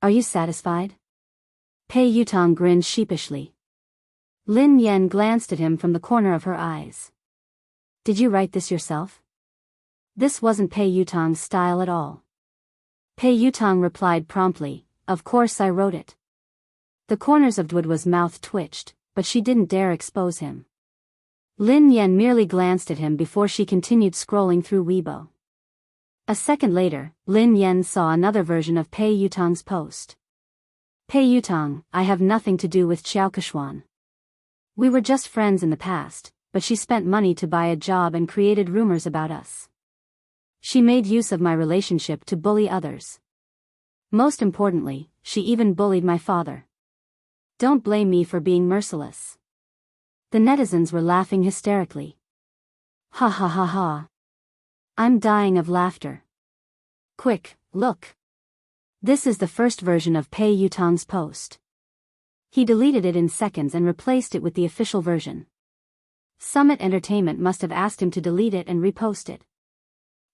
Are you satisfied? Pei Yutong grinned sheepishly. Lin Yan glanced at him from the corner of her eyes. Did you write this yourself? This wasn't Pei Yutong's style at all. Pei Yutong replied promptly, of course I wrote it. The corners of Duo's mouth twitched, but she didn't dare expose him. Lin Yan merely glanced at him before she continued scrolling through Weibo. A second later, Lin Yan saw another version of Pei Yutong's post. Pei Yutong, I have nothing to do with Xiao Keshuan. We were just friends in the past, but she spent money to buy a job and created rumors about us. She made use of my relationship to bully others. Most importantly, she even bullied my father. Don't blame me for being merciless. The netizens were laughing hysterically. Ha ha ha ha. I'm dying of laughter. Quick, look. This is the first version of Pei Yutong's post. He deleted it in seconds and replaced it with the official version. Summit Entertainment must have asked him to delete it and repost it.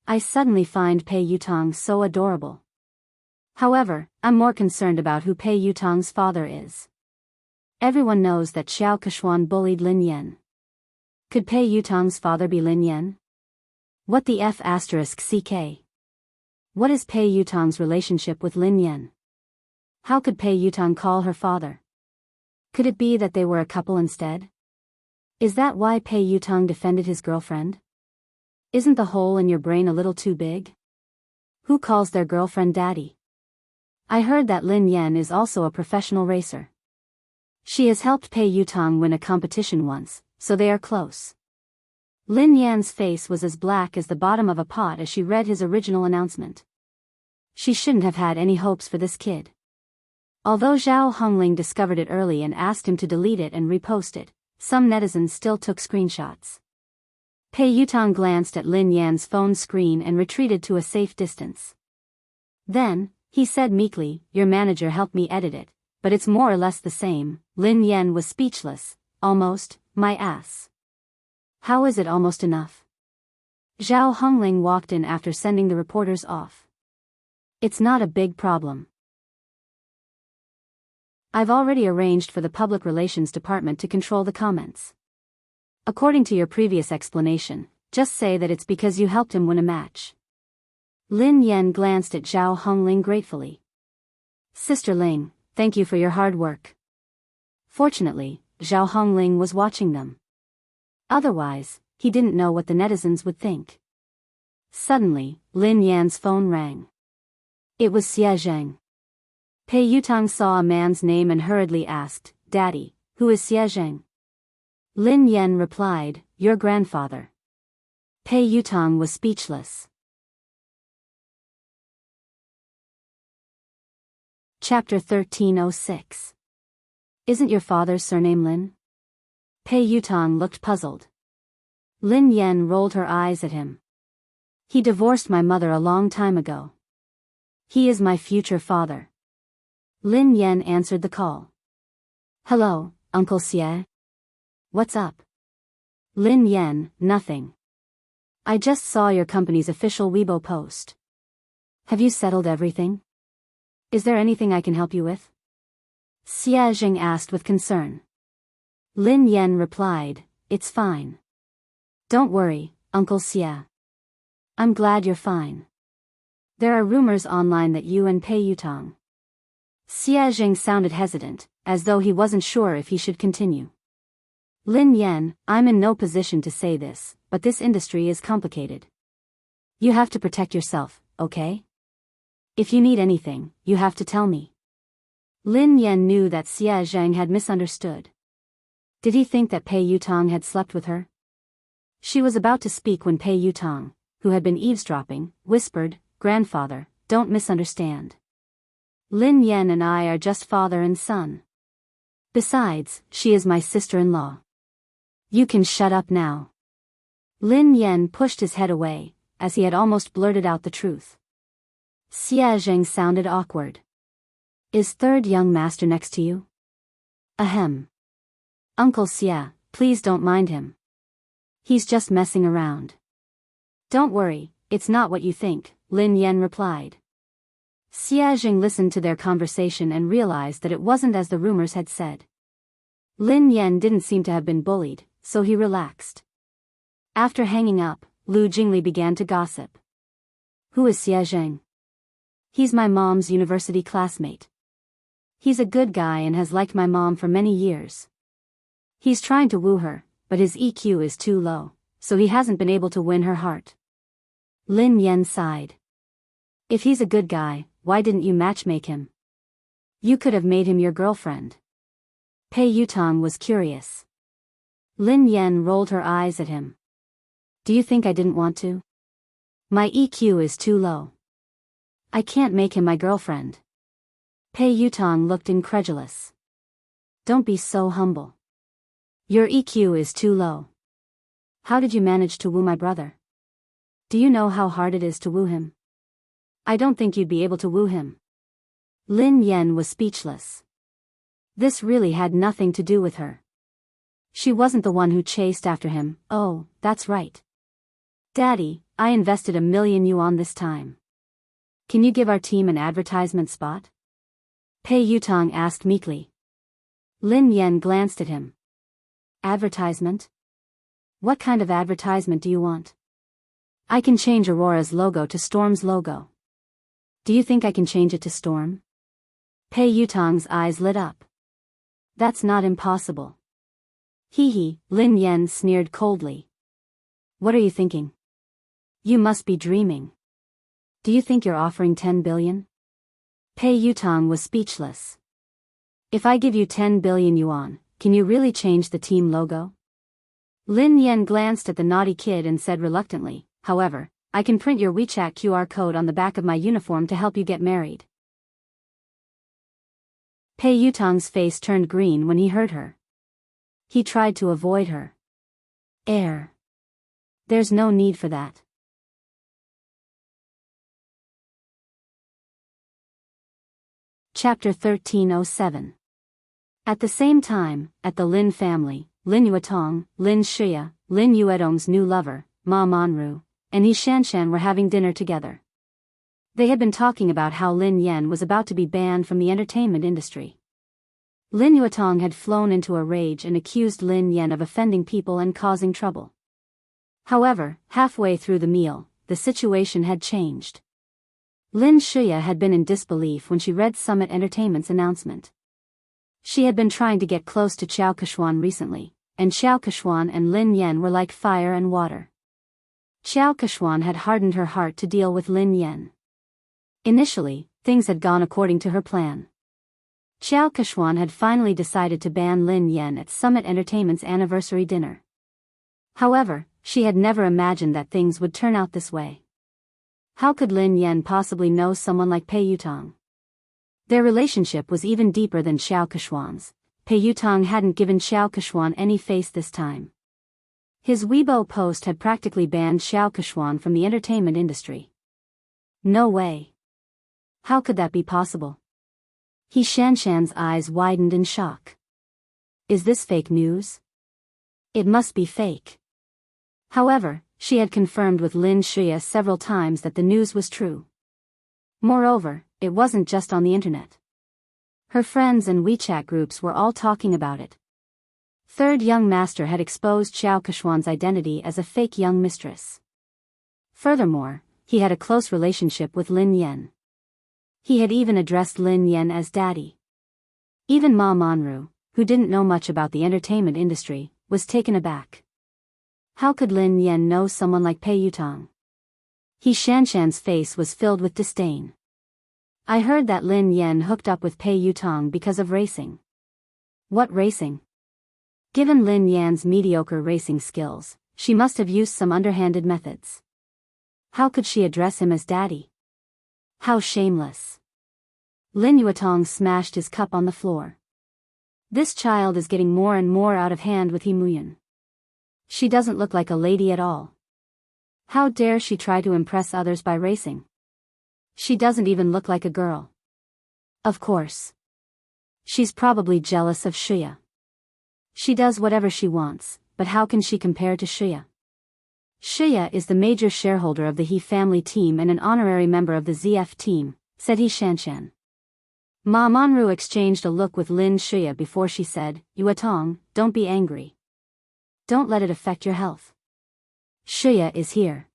I suddenly find Pei Yutong so adorable. However, I'm more concerned about who Pei Yutong's father is. Everyone knows that Xiao Keshuan bullied Lin Yan. Could Pei Yutong's father be Lin Yan? What the F***CK? What is Pei Yutong's relationship with Lin Yan? How could Pei Yutong call her father? Could it be that they were a couple instead? Is that why Pei Yutong defended his girlfriend? Isn't the hole in your brain a little too big? Who calls their girlfriend daddy? I heard that Lin Yan is also a professional racer. She has helped Pei Yutong win a competition once, so they are close. Lin Yan's face was as black as the bottom of a pot as she read his original announcement. She shouldn't have had any hopes for this kid. Although Zhao Hongling discovered it early and asked him to delete it and repost it, some netizens still took screenshots. Pei Yutong glanced at Lin Yan's phone screen and retreated to a safe distance. Then, he said meekly, your manager helped me edit it, but it's more or less the same. Lin Yan was speechless. Almost, my ass. How is it almost enough? Zhao Hongling walked in after sending the reporters off. It's not a big problem. I've already arranged for the public relations department to control the comments. According to your previous explanation, Just say that it's because you helped him win a match. Lin Yan glanced at Zhao Hongling gratefully. Sister Ling, thank you for your hard work. Fortunately, Zhao Hongling was watching them. Otherwise, he didn't know what the netizens would think. Suddenly, Lin Yan's phone rang. It was Xie Zheng. Pei Yutang saw a man's name and hurriedly asked, Daddy, who is Xie Zheng? Lin Yan replied, your grandfather. Pei Yutang was speechless. Chapter 1306. Isn't your father's surname Lin? Pei Yutang looked puzzled. Lin Yan rolled her eyes at him. He divorced my mother a long time ago. He is my future father. Lin Yan answered the call. Hello, Uncle Xie. What's up? Lin Yan, nothing. I just saw your company's official Weibo post. Have you settled everything? Is there anything I can help you with? Xie Zheng asked with concern. Lin Yan replied, it's fine. Don't worry, Uncle Xie. I'm glad you're fine. There are rumors online that you and Pei Yutang. Xie Zheng sounded hesitant, as though he wasn't sure if he should continue. Lin Yan, I'm in no position to say this, but this industry is complicated. You have to protect yourself, okay? If you need anything, you have to tell me. Lin Yan knew that Xie Zheng had misunderstood. Did he think that Pei Yutang had slept with her? She was about to speak when Pei Yutang, who had been eavesdropping, whispered, Grandfather, don't misunderstand. Lin Yan and I are just father and son. Besides, she is my sister-in-law. You can shut up now. Lin Yan pushed his head away, as he had almost blurted out the truth. Xie Zheng sounded awkward. Is third young master next to you? Ahem. Uncle Xie, please don't mind him. He's just messing around. Don't worry, it's not what you think, Lin Yan replied. Xie Zheng listened to their conversation and realized that it wasn't as the rumors had said. Lin Yan didn't seem to have been bullied, so he relaxed. After hanging up, Lu Jingli began to gossip. Who is Xie Zheng? He's my mom's university classmate. He's a good guy and has liked my mom for many years. He's trying to woo her, but his EQ is too low, so he hasn't been able to win her heart. Lin Yan sighed. If he's a good guy, why didn't you matchmake him? You could have made him your girlfriend. Pei Yutang was curious. Lin Yan rolled her eyes at him. Do you think I didn't want to? My EQ is too low. I can't make him my girlfriend. Pei Yutang looked incredulous. Don't be so humble. Your EQ is too low. How did you manage to woo my brother? Do you know how hard it is to woo him? I don't think you'd be able to woo him. Lin Yan was speechless. This really had nothing to do with her. She wasn't the one who chased after him. Oh, that's right. Daddy, I invested $1 million yuan this time. Can you give our team an advertisement spot? Pei Yutang asked meekly. Lin Yan glanced at him. Advertisement? What kind of advertisement do you want? I can change Aurora's logo to Storm's logo. Do you think I can change it to Storm? Pei Yutang's eyes lit up. That's not impossible. Hee, Lin Yan sneered coldly. What are you thinking? You must be dreaming. Do you think you're offering 10 billion? Pei Yutang was speechless. If I give you 10 billion yuan, can you really change the team logo? Lin Yan glanced at the naughty kid and said reluctantly, however, I can print your WeChat QR code on the back of my uniform to help you get married. Pei Yutang's face turned green when he heard her. He tried to avoid her. There's no need for that. Chapter 1307. At the same time, at the Lin family, Lin Yuetong, Lin Shia, Lin Yuedong's new lover, Ma Manru, and Yi Shanshan were having dinner together. They had been talking about how Lin Yan was about to be banned from the entertainment industry. Lin Yuetong had flown into a rage and accused Lin Yan of offending people and causing trouble. However, halfway through the meal, the situation had changed. Lin Shuya had been in disbelief when she read Summit Entertainment's announcement. She had been trying to get close to Xiao Keshuan recently, and Xiao Keshuan and Lin Yen were like fire and water. Xiao Keshuan had hardened her heart to deal with Lin Yen. Initially, things had gone according to her plan. Xiao Keshuan had finally decided to ban Lin Yen at Summit Entertainment's anniversary dinner. However, she had never imagined that things would turn out this way. How could Lin Yen possibly know someone like Pei Yutong? Their relationship was even deeper than Xiao Keshuan's. Pei Yutong hadn't given Xiao Keshuan any face this time. His Weibo post had practically banned Xiao Keshuan from the entertainment industry. No way. How could that be possible? He Shanshan's eyes widened in shock. Is this fake news? It must be fake. However, she had confirmed with Lin Shuya several times that the news was true. Moreover, it wasn't just on the internet. Her friends and WeChat groups were all talking about it. Third young master had exposed Xiao Keshuan's identity as a fake young mistress. Furthermore, he had a close relationship with Lin Yen. He had even addressed Lin Yen as daddy. Even Ma Monru, who didn't know much about the entertainment industry, was taken aback. How could Lin Yen know someone like Pei Yutong? He Shanshan's face was filled with disdain. I heard that Lin Yen hooked up with Pei Yutong because of racing. What racing? Given Lin Yan's mediocre racing skills, she must have used some underhanded methods. How could she address him as daddy? How shameless. Lin Yuetong smashed his cup on the floor. This child is getting more and more out of hand with Himuyan. She doesn't look like a lady at all. How dare she try to impress others by racing? She doesn't even look like a girl. Of course. She's probably jealous of Shuya. She does whatever she wants, but how can she compare to Shuya? Shuya is the major shareholder of the He family team and an honorary member of the ZF team, said He Shanshan. Ma Monru exchanged a look with Lin Shuya before she said, Yuetong, don't be angry. Don't let it affect your health. Shuya is here.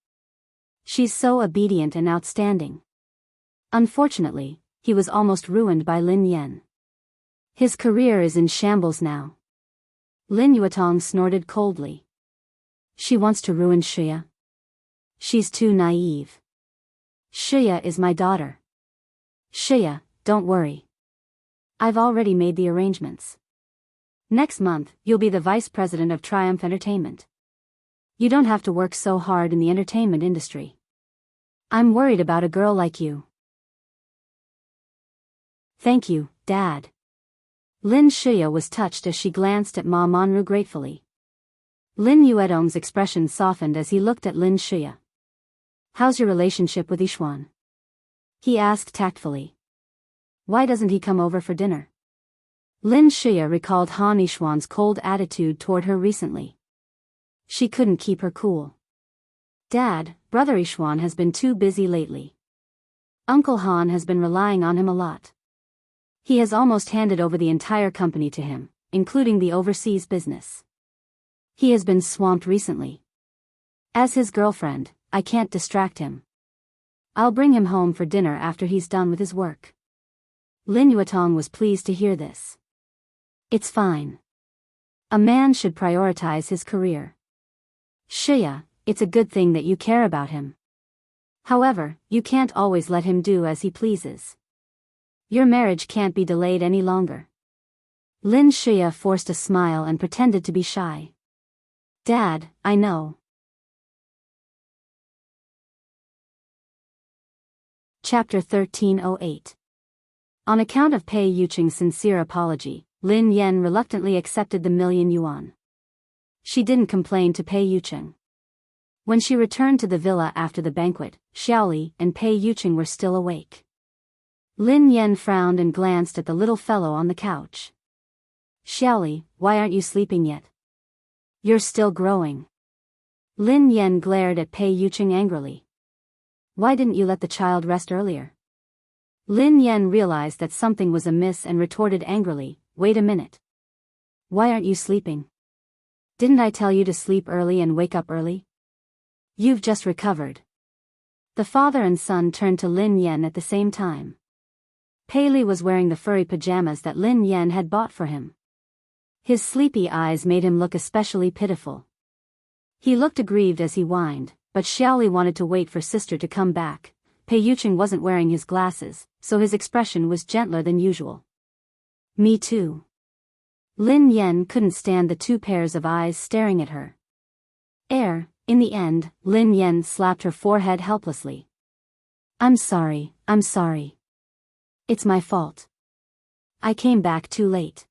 She's so obedient and outstanding. Unfortunately, he was almost ruined by Lin Yen. His career is in shambles now. Lin Yuetong snorted coldly. She wants to ruin Shuya. She's too naive. Shuya is my daughter. Shuya, don't worry. I've already made the arrangements. Next month, you'll be the vice president of Triumph Entertainment. You don't have to work so hard in the entertainment industry. I'm worried about a girl like you. Thank you, Dad. Lin Shuya was touched as she glanced at Ma Monru gratefully. Lin Yuetong's expression softened as he looked at Lin Shuya. How's your relationship with Yixuan? He asked tactfully. Why doesn't he come over for dinner? Lin Shuya recalled Han Yixuan's cold attitude toward her recently. She couldn't keep her cool. Dad, Brother Yixuan has been too busy lately. Uncle Han has been relying on him a lot. He has almost handed over the entire company to him, including the overseas business. He has been swamped recently. As his girlfriend, I can't distract him. I'll bring him home for dinner after he's done with his work. Lin Yuetong was pleased to hear this. It's fine. A man should prioritize his career. Shuya, it's a good thing that you care about him. However, you can't always let him do as he pleases. Your marriage can't be delayed any longer. Lin Shuya forced a smile and pretended to be shy. Dad, I know. Chapter 1308. On account of Pei Yucheng's sincere apology, Lin Yen reluctantly accepted the $1,000,000 yuan. She didn't complain to Pei Yucheng. When she returned to the villa after the banquet, Xiaoli and Pei Yucheng were still awake. Lin Yen frowned and glanced at the little fellow on the couch. Xiaoli, why aren't you sleeping yet? You're still growing. Lin Yen glared at Pei Yucheng angrily. Why didn't you let the child rest earlier? Lin Yen realized that something was amiss and retorted angrily, wait a minute. Why aren't you sleeping? Didn't I tell you to sleep early and wake up early? You've just recovered. The father and son turned to Lin Yen at the same time. Pei Li was wearing the furry pajamas that Lin Yen had bought for him. His sleepy eyes made him look especially pitiful. He looked aggrieved as he whined, but Xiaoli wanted to wait for sister to come back. Pei Yuqing wasn't wearing his glasses, so his expression was gentler than usual. Me too. Lin Yen couldn't stand the two pairs of eyes staring at her. In the end, Lin Yen slapped her forehead helplessly. I'm sorry. It's my fault. I came back too late.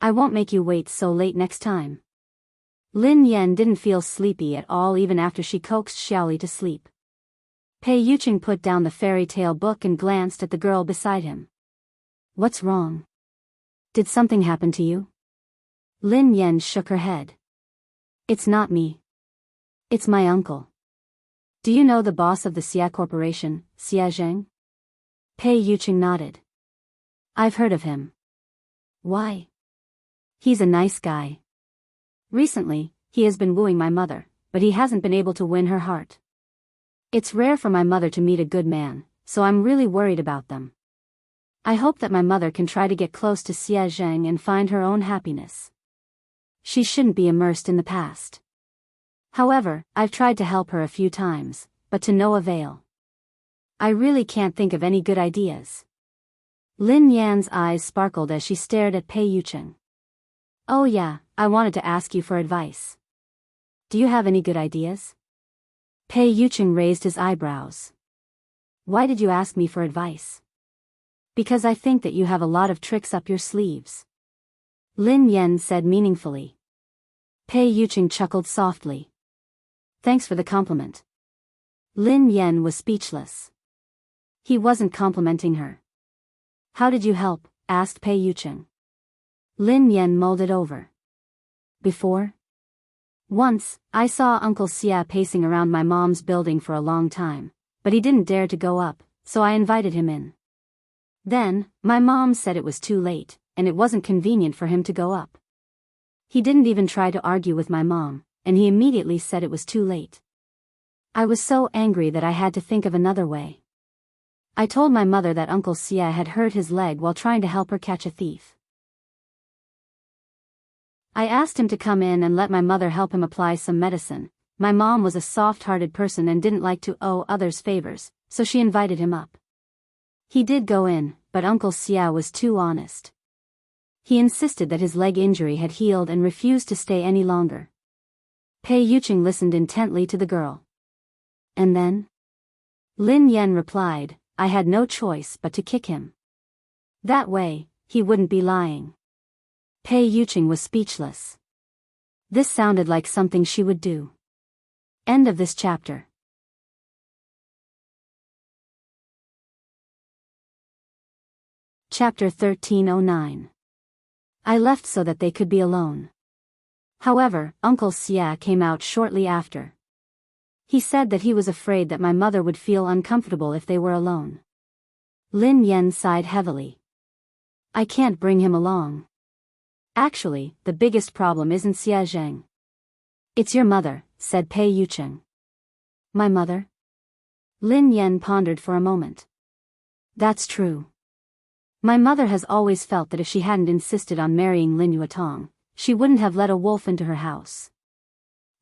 I won't make you wait so late next time. Lin Yen didn't feel sleepy at all even after she coaxed Xiaoli to sleep. Pei Yuqing put down the fairy tale book and glanced at the girl beside him. What's wrong? Did something happen to you? Lin Yen shook her head. It's not me. It's my uncle. Do you know the boss of the Xia Corporation, Xia Zheng? Pei Yuqing nodded. I've heard of him. Why? He's a nice guy. Recently, he has been wooing my mother, but he hasn't been able to win her heart. It's rare for my mother to meet a good man, so I'm really worried about them. I hope that my mother can try to get close to Xia Zheng and find her own happiness. She shouldn't be immersed in the past. However, I've tried to help her a few times, but to no avail. I really can't think of any good ideas. Lin Yan's eyes sparkled as she stared at Pei Yuqing. Oh yeah, I wanted to ask you for advice. Do you have any good ideas? Pei Yuqing raised his eyebrows. Why did you ask me for advice? Because I think that you have a lot of tricks up your sleeves. Lin Yan said meaningfully. Pei Yuqing chuckled softly. Thanks for the compliment. Lin Yan was speechless. He wasn't complimenting her. How did you help? Asked Pei Yuqing. Lin Yan mulled it over. Before? Once, I saw Uncle Xia pacing around my mom's building for a long time, but he didn't dare to go up, so I invited him in. Then, my mom said it was too late, and it wasn't convenient for him to go up. He didn't even try to argue with my mom, and he immediately said it was too late. I was so angry that I had to think of another way. I told my mother that Uncle Xia had hurt his leg while trying to help her catch a thief. I asked him to come in and let my mother help him apply some medicine. My mom was a soft-hearted person and didn't like to owe others favors, so she invited him up. He did go in, but Uncle Xia was too honest. He insisted that his leg injury had healed and refused to stay any longer. Pei Yuqing listened intently to the girl. And then? Lin Yan replied, I had no choice but to kick him. That way, he wouldn't be lying. Pei Yuqing was speechless. This sounded like something she would do. End of this chapter. Chapter 1309. I left so that they could be alone. However, Uncle Xia came out shortly after. He said that he was afraid that my mother would feel uncomfortable if they were alone. Lin Yan sighed heavily. I can't bring him along. Actually, the biggest problem isn't Xia Zheng. It's your mother, said Pei Yuqing. My mother? Lin Yan pondered for a moment. That's true. My mother has always felt that if she hadn't insisted on marrying Lin Yuetong, she wouldn't have let a wolf into her house.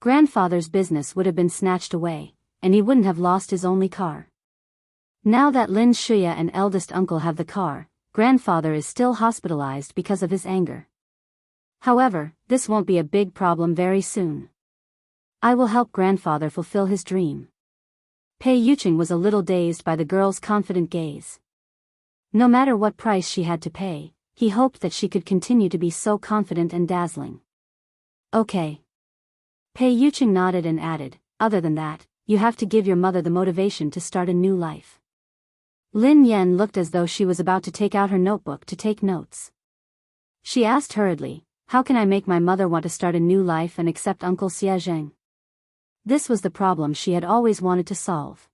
Grandfather's business would have been snatched away, and he wouldn't have lost his only car. Now that Lin Shuya and eldest uncle have the car, grandfather is still hospitalized because of his anger. However, this won't be a big problem very soon. I will help grandfather fulfill his dream. Pei Yuqing was a little dazed by the girl's confident gaze. No matter what price she had to pay, he hoped that she could continue to be so confident and dazzling. Okay. Pei Yuqing nodded and added, other than that, you have to give your mother the motivation to start a new life. Lin Yan looked as though she was about to take out her notebook to take notes. She asked hurriedly, how can I make my mother want to start a new life and accept Uncle Xia Zheng? This was the problem she had always wanted to solve.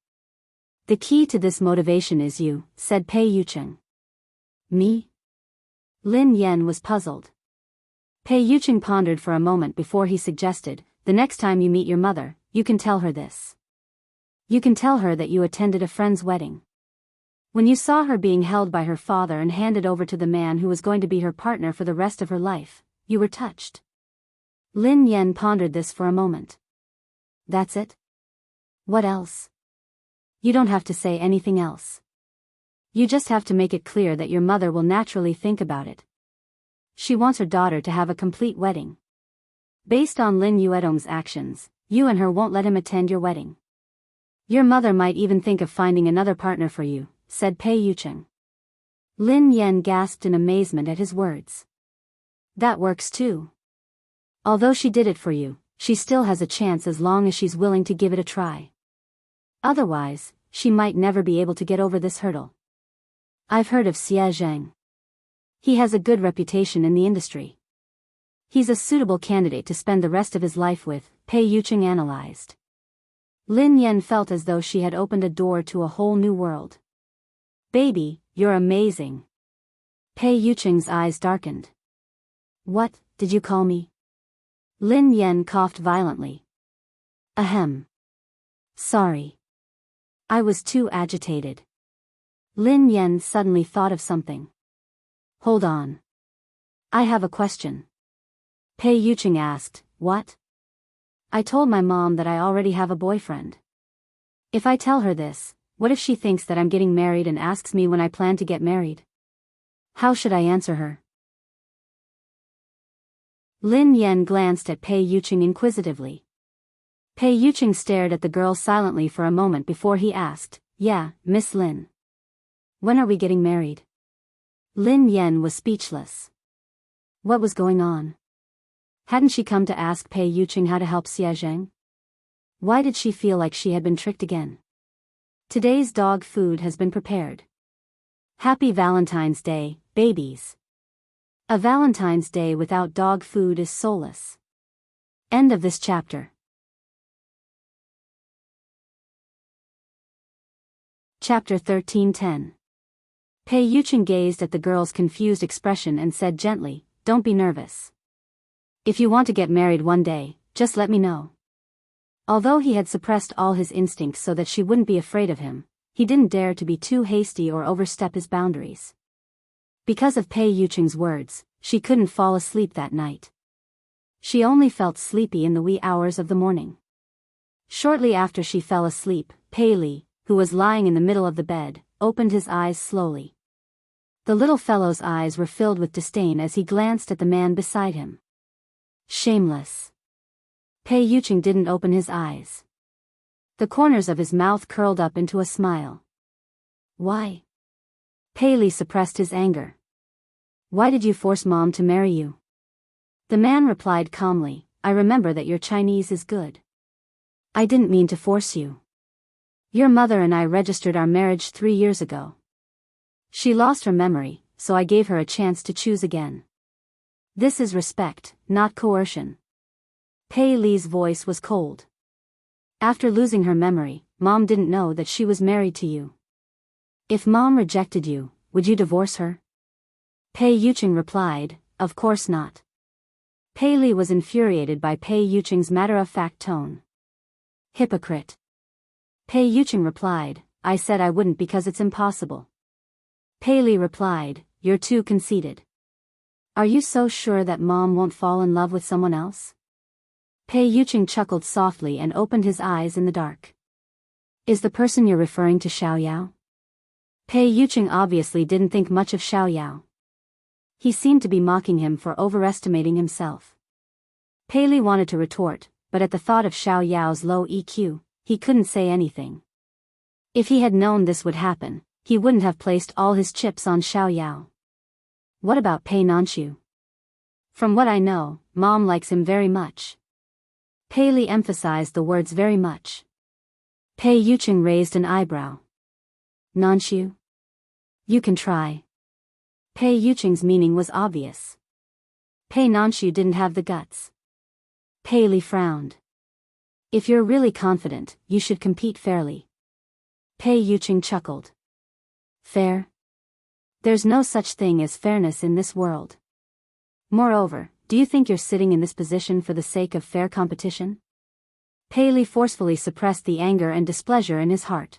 The key to this motivation is you, said Pei Yuqing. Me? Lin Yan was puzzled. Pei Yuqing pondered for a moment before he suggested, the next time you meet your mother, you can tell her this. You can tell her that you attended a friend's wedding. When you saw her being held by her father and handed over to the man who was going to be her partner for the rest of her life, you were touched. Lin Yen pondered this for a moment. That's it? What else? You don't have to say anything else. You just have to make it clear that your mother will naturally think about it. She wants her daughter to have a complete wedding. Based on Lin Yuedong's actions, you and her won't let him attend your wedding. Your mother might even think of finding another partner for you, said Pei Yucheng. Lin Yen gasped in amazement at his words. That works too. Although she did it for you, she still has a chance as long as she's willing to give it a try. Otherwise, she might never be able to get over this hurdle. I've heard of Xie Zheng. He has a good reputation in the industry. He's a suitable candidate to spend the rest of his life with, Pei Yucheng analyzed. Lin Yen felt as though she had opened a door to a whole new world. Baby, you're amazing. Pei Yucheng's eyes darkened. What, did you call me? Lin Yen coughed violently. Ahem. Sorry. I was too agitated. Lin Yen suddenly thought of something. Hold on. I have a question. Pei Yucheng asked, what? I told my mom that I already have a boyfriend. If I tell her this, what if she thinks that I'm getting married and asks me when I plan to get married? How should I answer her? Lin Yen glanced at Pei Yucheng inquisitively. Pei Yucheng stared at the girl silently for a moment before he asked, yeah, Miss Lin. When are we getting married? Lin Yen was speechless. What was going on? Hadn't she come to ask Pei Yucheng how to help Xie Zheng? Why did she feel like she had been tricked again? Today's dog food has been prepared. Happy Valentine's Day, babies. A Valentine's Day without dog food is soulless. End of this chapter. Chapter 13:10. Pei Yucheng gazed at the girl's confused expression and said gently, don't be nervous. If you want to get married one day, just let me know. Although he had suppressed all his instincts so that she wouldn't be afraid of him, he didn't dare to be too hasty or overstep his boundaries. Because of Pei Yucheng's words, she couldn't fall asleep that night. She only felt sleepy in the wee hours of the morning. Shortly after she fell asleep, Pei Li, who was lying in the middle of the bed, opened his eyes slowly. The little fellow's eyes were filled with disdain as he glanced at the man beside him. Shameless. Pei Yucheng didn't open his eyes. The corners of his mouth curled up into a smile. Why? Pei Li suppressed his anger. Why did you force Mom to marry you? The man replied calmly, I remember that your Chinese is good. I didn't mean to force you. Your mother and I registered our marriage 3 years ago. She lost her memory, so I gave her a chance to choose again. This is respect, not coercion. Pei Li's voice was cold. After losing her memory, Mom didn't know that she was married to you. If Mom rejected you, would you divorce her? Pei Yucheng replied, of course not. Pei Li was infuriated by Pei Yucheng's matter-of-fact tone. Hypocrite. Pei Yucheng replied, I said I wouldn't because it's impossible. Pei Li replied, you're too conceited. Are you so sure that Mom won't fall in love with someone else? Pei Yucheng chuckled softly and opened his eyes in the dark. Is the person you're referring to Xiao Yao? Pei Yucheng obviously didn't think much of Xiao Yao. He seemed to be mocking him for overestimating himself. Pei Li wanted to retort, but at the thought of Xiao Yao's low EQ, he couldn't say anything. If he had known this would happen, he wouldn't have placed all his chips on Xiao Yao. What about Pei Nanxiu? From what I know, Mom likes him very much. Pei Li emphasized the words very much. Pei Yucheng raised an eyebrow. Nanxiu? You can try. Pei Yucheng's meaning was obvious. Pei Nanxiu didn't have the guts. Pei Li frowned. If you're really confident, you should compete fairly. Pei Yucheng chuckled. Fair? There's no such thing as fairness in this world. Moreover, do you think you're sitting in this position for the sake of fair competition? Pei Li forcefully suppressed the anger and displeasure in his heart.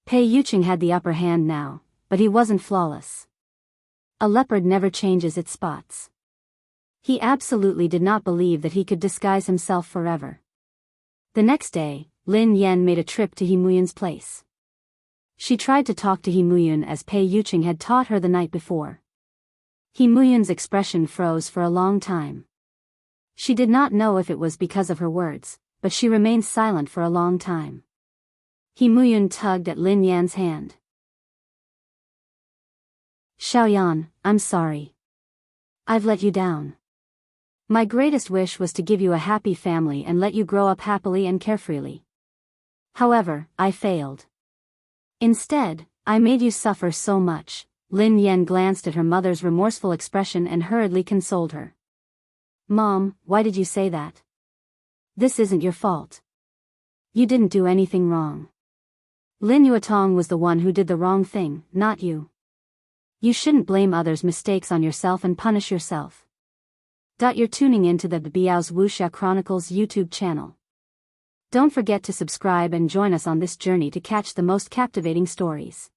Pei Yuqing had the upper hand now, but he wasn't flawless. A leopard never changes its spots. He absolutely did not believe that he could disguise himself forever. The next day, Lin Yan made a trip to He Muyun's place. She tried to talk to He Muyun as Pei Yuqing had taught her the night before. He Muyun's expression froze for a long time. She did not know if it was because of her words, but she remained silent for a long time. He Muyun tugged at Lin Yan's hand. Xiaoyan, I'm sorry. I've let you down. My greatest wish was to give you a happy family and let you grow up happily and carefreely. However, I failed. Instead, I made you suffer so much. Lin Yan glanced at her mother's remorseful expression and hurriedly consoled her. Mom, why did you say that? This isn't your fault. You didn't do anything wrong. Lin Yuetong was the one who did the wrong thing, not you. You shouldn't blame others' mistakes on yourself and punish yourself. You're tuning into the Biyao's Wuxia Chronicles YouTube channel. Don't forget to subscribe and join us on this journey to catch the most captivating stories.